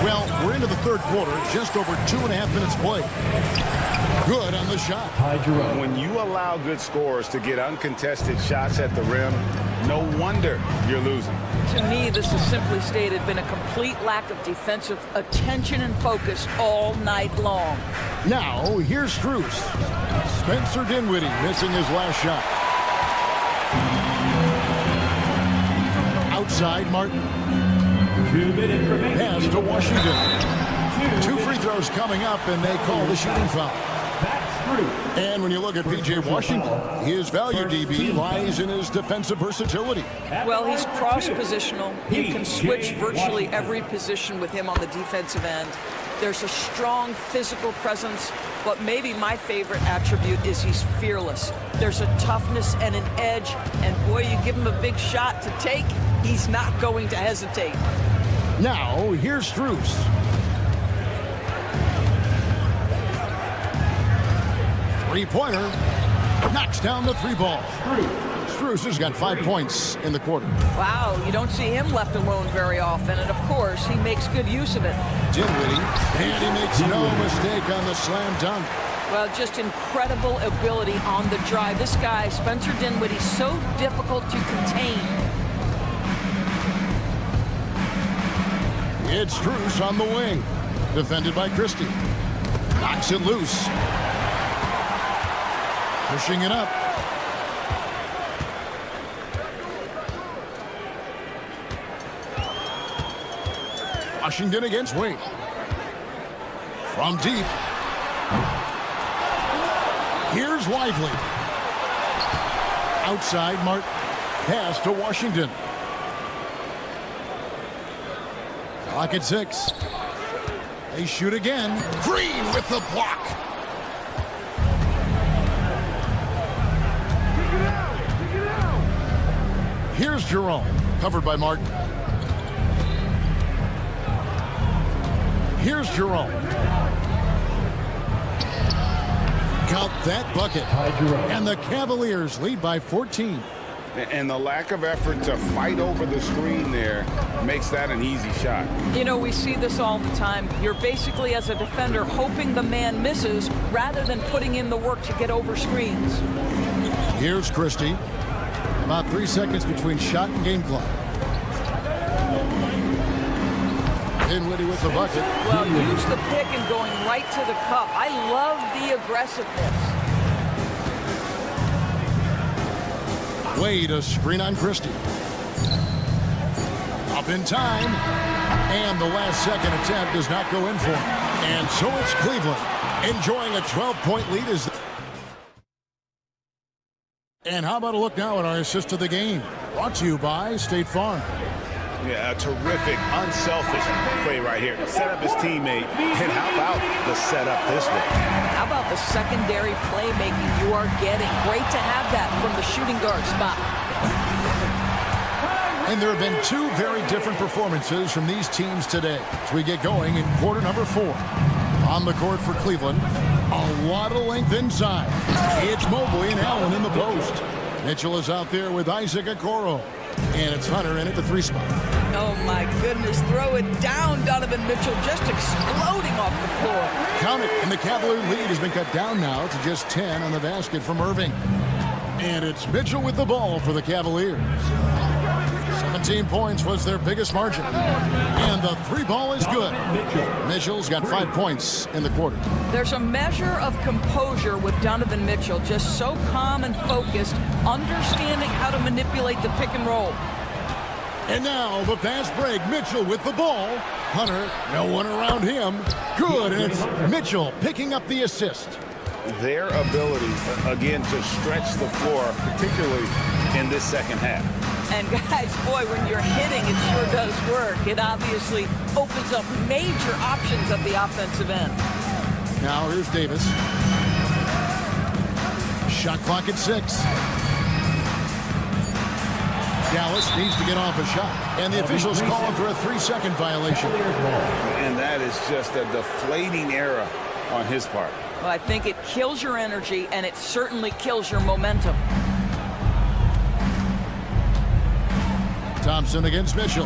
Well, we're into the third quarter, just over 2.5 minutes played. Good on the shot. When you allow good scorers to get uncontested shots at the rim, no wonder you're losing. To me, this has simply stated been a complete lack of defensive attention and focus all night long. Now, here's Strus. Spencer Dinwiddie missing his last shot. Outside, Martin. 2 minutes remaining. Pass to Washington. 2 free throws coming up, and they call the shooting foul. And when you look at P.J. Washington, his value, DB, lies in his defensive versatility. Well, he's cross-positional. You can switch virtually every position with him on the defensive end. There's a strong physical presence, but maybe my favorite attribute is he's fearless. There's a toughness and an edge, and boy, you give him a big shot to take, he's not going to hesitate. Now, here's Strus. Three-pointer. Knocks down the 3 ball. Strus has got 5 points in the quarter. Wow, you don't see him left alone very often, and of course, he makes good use of it. Dinwiddie, and he makes no mistake on the slam dunk. Well, just incredible ability on the drive. This guy, Spencer Dinwiddie, so difficult to contain. It's Strus on the wing. Defended by Christie. Knocks it loose. Pushing it up. Washington against Wade. From deep. Here's Lively. Outside, Martin. Pass to Washington. Clock at 6. They shoot again. Green with the block. Here's Jerome, covered by Martin. Here's Jerome. Got that bucket. And the Cavaliers lead by 14. And the lack of effort to fight over the screen there makes that an easy shot. You know, we see this all the time. You're basically, as a defender, hoping the man misses rather than putting in the work to get over screens. Here's Christie. About 3 seconds between shot and game clock. Dinwiddie with the bucket. Well, use the pick and going right to the cup. I love the aggressiveness. Wade, a screen on Christie. Up Up in time. And the last second attempt does not go in for him. And so it's Cleveland enjoying a 12-point lead. And how about a look now at our assist of the game? Brought to you by State Farm. Yeah, a terrific, unselfish play right here. Set up his teammate, and how about the setup this way? How about the secondary playmaking you are getting? Great to have that from the shooting guard spot. And there have been two very different performances from these teams today as we get going in quarter number 4. On the court for Cleveland, a lot of length inside. It's Mobley and Allen in the post. Mitchell is out there with Isaac Okoro. And it's Hunter in at the 3 spot. Oh, my goodness. Throw it down, Donovan Mitchell, just exploding off the floor. Count it, and the Cavalier lead has been cut down now to just 10 on the basket from Irving. And it's Mitchell with the ball for the Cavaliers. 17 points was their biggest margin. And the 3 ball is good. Mitchell's got 5 points in the quarter. There's a measure of composure with Donovan Mitchell, just so calm and focused, understanding how to manipulate the pick and roll. And now the fast break. Mitchell with the ball. Hunter, no one around him. Good, and it's Mitchell picking up the assist. Their ability, again, to stretch the floor, particularly in this second half. And guys, boy, when you're hitting, it sure does work. It obviously opens up major options at the offensive end. Now here's Davis. Shot clock at 6. Dallas needs to get off a shot. And the officials calling for a 3-second violation. And that is just a deflating error on his part. Well, I think it kills your energy, and it certainly kills your momentum. Thompson against Mitchell.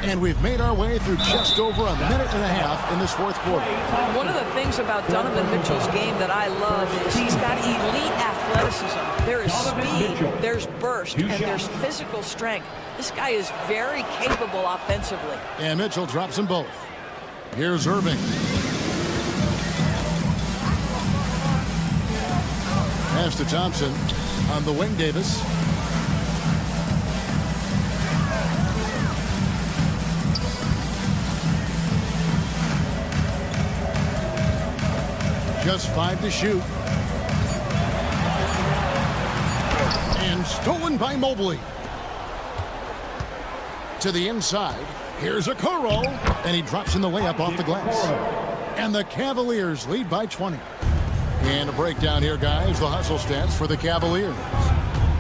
And we've made our way through just over a minute and a half in this 4th quarter. One of the things about Donovan Mitchell's game that I love is he's got elite athleticism. There is speed, there's burst, and there's physical strength. This guy is very capable offensively. And Mitchell drops them both. Here's Irving. Pass to Thompson. On the wing, Davis. Just 5 to shoot. And stolen by Mobley. To the inside. Here's Okoro. And he drops in the layup off the glass. And the Cavaliers lead by 20. And a breakdown here, guys. The hustle stats for the Cavaliers.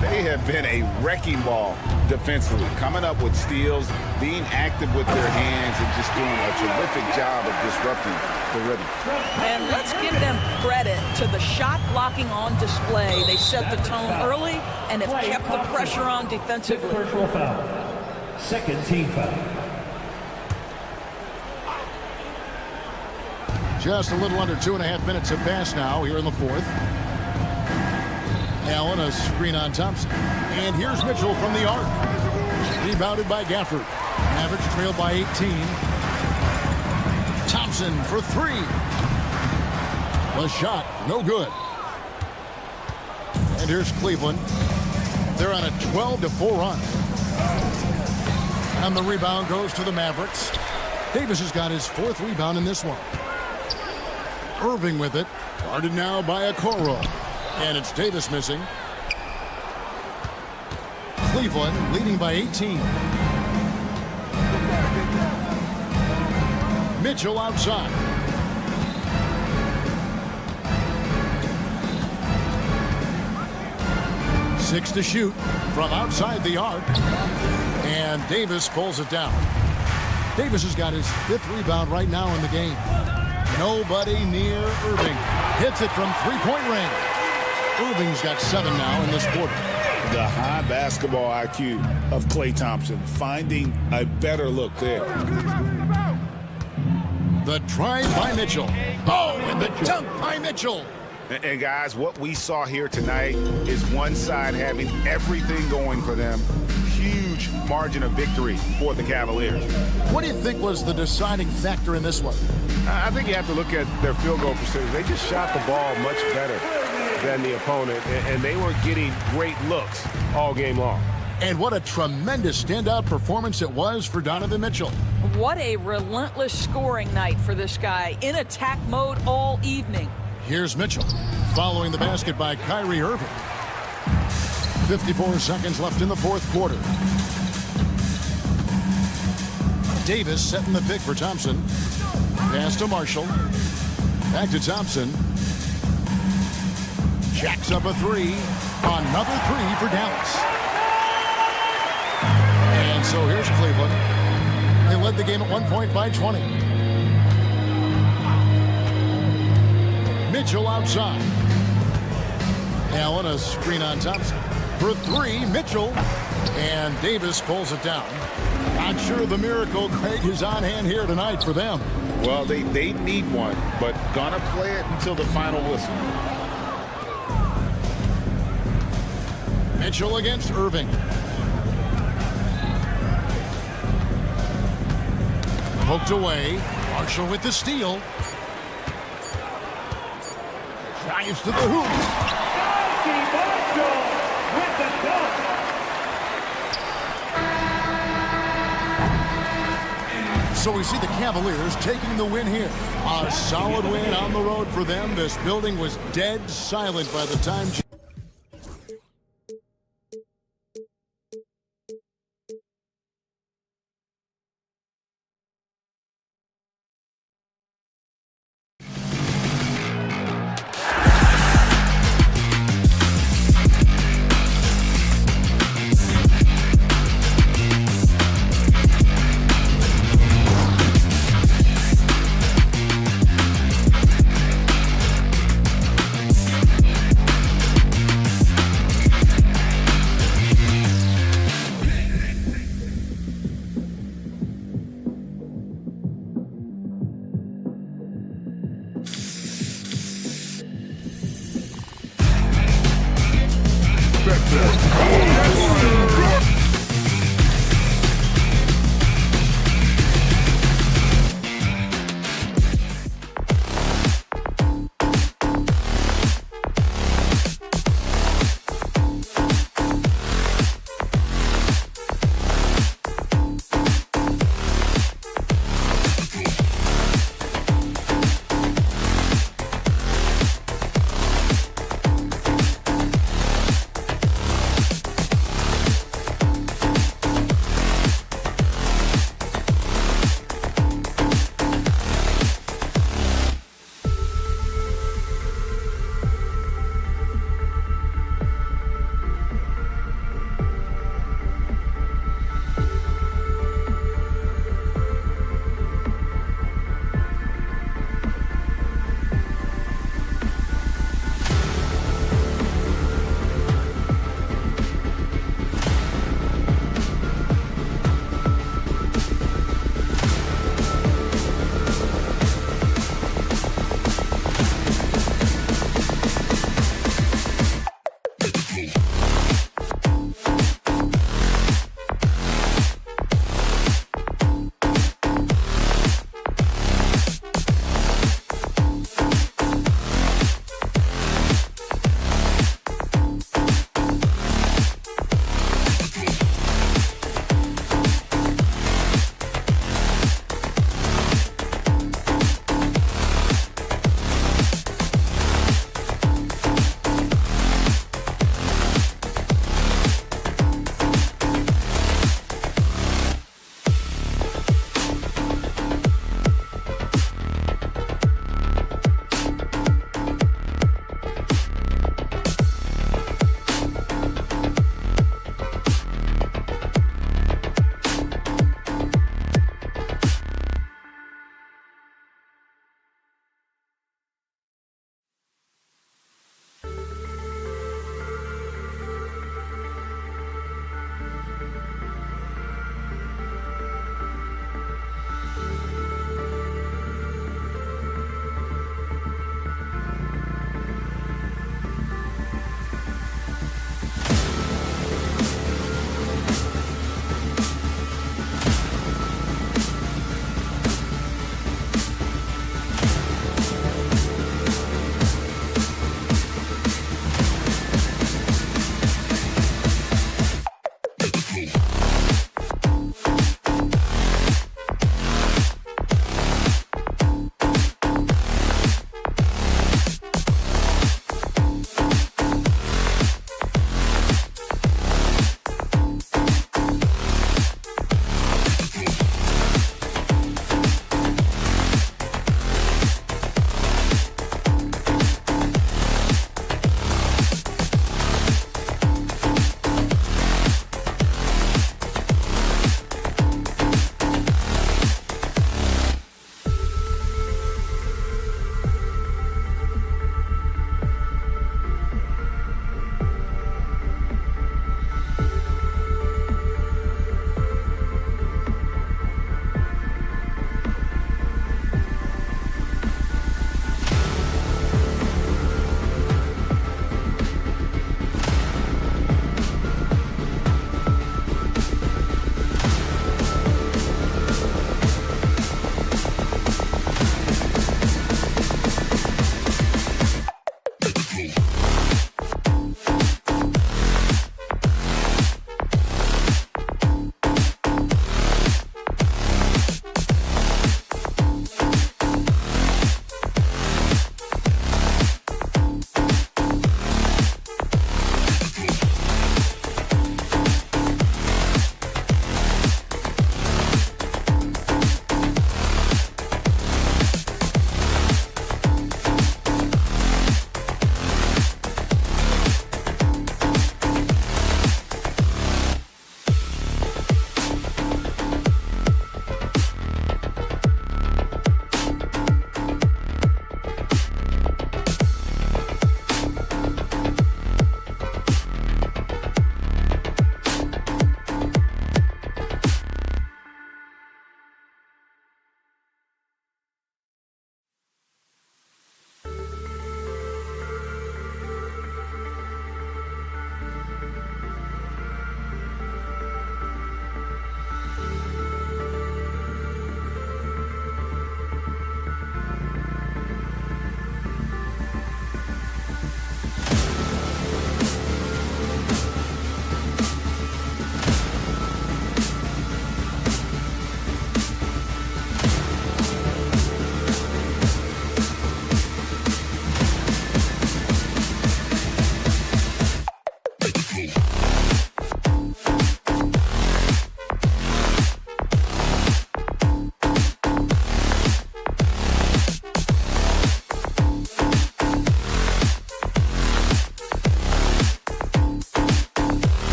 They have been a wrecking ball defensively, coming up with steals, being active with their hands, and just doing a terrific job of disrupting the rhythm. And let's give them credit to the shot blocking on display. They set the tone early and have kept the pressure on defensively. Personal foul. Second team foul. Just a little under 2.5 minutes have passed now here in the 4th. Allen, a screen on Thompson. And here's Mitchell from the arc. Rebounded by Gafford. Mavericks trailed by 18. Thompson for 3. The shot, no good. And here's Cleveland. They're on a 12-4 run. And the rebound goes to the Mavericks. Davis has got his 4th rebound in this one. Irving with it. Guarded now by Okoro. And it's Davis missing. Cleveland leading by 18. Mitchell outside. Six to shoot from outside the arc. And Davis pulls it down. Davis has got his 5th rebound right now in the game. Nobody near Irving. Hits it from 3-point range. Irving's got 7 now in this quarter. The high basketball IQ of Klay Thompson, finding a better look there. The drive by Mitchell. Oh, and the dunk by Mitchell. And guys, what we saw here tonight is one side having everything going for them. Huge margin of victory for the Cavaliers. What do you think was the deciding factor in this one? I think you have to look at their field goal percentage. They just shot the ball much better than the opponent, and they were getting great looks all game long. And what a tremendous standout performance it was for Donovan Mitchell. What a relentless scoring night for this guy, in attack mode all evening. Here's Mitchell, following the basket by Kyrie Irving. 54 seconds left in the fourth quarter. Davis setting the pick for Thompson. Pass to Marshall. Back to Thompson. Jacks up a three. Another three for Dallas. And so here's Cleveland. They led the game at 1 point by 20. Mitchell outside. Allen, a screen on Thompson. For three, Mitchell. And Davis pulls it down. Not sure the miracle, Craig, is on hand here tonight for them. Well, they need one, but gonna play it until the final whistle. Mitchell against Irving. Poked away. Marshall with the steal. Drives to the hoop. With the dunk. So we see the Cavaliers taking the win here. A solid win on the road for them. This building was dead silent by the time.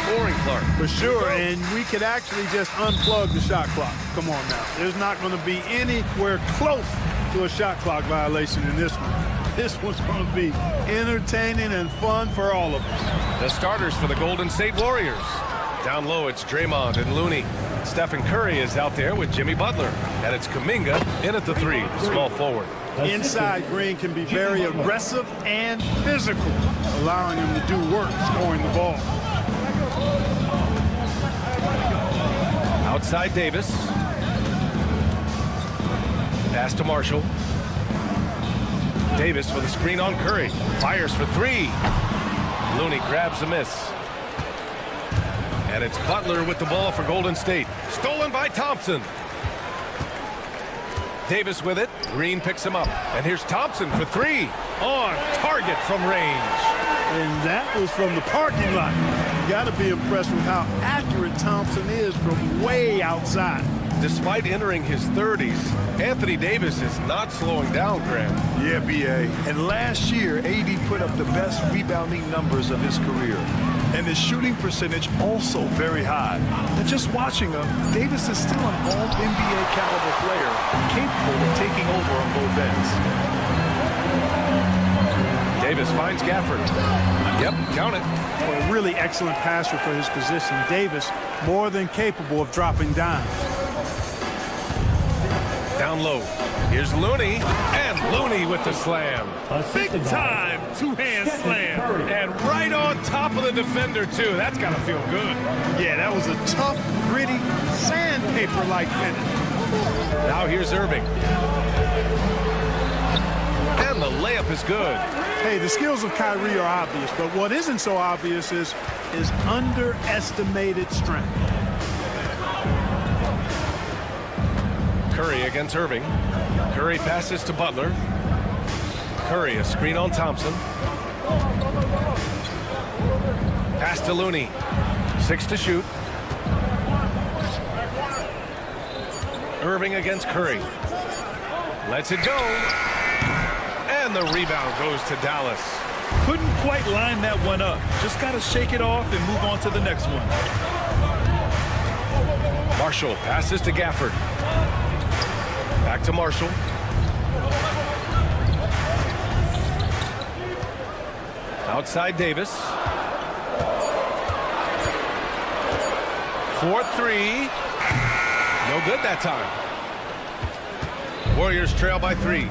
scoring, Clark. For sure, and we could actually just unplug the shot clock. Come on now. There's not going to be anywhere close to a shot clock violation in this one. This one's going to be entertaining and fun for all of us. The starters for the Golden State Warriors. Down low, it's Draymond and Looney. Stephen Curry is out there with Jimmy Butler. And it's Kuminga in at the 3, small forward. Inside, Green can be very aggressive and physical, allowing him to do work scoring the ball. Outside Davis. Pass to Marshall. Davis with a screen on Curry. Fires for 3. Looney grabs a miss. And it's Butler with the ball for Golden State. Stolen by Thompson. Davis with it. Green picks him up. And here's Thompson for 3. On target from range. And that was from the parking lot. You got to be impressed with how accurate Thompson is from way outside. Despite entering his 30s, Anthony Davis is not slowing down, Graham. Yeah, B.A. And last year, AD put up the best rebounding numbers of his career. And his shooting percentage also very high. And just watching him, Davis is still an all-NBA caliber player, capable of taking over on both ends. Davis finds Gafford. Yep, count it. For a really excellent passer for his position, Davis more than capable of dropping down. Down low. Here's Looney, and Looney with the slam. Big time two-hand slam. And right on top of the defender, too. That's got to feel good. Yeah, that was a tough, gritty, sandpaper-like finish. Now here's Irving. And the layup is good. Hey, the skills of Kyrie are obvious, but what isn't so obvious is his underestimated strength. Curry against Irving. Curry passes to Butler. Curry, a screen on Thompson. Pass to Looney. 6 to shoot. Irving against Curry. Lets it go. And the rebound goes to Dallas. Couldn't quite line that one up. Just got to shake it off and move on to the next one. Marshall passes to Gafford. Back to Marshall. Outside Davis. 4-3. No good that time. Warriors trail by 3.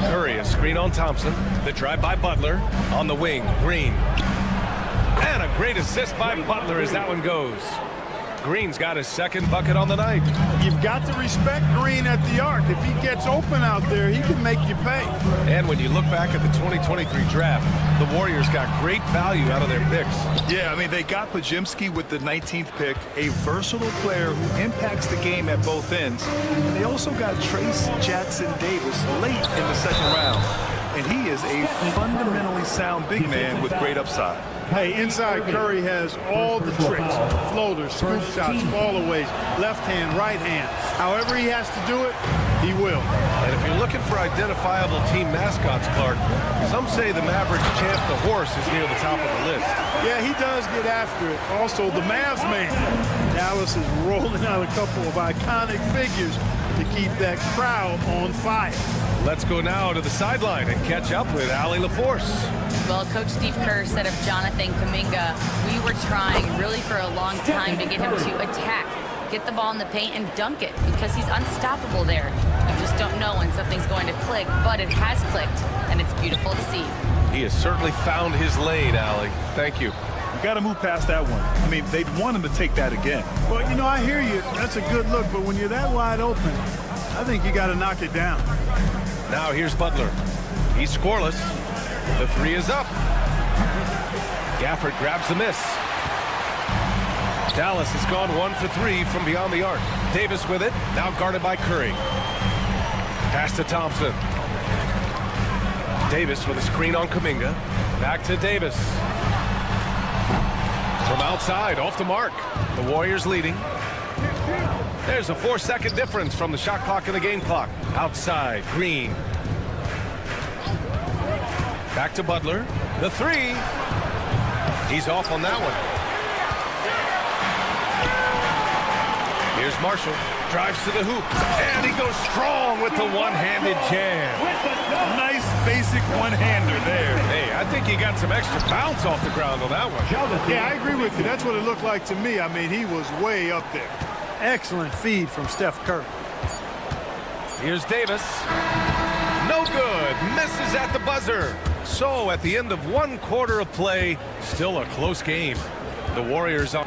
Curry, a screen on Thompson. The drive by Butler. On the wing, Green. And a great assist by Butler as that one goes. Green's got his second bucket on the night. You've got to respect Green at the arc. If he gets open out there, he can make you pay. And when you look back at the 2023 draft, the Warriors got great value out of their picks. Yeah, I mean, they got Pajimski with the 19th pick, a versatile player who impacts the game at both ends. And they also got Trace Jackson Davis late in the second round. And he is a fundamentally sound big man with great upside. Hey, inside Curry has all the tricks. Floaters, scoop shots, fallaways, left hand, right hand. However he has to do it, he will. And if you're looking for identifiable team mascots, Clark, some say the Mavericks champ, the horse, is near the top of the list. Yeah, he does get after it. Also, the Mavs man. Dallas is rolling out a couple of iconic figures to keep that crowd on fire. Let's go now to the sideline and catch up with Allie LaForce. Well, Coach Steve Kerr said of Jonathan Kuminga, we were trying really for a long time to get him to attack, get the ball in the paint and dunk it because he's unstoppable there. You just don't know when something's going to click, but it has clicked, and it's beautiful to see. He has certainly found his lane, Allie. Thank you. You got to move past that one. I mean, they'd want him to take that again. Well, you know, I hear you. That's a good look, but when you're that wide open, I think you got to knock it down. Now here's Butler. He's scoreless. The 3 is up. Gafford grabs the miss. Dallas has gone 1 for 3 from beyond the arc. Davis with it, now guarded by Curry. Pass to Thompson. Davis with a screen on Kuminga. Back to Davis. From outside, off the mark. The Warriors leading. There's a 4-second difference from the shot clock and the game clock. Outside, Green. Back to Butler. The 3. He's off on that one. Here's Marshall. Drives to the hoop. And he goes strong with the one-handed jam. Nice basic one-hander there. Hey, I think he got some extra bounce off the ground on that one. Yeah, I agree with you. That's what it looked like to me. I mean, he was way up there. Excellent feed from Steph Curry. Here's Davis. No good. Misses at the buzzer. So at the end of one quarter of play, still a close game. The Warriors on.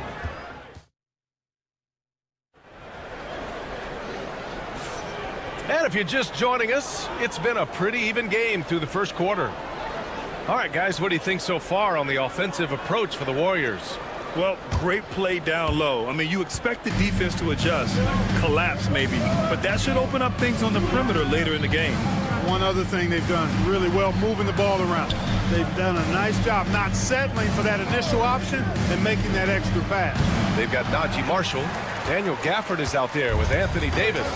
And if you're just joining us, it's been a pretty even game through the first quarter. All right, guys, what do you think so far on the offensive approach for the Warriors? Well, great play down low. I mean, you expect the defense to adjust, collapse maybe, but that should open up things on the perimeter later in the game. One other thing they've done really well, moving the ball around. They've done a nice job not settling for that initial option and making that extra pass. They've got Najee Marshall. Daniel Gafford is out there with Anthony Davis.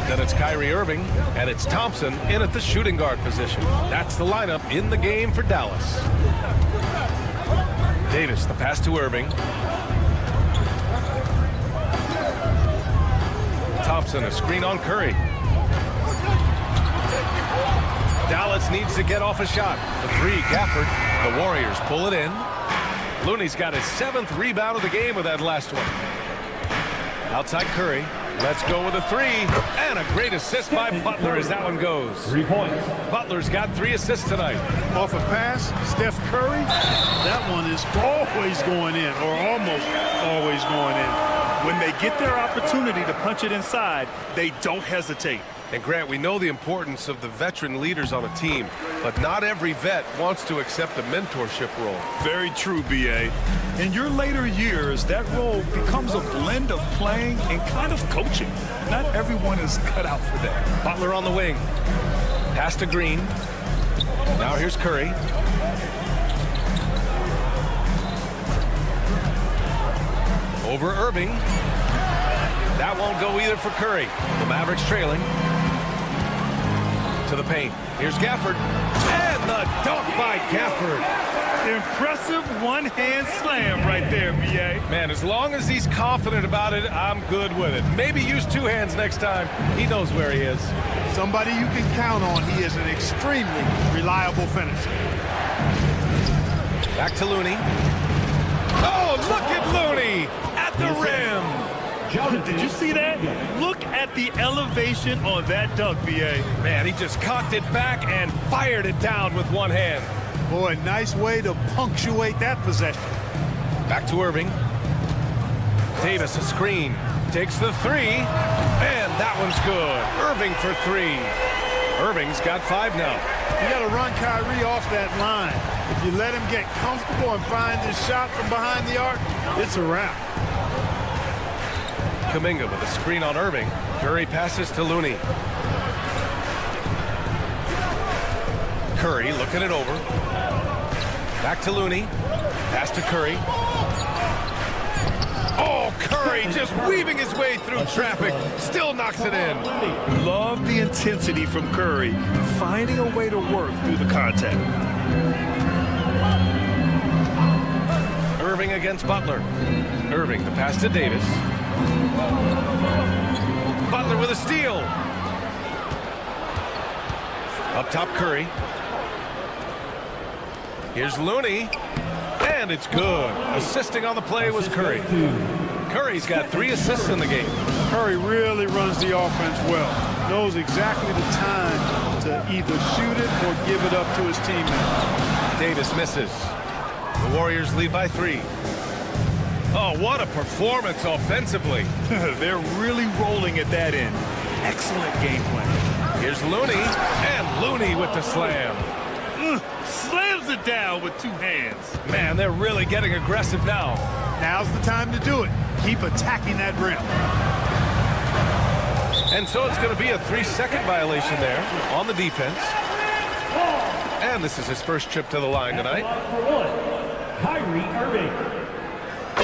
Then it's Kyrie Irving, and it's Thompson in at the shooting guard position. That's the lineup in the game for Dallas. Davis, the pass to Irving. Thompson, a screen on Curry. Dallas needs to get off a shot. The three, Gafford. The Warriors pull it in. Looney's got his 7th rebound of the game with that last one. Outside Curry. Let's go with a three. And a great assist by Butler as that one goes. 3 points. Butler's got 3 assists tonight. Off a pass, Steph Curry, that one is always going in, or almost always going in. When they get their opportunity to punch it inside, they don't hesitate. And Grant, we know the importance of the veteran leaders on a team, but not every vet wants to accept a mentorship role. Very true, B.A. In your later years, that role becomes a blend of playing and kind of coaching. Not everyone is cut out for that. Butler on the wing. Pass to Green. Now here's Curry. Over Irving. That won't go either for Curry. The Mavericks trailing. To the paint. Here's Gafford. And the dunk by Gafford. Impressive one-hand slam right there, B.A. Man, as long as he's confident about it, I'm good with it. Maybe use 2 hands next time. He knows where he is. Somebody you can count on. He is an extremely reliable finisher. Back to Looney. Oh, look at Looney at the rim. Did you see that? Look at the elevation on that dunk, B.A. Man, he just cocked it back and fired it down with one hand. Boy, nice way to punctuate that possession. Back to Irving. Davis, a screen. Takes the 3. And that one's good. Irving for 3. Irving's got 5 now. You got to run Kyrie off that line. If you let him get comfortable and find his shot from behind the arc, it's a wrap. Kuminga with a screen on Irving. Curry passes to Looney. Curry looking it over. Back to Looney. Pass to Curry. Oh, Curry just weaving his way through traffic. Still knocks it in. Love the intensity from Curry, finding a way to work through the contact. Irving against Butler. Irving, the pass to Davis. Butler with a steal. Up top, Curry. Here's Looney. And it's good. Assisting on the play was Curry. Curry's got 3 assists in the game. Curry really runs the offense well. Knows exactly the time to either shoot it or give it up to his teammates. Davis misses. The Warriors lead by 3. Oh, what a performance offensively. They're really rolling at that end. Excellent game plan. Here's Looney, and Looney with the slam. Slams it down with 2 hands. Man, they're really getting aggressive now. Now's the time to do it. Keep attacking that rim. And so it's going to be a 3-second violation there on the defense. And this is his first trip to the line tonight. Kyrie Irving.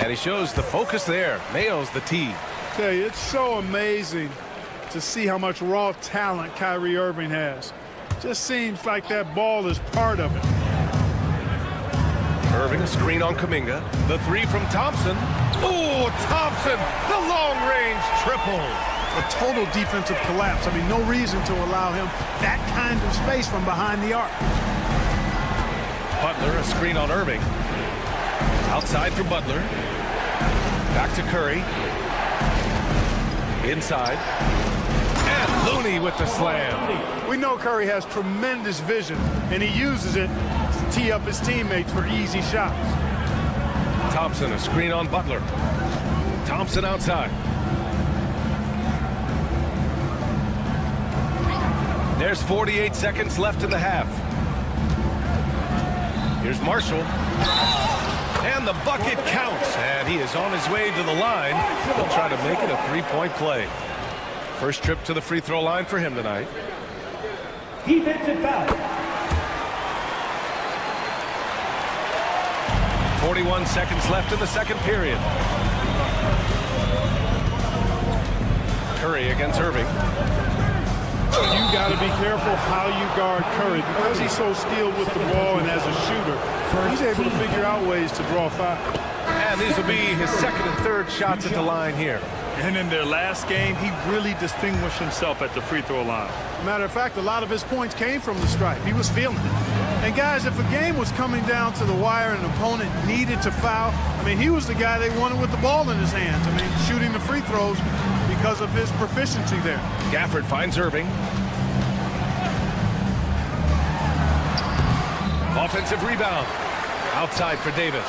And he shows the focus there. Nails the tee. Tell you, it's so amazing to see how much raw talent Kyrie Irving has. Just seems like that ball is part of it. Irving, a screen on Kuminga. The three from Thompson. Oh, Thompson, the long-range triple. A total defensive collapse. I mean, no reason to allow him that kind of space from behind the arc. Butler, a screen on Irving. Outside for Butler. Back to Curry. Inside. And Looney with the slam. We know Curry has tremendous vision, and he uses it to tee up his teammates for easy shots. Thompson, a screen on Butler. Thompson outside. There's 48 seconds left in the half. Here's Marshall. And the bucket counts. And he is on his way to the line. He'll try to make it a three-point play. First trip to the free throw line for him tonight. Defensive foul. 41 seconds left in the second period. Curry against Irving. You got to be careful how you guard Curry because he's so skilled with the ball and as a shooter. He's able to figure out ways to draw foul. And these will be his second and third shots at the line here. And in their last game, he really distinguished himself at the free throw line. Matter of fact, a lot of his points came from the stripe. He was feeling it. And guys, if a game was coming down to the wire and an opponent needed to foul, I mean, he was the guy they wanted with the ball in his hands. I mean, shooting the free throws because of his proficiency there. Gafford finds Irving. Offensive rebound. Outside for Davis.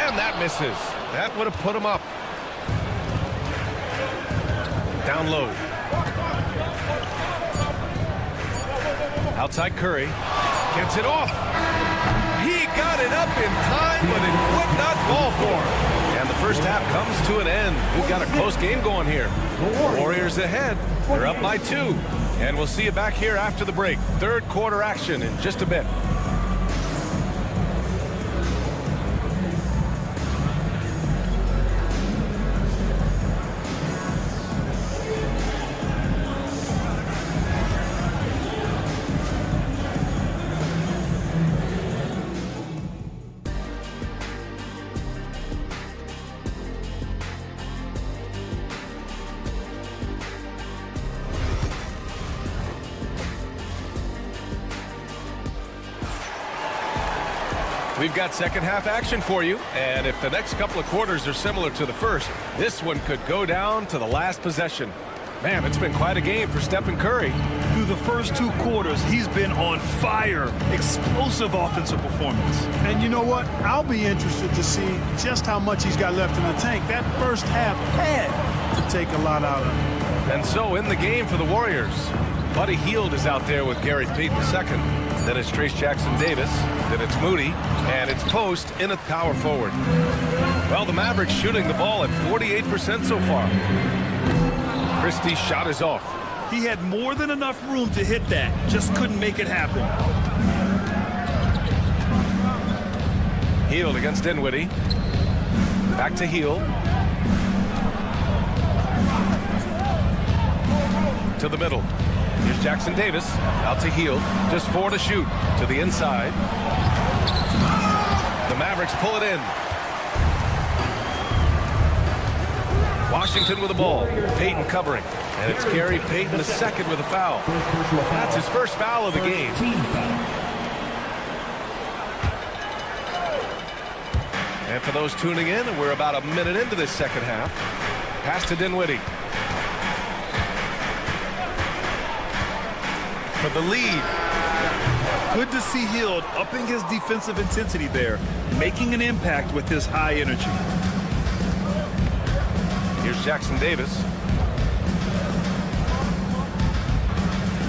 And that misses. That would have put him up. Down low. Outside Curry. Gets it off. He got it up in time, but it would not fall for him. And the first half comes to an end. We've got a close game going here. Warriors ahead. They're up by 2. And we'll see you back here after the break. Third quarter action in just a bit. We've got second half action for you, and if the next couple of quarters are similar to the first, this one could go down to the last possession. Man, it's been quite a game for Stephen Curry. Through the first 2 quarters, he's been on fire. Explosive offensive performance. And you know what? I'll be interested to see just how much he's got left in the tank. That first half had to take a lot out of him. And so in the game for the Warriors, Buddy Hield is out there with Gary Payton II. Then it's Trace Jackson-Davis. Then it's Moody. And it's Post in at power forward. Well, the Mavericks shooting the ball at 48% so far. Christie's shot is off. He had more than enough room to hit that. Just couldn't make it happen. Hield against Dinwiddie. Back to Hield. To the middle. Here's Jackson-Davis. Out to Hield. Just 4 to shoot. To the inside. The Mavericks pull it in. Washington with the ball. Payton covering. And it's Gary Payton II with a foul. That's his first foul of the game. And for those tuning in, we're about a minute into this second half. Pass to Dinwiddie. For the lead. Good to see Hield upping his defensive intensity there, making an impact with his high energy. Here's Jackson-Davis.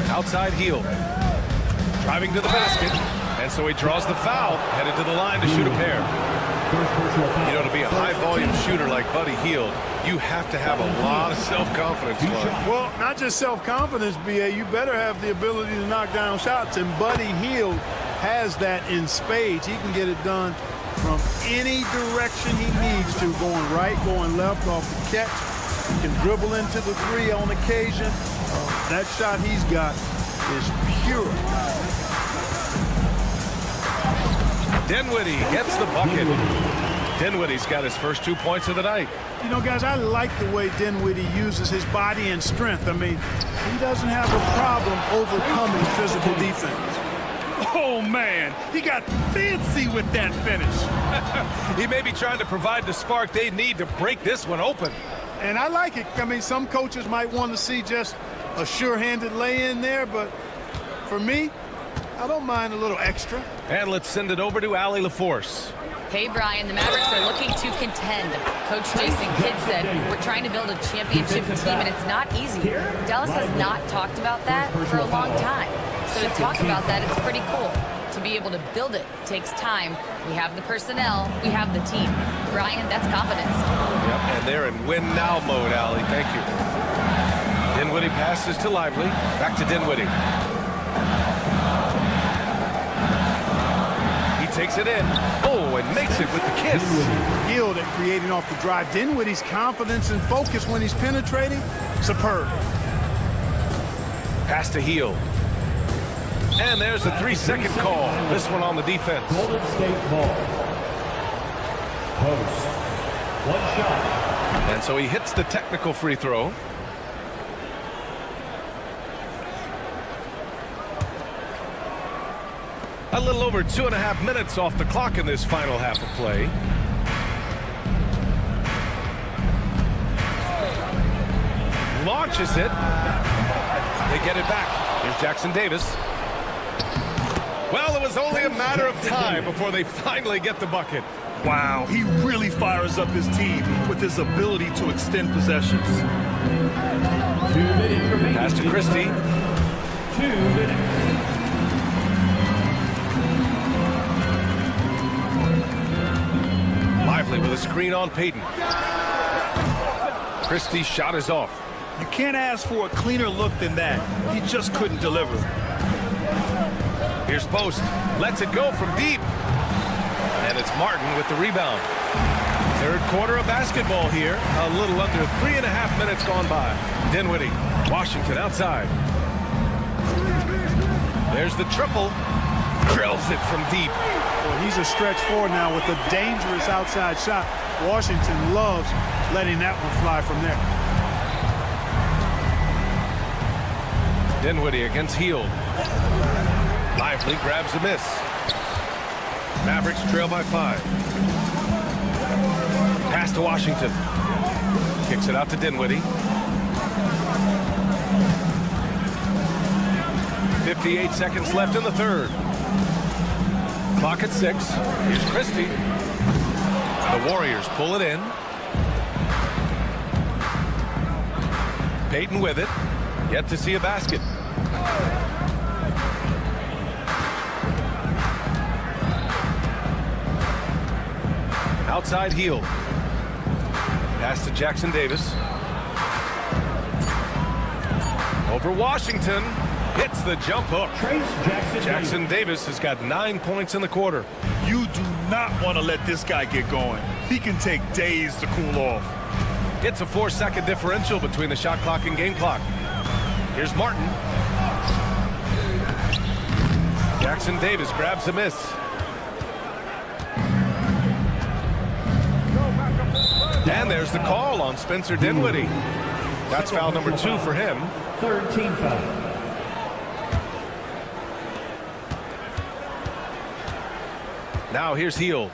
Outside Hield. Driving to the basket. And so he draws the foul, headed to the line to shoot a pair. You know, to be a high-volume shooter like Buddy Hield, you have to have a lot of self-confidence. Well, not just self-confidence, B.A. You better have the ability to knock down shots, and Buddy Hield has that in spades. He can get it done from any direction he needs to, going right, going left off the catch. He can dribble into the 3 on occasion. That shot he's got is pure. Dinwiddie gets the bucket. Dinwiddie's got his first 2 points of the night. You know, guys, I like the way Dinwiddie uses his body and strength. I mean, he doesn't have a problem overcoming physical defense. Oh, man, he got fancy with that finish. He may be trying to provide the spark they need to break this one open. And I like it. I mean, some coaches might want to see just a sure-handed lay-in there, but for me, I don't mind a little extra. And let's send it over to Allie LaForce. Hey, Brian, the Mavericks are looking to contend. Coach Jason Kidd said, we're trying to build a championship team, and it's not easy. Dallas has not talked about that for a long time. So to talk about that, it's pretty cool. To be able to build it takes time. We have the personnel, we have the team. Brian, that's confidence. Yep, and they're in win-now mode, Allie. Thank you. Dinwiddie passes to Lively. Back to Dinwiddie. Takes it in. Oh, and makes it with the kiss. Yield at creating off the drive. Dinwiddie's confidence and focus when he's penetrating, superb. Pass to Hield. And there's a 3-second call. This one on the defense. Golden State ball. Post. One shot. And so he hits the technical free throw. A little over 2.5 minutes off the clock in this final half of play. Launches it. They get it back. Here's Jackson Davis. Well, it was only a matter of time before they finally get the bucket. Wow, he really fires up his team with his ability to extend possessions. 2 minutes remaining. Pass to Christie. 2 minutes. Lively with a screen on Payton. Christie's shot is off. You can't ask for a cleaner look than that. He just couldn't deliver. Here's Post. Lets it go from deep. And it's Martin with the rebound. Third quarter of basketball here. A little under 3.5 minutes gone by. Dinwiddie. Washington outside. There's the triple. Drills it from deep. Well, he's a stretch forward now with a dangerous outside shot. Washington loves letting that one fly from there. Dinwiddie against Hield. Lively grabs the miss. Mavericks trail by 5. Pass to Washington. Kicks it out to Dinwiddie. 58 seconds left in the third. Clock at 6. Here's Christie. The Warriors pull it in. Payton with it. Yet to see a basket. Outside Hield. Pass to Jackson Davis. Over Washington. Hits the jump hook. Jackson Davis has got 9 points in the quarter. You do not want to let this guy get going. He can take days to cool off. It's a 4-second differential between the shot clock and game clock. Here's Martin. Jackson Davis grabs a miss. And there's the call on Spencer Dinwiddie. That's foul number 2 for him. Third team foul. Now here's Hield.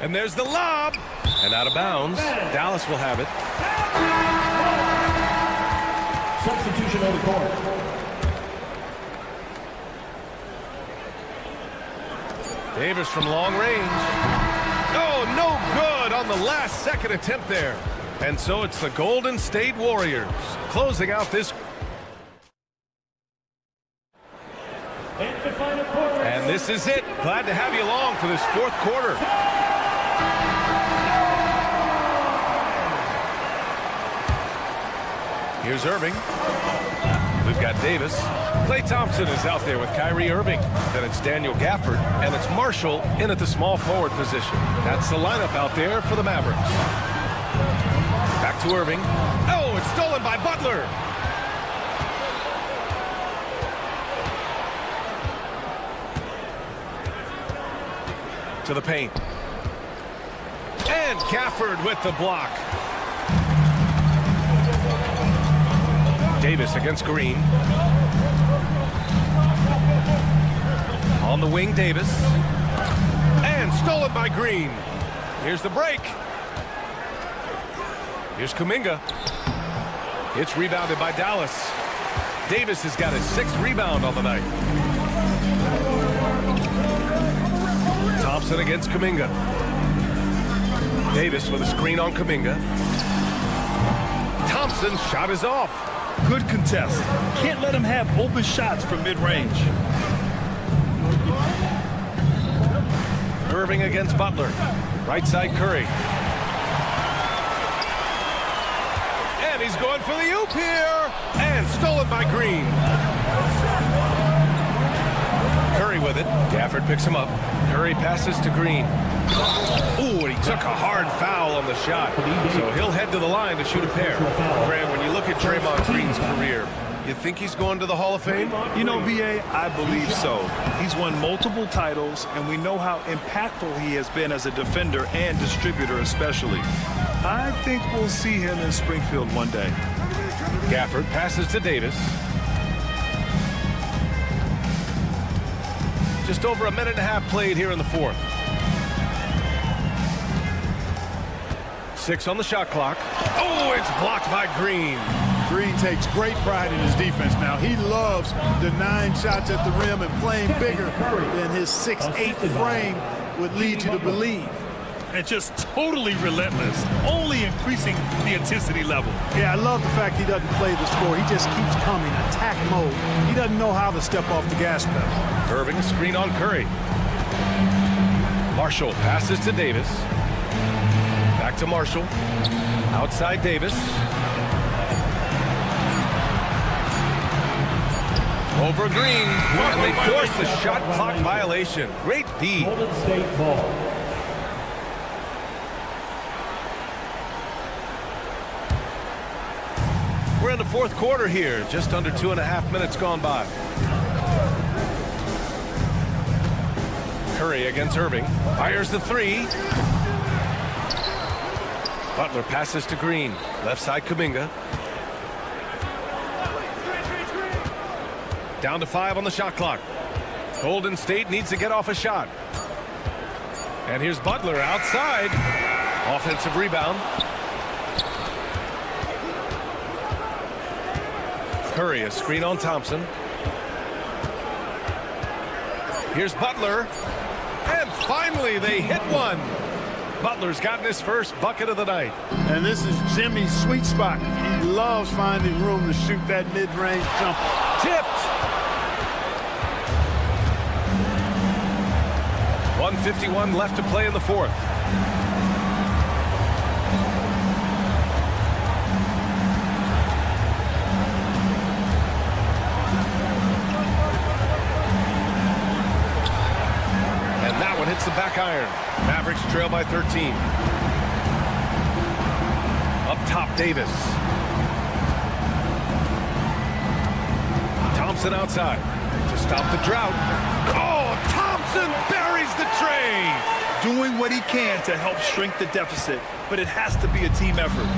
And there's the lob. And out of bounds. Dallas will have it. Substitution on the court. Davis from long range. Oh, no good on the last second attempt there. And so it's the Golden State Warriors closing out this. And this is it. Glad to have you along for this fourth quarter. Here's Irving. We've got Davis. Klay Thompson is out there with Kyrie Irving. Then it's Daniel Gafford. And it's Marshall in at the small forward position. That's the lineup out there for the Mavericks. Back to Irving. Oh, it's stolen by Butler. to the paint. And Gafford with the block. Davis against Green. On the wing, Davis. And stolen by Green. Here's the break. Here's Kuminga. It's rebounded by Dallas. Davis has got his 6th rebound on the night. Thompson against Kuminga. Davis with a screen on Kuminga. Thompson's shot is off. Good contest. Can't let him have open shots from mid-range. Irving against Butler. Right side Curry. And he's going for the oop here. And stolen by Green. Curry with it. Gafford picks him up. Curry passes to Green. Ooh, and he took a hard foul on the shot. So he'll head to the line to shoot a pair. Graham, when you look at Draymond Green's career, you think he's going to the Hall of Fame? You know, B.A., I believe so. He's won multiple titles, and we know how impactful he has been as a defender and distributor especially. I think we'll see him in Springfield one day. Gafford passes to Davis. Just over a minute and a half played here in the 4th. 6 on the shot clock. Oh, it's blocked by Green. Green takes great pride in his defense now. He loves denying shots at the rim and playing bigger than his 6'8" frame would lead you to believe. And just totally relentless, only increasing the intensity level. Yeah, I love the fact he doesn't play the score. He just keeps coming, attack mode. He doesn't know how to step off the gas pedal. Irving, a screen on Curry. Marshall passes to Davis. Back to Marshall. Outside Davis. Over Green. And they force the shot clock violation. Great D. Golden State ball. We're in the 4th quarter here. Just under 2.5 minutes gone by. Curry against Irving. Fires the 3. Butler passes to Green. Left side Kuminga. Down to 5 on the shot clock. Golden State needs to get off a shot. And here's Butler outside. Offensive rebound. Curry, a screen on Thompson. Here's Butler. And finally they hit one. Butler's gotten his first bucket of the night. And this is Jimmy's sweet spot. He loves finding room to shoot that mid-range jumper. Tipped. 1:51 left to play in the 4th. And that one hits the back iron. Mavericks trail by 13. Up top, Davis. Thompson outside to stop the drought. Oh, Thompson buries the tray. Doing what he can to help shrink the deficit, but it has to be a team effort.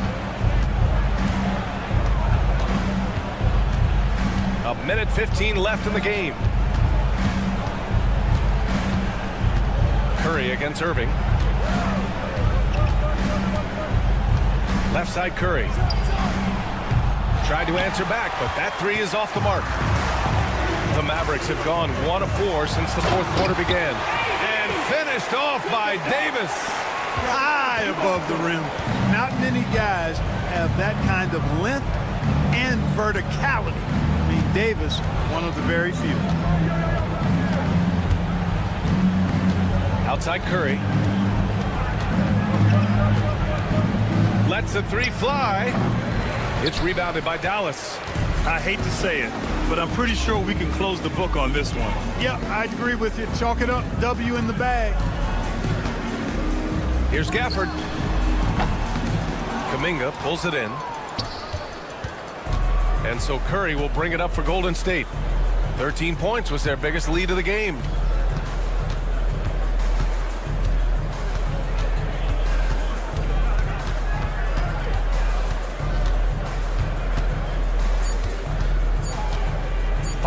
A minute 15 left in the game. Curry against Irving. Left side Curry. Tried to answer back, but that 3 is off the mark. The Mavericks have gone 1 of 4 since the 4th quarter began. And finished off by Davis. High above the rim. Not many guys have that kind of length and verticality. I mean, Davis, one of the very few. Outside Curry. Lets the 3 fly. It's rebounded by Dallas. I hate to say it, but I'm pretty sure we can close the book on this one. Yep, I'd agree with you. Chalk it up. W in the bag. Here's Gafford. Kuminga pulls it in. And so Curry will bring it up for Golden State. 13 points was their biggest lead of the game.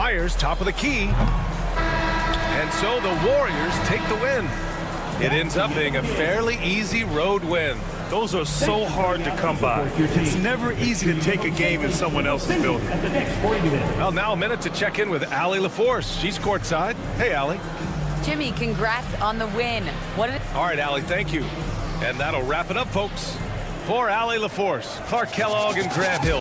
Myers, top of the key. And so the Warriors take the win. It ends up being a fairly easy road win. Those are so hard to come by. It's never easy to take a game in someone else's building. Well, now a minute to check in with Allie LaForce. She's courtside. Hey, Allie. Jimmy, congrats on the win. All right, Allie, thank you. And that'll wrap it up, folks. For Allie LaForce, Clark Kellogg, and Grant Hill.